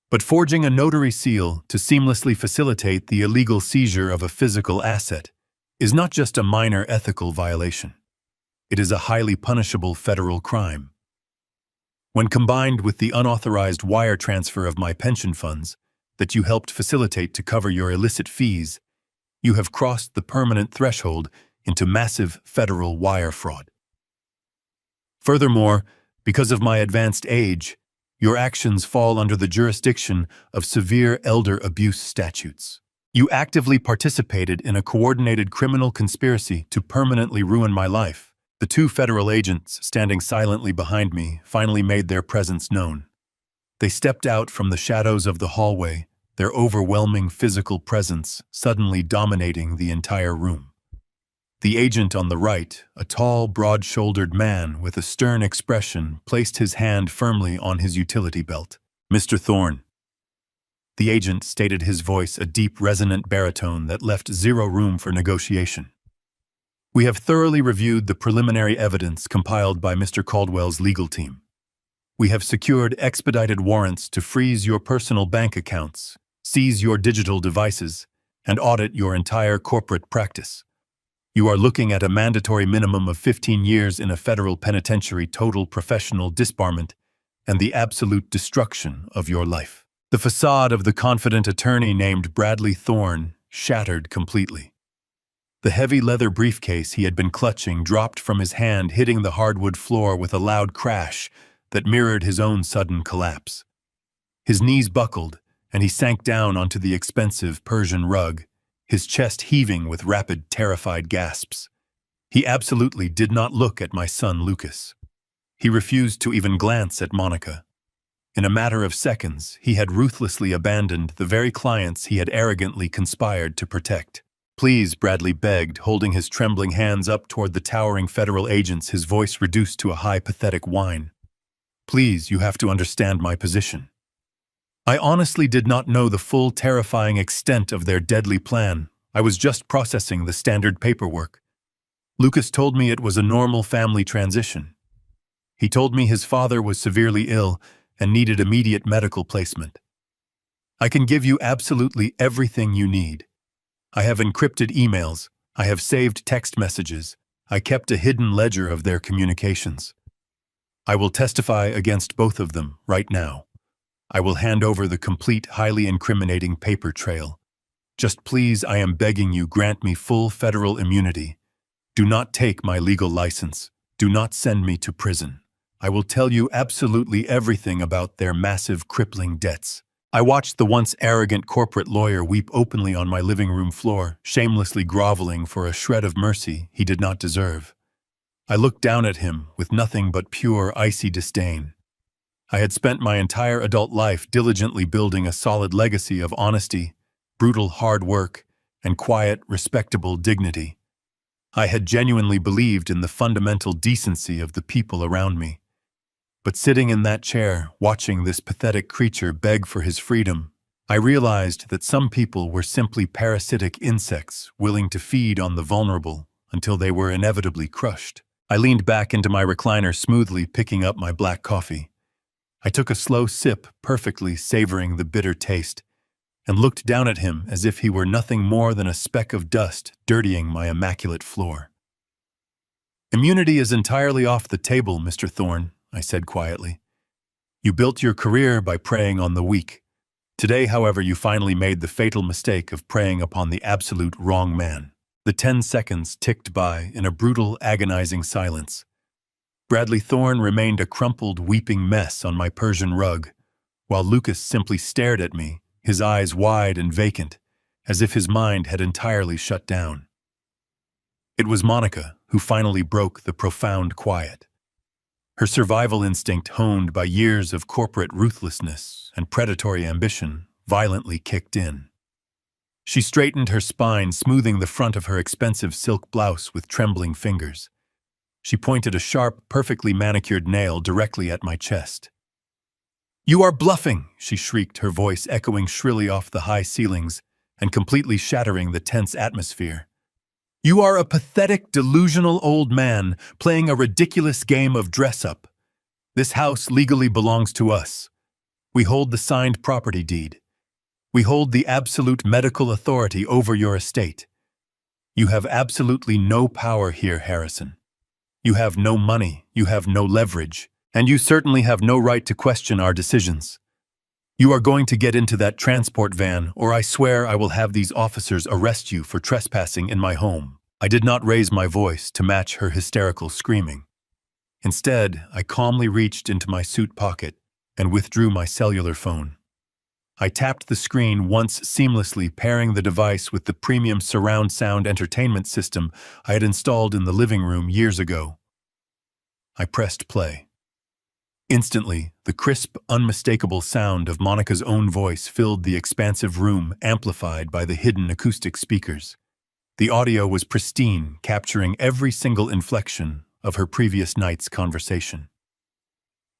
But forging a notary seal to seamlessly facilitate the illegal seizure of a physical asset is not just a minor ethical violation. It is a highly punishable federal crime. When combined with the unauthorized wire transfer of my pension funds that you helped facilitate to cover your illicit fees, you have crossed the permanent threshold into massive federal wire fraud. Furthermore, because of my advanced age, your actions fall under the jurisdiction of severe elder abuse statutes. You actively participated in a coordinated criminal conspiracy to permanently ruin my life. The two federal agents standing silently behind me finally made their presence known. They stepped out from the shadows of the hallway, their overwhelming physical presence suddenly dominating the entire room. The agent on the right, a tall, broad-shouldered man with a stern expression, placed his hand firmly on his utility belt. "Mr. Thorne." The agent stated, his voice a deep, resonant baritone that left zero room for negotiation. "We have thoroughly reviewed the preliminary evidence compiled by Mr. Caldwell's legal team. We have secured expedited warrants to freeze your personal bank accounts, seize your digital devices, and audit your entire corporate practice. You are looking at a mandatory minimum of 15 years in a federal penitentiary, total professional disbarment, and the absolute destruction of your life." The facade of the confident attorney named Bradley Thorne shattered completely. The heavy leather briefcase he had been clutching dropped from his hand, hitting the hardwood floor with a loud crash that mirrored his own sudden collapse. His knees buckled, and he sank down onto the expensive Persian rug, his chest heaving with rapid, terrified gasps. He absolutely did not look at my son Lucas. He refused to even glance at Monica. In a matter of seconds, he had ruthlessly abandoned the very clients he had arrogantly conspired to protect. "Please," Bradley begged, holding his trembling hands up toward the towering federal agents, his voice reduced to a high, pathetic whine. "Please, you have to understand my position. I honestly did not know the full, terrifying extent of their deadly plan. I was just processing the standard paperwork. Lucas told me it was a normal family transition. He told me his father was severely ill and needed immediate medical placement. I can give you absolutely everything you need. I have encrypted emails. I have saved text messages. I kept a hidden ledger of their communications. I will testify against both of them right now. I will hand over the complete, highly incriminating paper trail. Just please, I am begging you, grant me full federal immunity. Do not take my legal license. Do not send me to prison. I will tell you absolutely everything about their massive, crippling debts." I watched the once arrogant corporate lawyer weep openly on my living room floor, shamelessly groveling for a shred of mercy he did not deserve. I looked down at him with nothing but pure, icy disdain. I had spent my entire adult life diligently building a solid legacy of honesty, brutal hard work, and quiet, respectable dignity. I had genuinely believed in the fundamental decency of the people around me. But sitting in that chair, watching this pathetic creature beg for his freedom, I realized that some people were simply parasitic insects willing to feed on the vulnerable until they were inevitably crushed. I leaned back into my recliner, smoothly picking up my black coffee. I took a slow sip, perfectly savoring the bitter taste, and looked down at him as if he were nothing more than a speck of dust dirtying my immaculate floor. "Immunity is entirely off the table, Mr. Thorne," I said quietly. "You built your career by preying on the weak. Today, however, you finally made the fatal mistake of preying upon the absolute wrong man." The 10 seconds ticked by in a brutal, agonizing silence. Bradley Thorne remained a crumpled, weeping mess on my Persian rug, while Lucas simply stared at me, his eyes wide and vacant, as if his mind had entirely shut down. It was Monica who finally broke the profound quiet. Her survival instinct, honed by years of corporate ruthlessness and predatory ambition, violently kicked in. She straightened her spine, smoothing the front of her expensive silk blouse with trembling fingers. She pointed a sharp, perfectly manicured nail directly at my chest. "You are bluffing!" she shrieked, her voice echoing shrilly off the high ceilings and completely shattering the tense atmosphere. "You are a pathetic, delusional old man playing a ridiculous game of dress-up. This house legally belongs to us. We hold the signed property deed. We hold the absolute medical authority over your estate. You have absolutely no power here, Harrison. You have no money, you have no leverage, and you certainly have no right to question our decisions. You are going to get into that transport van, or I swear I will have these officers arrest you for trespassing in my home." I did not raise my voice to match her hysterical screaming. Instead, I calmly reached into my suit pocket and withdrew my cellular phone. I tapped the screen once, seamlessly pairing the device with the premium surround sound entertainment system I had installed in the living room years ago. I pressed play. Instantly, the crisp, unmistakable sound of Monica's own voice filled the expansive room, amplified by the hidden acoustic speakers. The audio was pristine, capturing every single inflection of her previous night's conversation.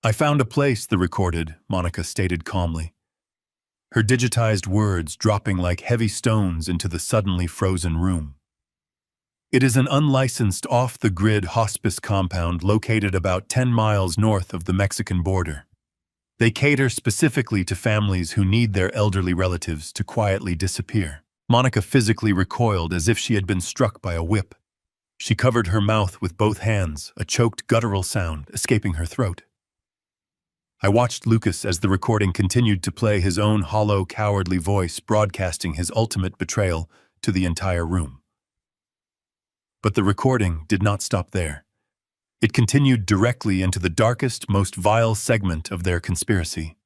"I found a place," the recorded, Monica stated calmly, her digitized words dropping like heavy stones into the suddenly frozen room. "It is an unlicensed, off-the-grid hospice compound located about 10 miles north of the Mexican border. They cater specifically to families who need their elderly relatives to quietly disappear." Monica physically recoiled as if she had been struck by a whip. She covered her mouth with both hands, a choked guttural sound escaping her throat. I watched Lucas as the recording continued to play, his own hollow, cowardly voice broadcasting his ultimate betrayal to the entire room. But the recording did not stop there. It continued directly into the darkest, most vile segment of their conspiracy.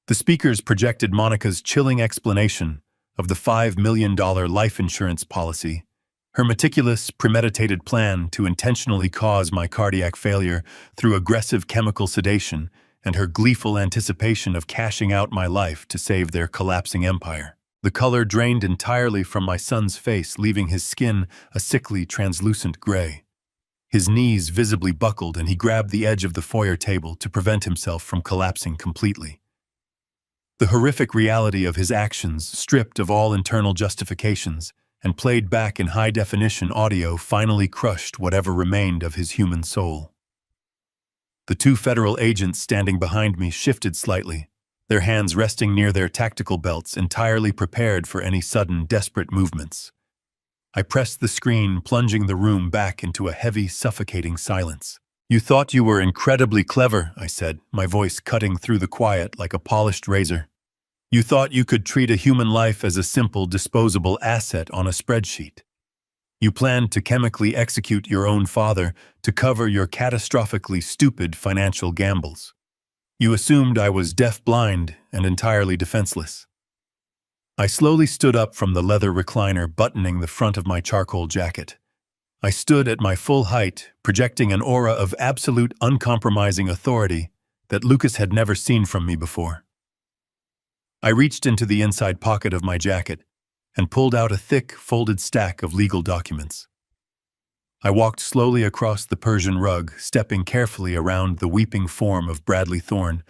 The speakers projected Monica's chilling explanation of the $5 million life insurance policy, her meticulous, premeditated plan to intentionally cause my cardiac failure through aggressive chemical sedation, and her gleeful anticipation of cashing out my life to save their collapsing empire. The color drained entirely from my son's face, leaving his skin a sickly, translucent gray. His knees visibly buckled, and he grabbed the edge of the foyer table to prevent himself from collapsing completely. The horrific reality of his actions, stripped of all internal justifications and played back in high-definition audio, finally crushed whatever remained of his human soul. The 2 federal agents standing behind me shifted slightly, their hands resting near their tactical belts, entirely prepared for any sudden, desperate movements. I pressed the screen, plunging the room back into a heavy, suffocating silence. "You thought you were incredibly clever," I said, my voice cutting through the quiet like a polished razor. "You thought you could treat a human life as a simple, disposable asset on a spreadsheet. You planned to chemically execute your own father to cover your catastrophically stupid financial gambles. You assumed I was deaf-blind and entirely defenseless." I slowly stood up from the leather recliner, buttoning the front of my charcoal jacket. I stood at my full height, projecting an aura of absolute, uncompromising authority that Lucas had never seen from me before. I reached into the inside pocket of my jacket and pulled out a thick, folded stack of legal documents. I walked slowly across the Persian rug, stepping carefully around the weeping form of Bradley Thorne,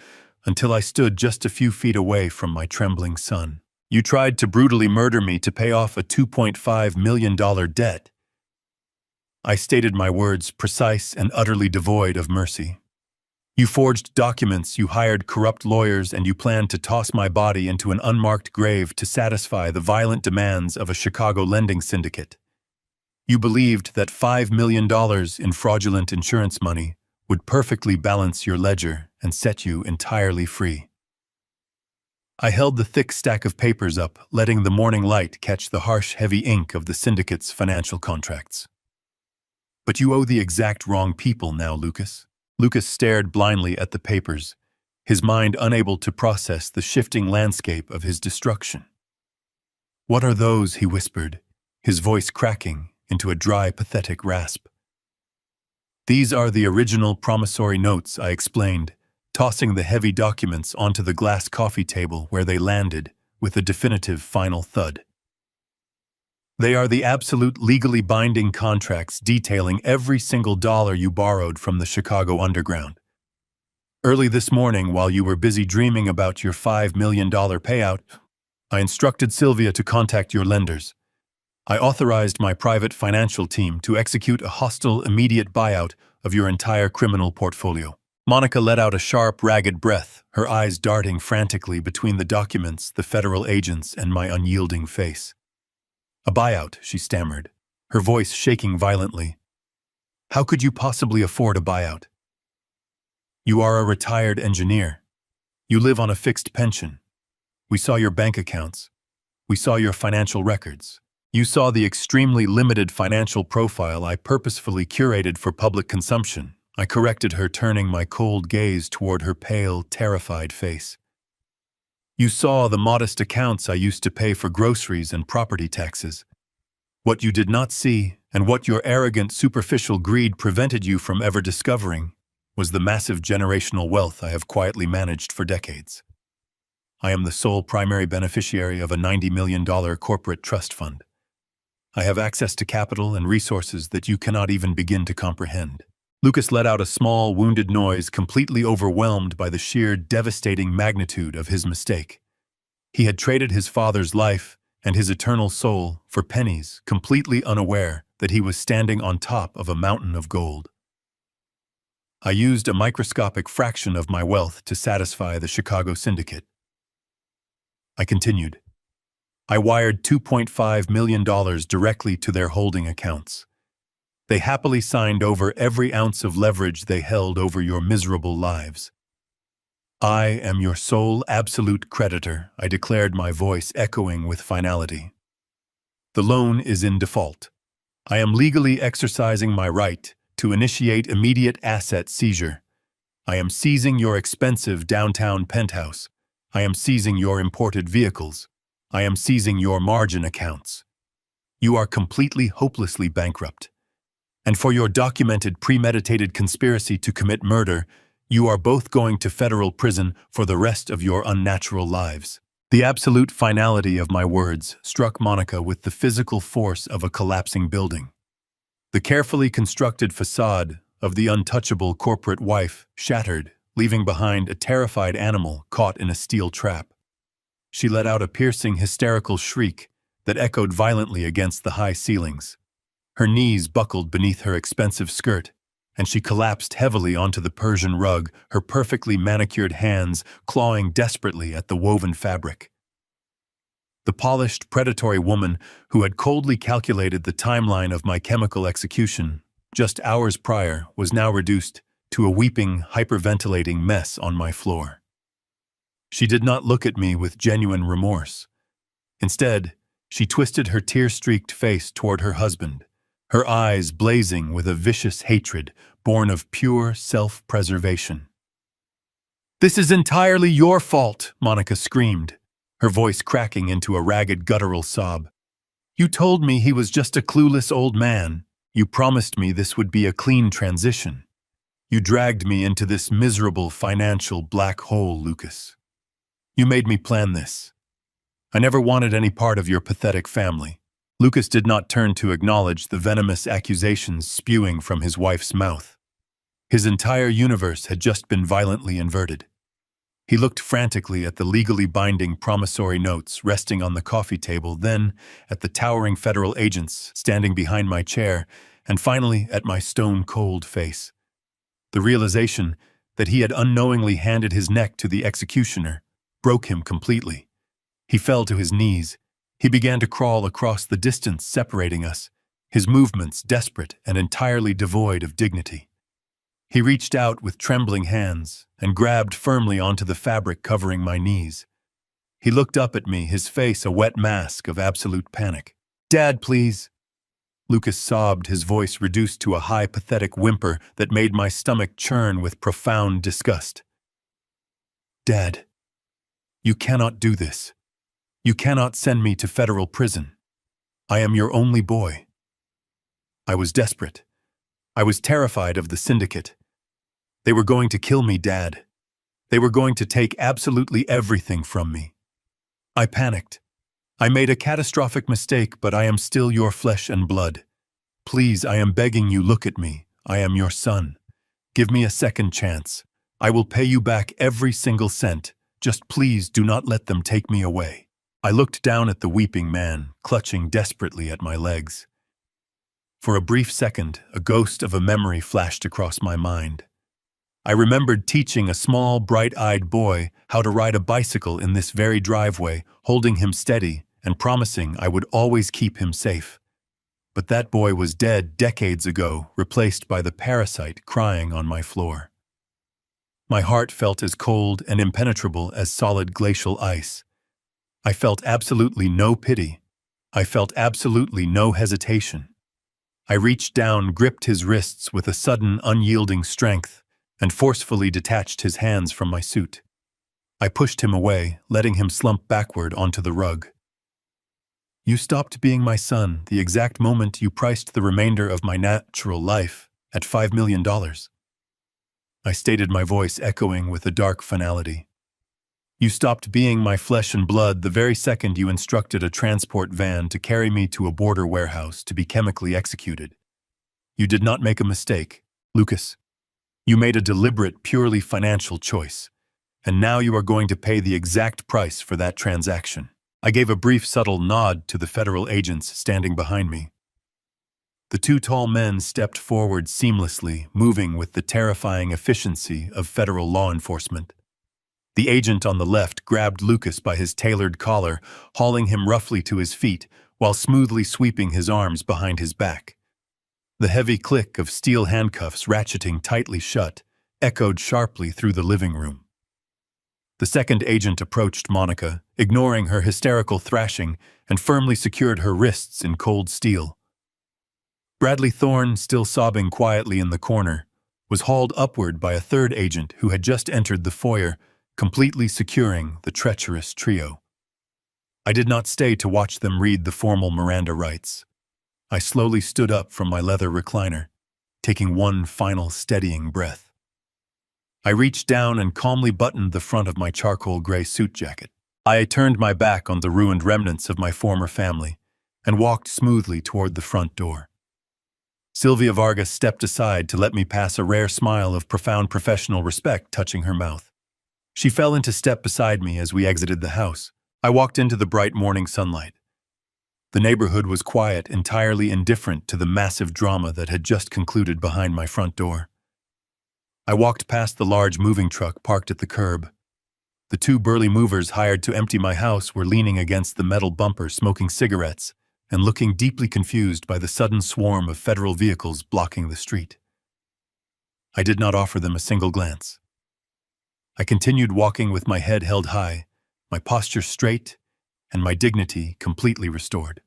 until I stood just a few feet away from my trembling son. You tried to brutally murder me to pay off a $2.5 million debt. I stated my words precise and utterly devoid of mercy. You forged documents, you hired corrupt lawyers, and you planned to toss my body into an unmarked grave to satisfy the violent demands of a Chicago lending syndicate. You believed that $5 million in fraudulent insurance money would perfectly balance your ledger and set you entirely free. I held the thick stack of papers up, letting the morning light catch the harsh, heavy ink of the syndicate's financial contracts. But you owe the exact wrong people now, Lucas. Lucas stared blindly at the papers, his mind unable to process the shifting landscape of his destruction. What are those? He whispered, his voice cracking into a dry, pathetic rasp. These are the original promissory notes, I explained, tossing the heavy documents onto the glass coffee table where they landed with a definitive final thud. They are the absolute legally binding contracts detailing every single dollar you borrowed from the Chicago Underground. Early this morning, while you were busy dreaming about your $5 million payout, I instructed Sylvia to contact your lenders. I authorized my private financial team to execute a hostile, immediate buyout of your entire criminal portfolio. Monica let out a sharp, ragged breath, her eyes darting frantically between the documents, the federal agents, and my unyielding face. A buyout, she stammered, her voice shaking violently. How could you possibly afford a buyout? You are a retired engineer. You live on a fixed pension. We saw your bank accounts. We saw your financial records. You saw the extremely limited financial profile I purposefully curated for public consumption. I corrected her, turning my cold gaze toward her pale, terrified face. You saw the modest accounts I used to pay for groceries and property taxes. What you did not see, and what your arrogant, superficial greed prevented you from ever discovering, was the massive generational wealth I have quietly managed for decades. I am the sole primary beneficiary of a $90 million corporate trust fund. I have access to capital and resources that you cannot even begin to comprehend. Lucas let out a small, wounded noise, completely overwhelmed by the sheer, devastating magnitude of his mistake. He had traded his father's life and his eternal soul for pennies, completely unaware that he was standing on top of a mountain of gold. I used a microscopic fraction of my wealth to satisfy the Chicago syndicate. I continued. I wired $2.5 million directly to their holding accounts. They happily signed over every ounce of leverage they held over your miserable lives. I am your sole absolute creditor, I declared, my voice echoing with finality. The loan is in default. I am legally exercising my right to initiate immediate asset seizure. I am seizing your expensive downtown penthouse. I am seizing your imported vehicles. I am seizing your margin accounts. You are completely, hopelessly bankrupt. And for your documented, premeditated conspiracy to commit murder, you are both going to federal prison for the rest of your unnatural lives. The absolute finality of my words struck Monica with the physical force of a collapsing building. The carefully constructed facade of the untouchable corporate wife shattered, leaving behind a terrified animal caught in a steel trap. She let out a piercing, hysterical shriek that echoed violently against the high ceilings. Her knees buckled beneath her expensive skirt, and she collapsed heavily onto the Persian rug, her perfectly manicured hands clawing desperately at the woven fabric. The polished, predatory woman who had coldly calculated the timeline of my chemical execution just hours prior was now reduced to a weeping, hyperventilating mess on my floor. She did not look at me with genuine remorse. Instead, she twisted her tear-streaked face toward her husband, her eyes blazing with a vicious hatred born of pure self-preservation. "This is entirely your fault," Monica screamed, her voice cracking into a ragged, guttural sob. "You told me he was just a clueless old man. You promised me this would be a clean transition. You dragged me into this miserable financial black hole, Lucas. You made me plan this. I never wanted any part of your pathetic family." Lucas did not turn to acknowledge the venomous accusations spewing from his wife's mouth. His entire universe had just been violently inverted. He looked frantically at the legally binding promissory notes resting on the coffee table, then at the towering federal agents standing behind my chair, and finally at my stone-cold face. The realization that he had unknowingly handed his neck to the executioner broke him completely. He fell to his knees. He began to crawl across the distance separating us, his movements desperate and entirely devoid of dignity. He reached out with trembling hands and grabbed firmly onto the fabric covering my knees. He looked up at me, his face a wet mask of absolute panic. "Dad, please." Lucas sobbed, his voice reduced to a high, pathetic whimper that made my stomach churn with profound disgust. "Dad, you cannot do this. You cannot send me to federal prison. I am your only boy." I was desperate. I was terrified of the syndicate. They were going to kill me, Dad. They were going to take absolutely everything from me. I panicked. I made a catastrophic mistake, but I am still your flesh and blood. Please, I am begging you, look at me. I am your son. Give me a second chance. I will pay you back every single cent. Just please do not let them take me away. I looked down at the weeping man, clutching desperately at my legs. For a brief second, a ghost of a memory flashed across my mind. I remembered teaching a small, bright-eyed boy how to ride a bicycle in this very driveway, holding him steady and promising I would always keep him safe. But that boy was dead decades ago, replaced by the parasite crying on my floor. My heart felt as cold and impenetrable as solid glacial ice. I felt absolutely no pity. I felt absolutely no hesitation. I reached down, gripped his wrists with a sudden, unyielding strength, and forcefully detached his hands from my suit. I pushed him away, letting him slump backward onto the rug. "You stopped being my son the exact moment you priced the remainder of my natural life at $5 million. I stated, my voice echoing with a dark finality. "You stopped being my flesh and blood the very second you instructed a transport van to carry me to a border warehouse to be chemically executed. You did not make a mistake, Lucas. You made a deliberate, purely financial choice, and now you are going to pay the exact price for that transaction." I gave a brief, subtle nod to the federal agents standing behind me. The two tall men stepped forward seamlessly, moving with the terrifying efficiency of federal law enforcement. The agent on the left grabbed Lucas by his tailored collar, hauling him roughly to his feet while smoothly sweeping his arms behind his back. The heavy click of steel handcuffs ratcheting tightly shut echoed sharply through the living room. The second agent approached Monica, ignoring her hysterical thrashing, and firmly secured her wrists in cold steel. Bradley Thorne, still sobbing quietly in the corner, was hauled upward by a third agent who had just entered the foyer, completely securing the treacherous trio. I did not stay to watch them read the formal Miranda rights. I slowly stood up from my leather recliner, taking one final steadying breath. I reached down and calmly buttoned the front of my charcoal gray suit jacket. I turned my back on the ruined remnants of my former family and walked smoothly toward the front door. Sylvia Vargas stepped aside to let me pass, a rare smile of profound professional respect touching her mouth. She fell into step beside me as we exited the house. I walked into the bright morning sunlight. The neighborhood was quiet, entirely indifferent to the massive drama that had just concluded behind my front door. I walked past the large moving truck parked at the curb. The two burly movers hired to empty my house were leaning against the metal bumper, smoking cigarettes and looking deeply confused by the sudden swarm of federal vehicles blocking the street. I did not offer them a single glance. I continued walking with my head held high, my posture straight, and my dignity completely restored.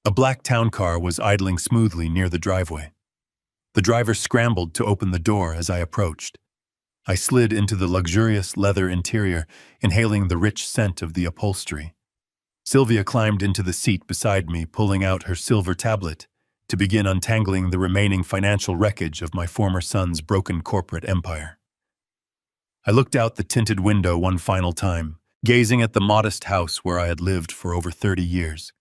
A black town car was idling smoothly near the driveway. The driver scrambled to open the door as I approached. I slid into the luxurious leather interior, inhaling the rich scent of the upholstery. Sylvia climbed into the seat beside me, pulling out her silver tablet to begin untangling the remaining financial wreckage of my former son's broken corporate empire. I looked out the tinted window one final time, gazing at the modest house where I had lived for over 30 years.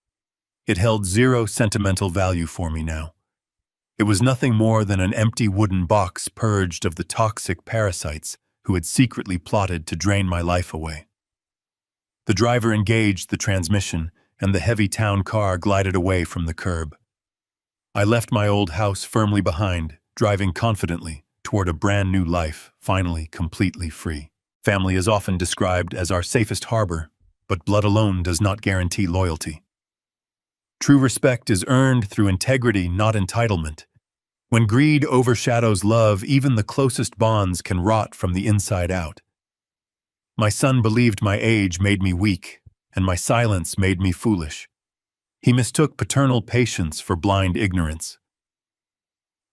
It held zero sentimental value for me now. It was nothing more than an empty wooden box purged of the toxic parasites who had secretly plotted to drain my life away. The driver engaged the transmission, and the heavy town car glided away from the curb. I left my old house firmly behind, driving confidently toward a brand new life, finally completely free. Family is often described as our safest harbor, but blood alone does not guarantee loyalty. True respect is earned through integrity, not entitlement. When greed overshadows love, even the closest bonds can rot from the inside out. My son believed my age made me weak, and my silence made me foolish. He mistook paternal patience for blind ignorance.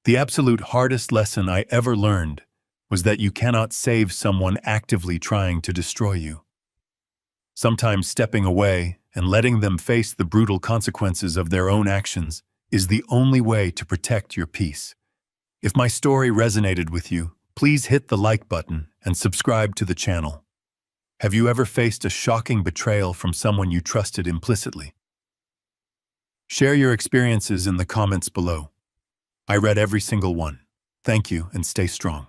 The absolute hardest lesson I ever learned was that you cannot save someone actively trying to destroy you. Sometimes stepping away and letting them face the brutal consequences of their own actions is the only way to protect your peace. If my story resonated with you, please hit the like button and subscribe to the channel. Have you ever faced a shocking betrayal from someone you trusted implicitly? Share your experiences in the comments below. I read every single one. Thank you and stay strong.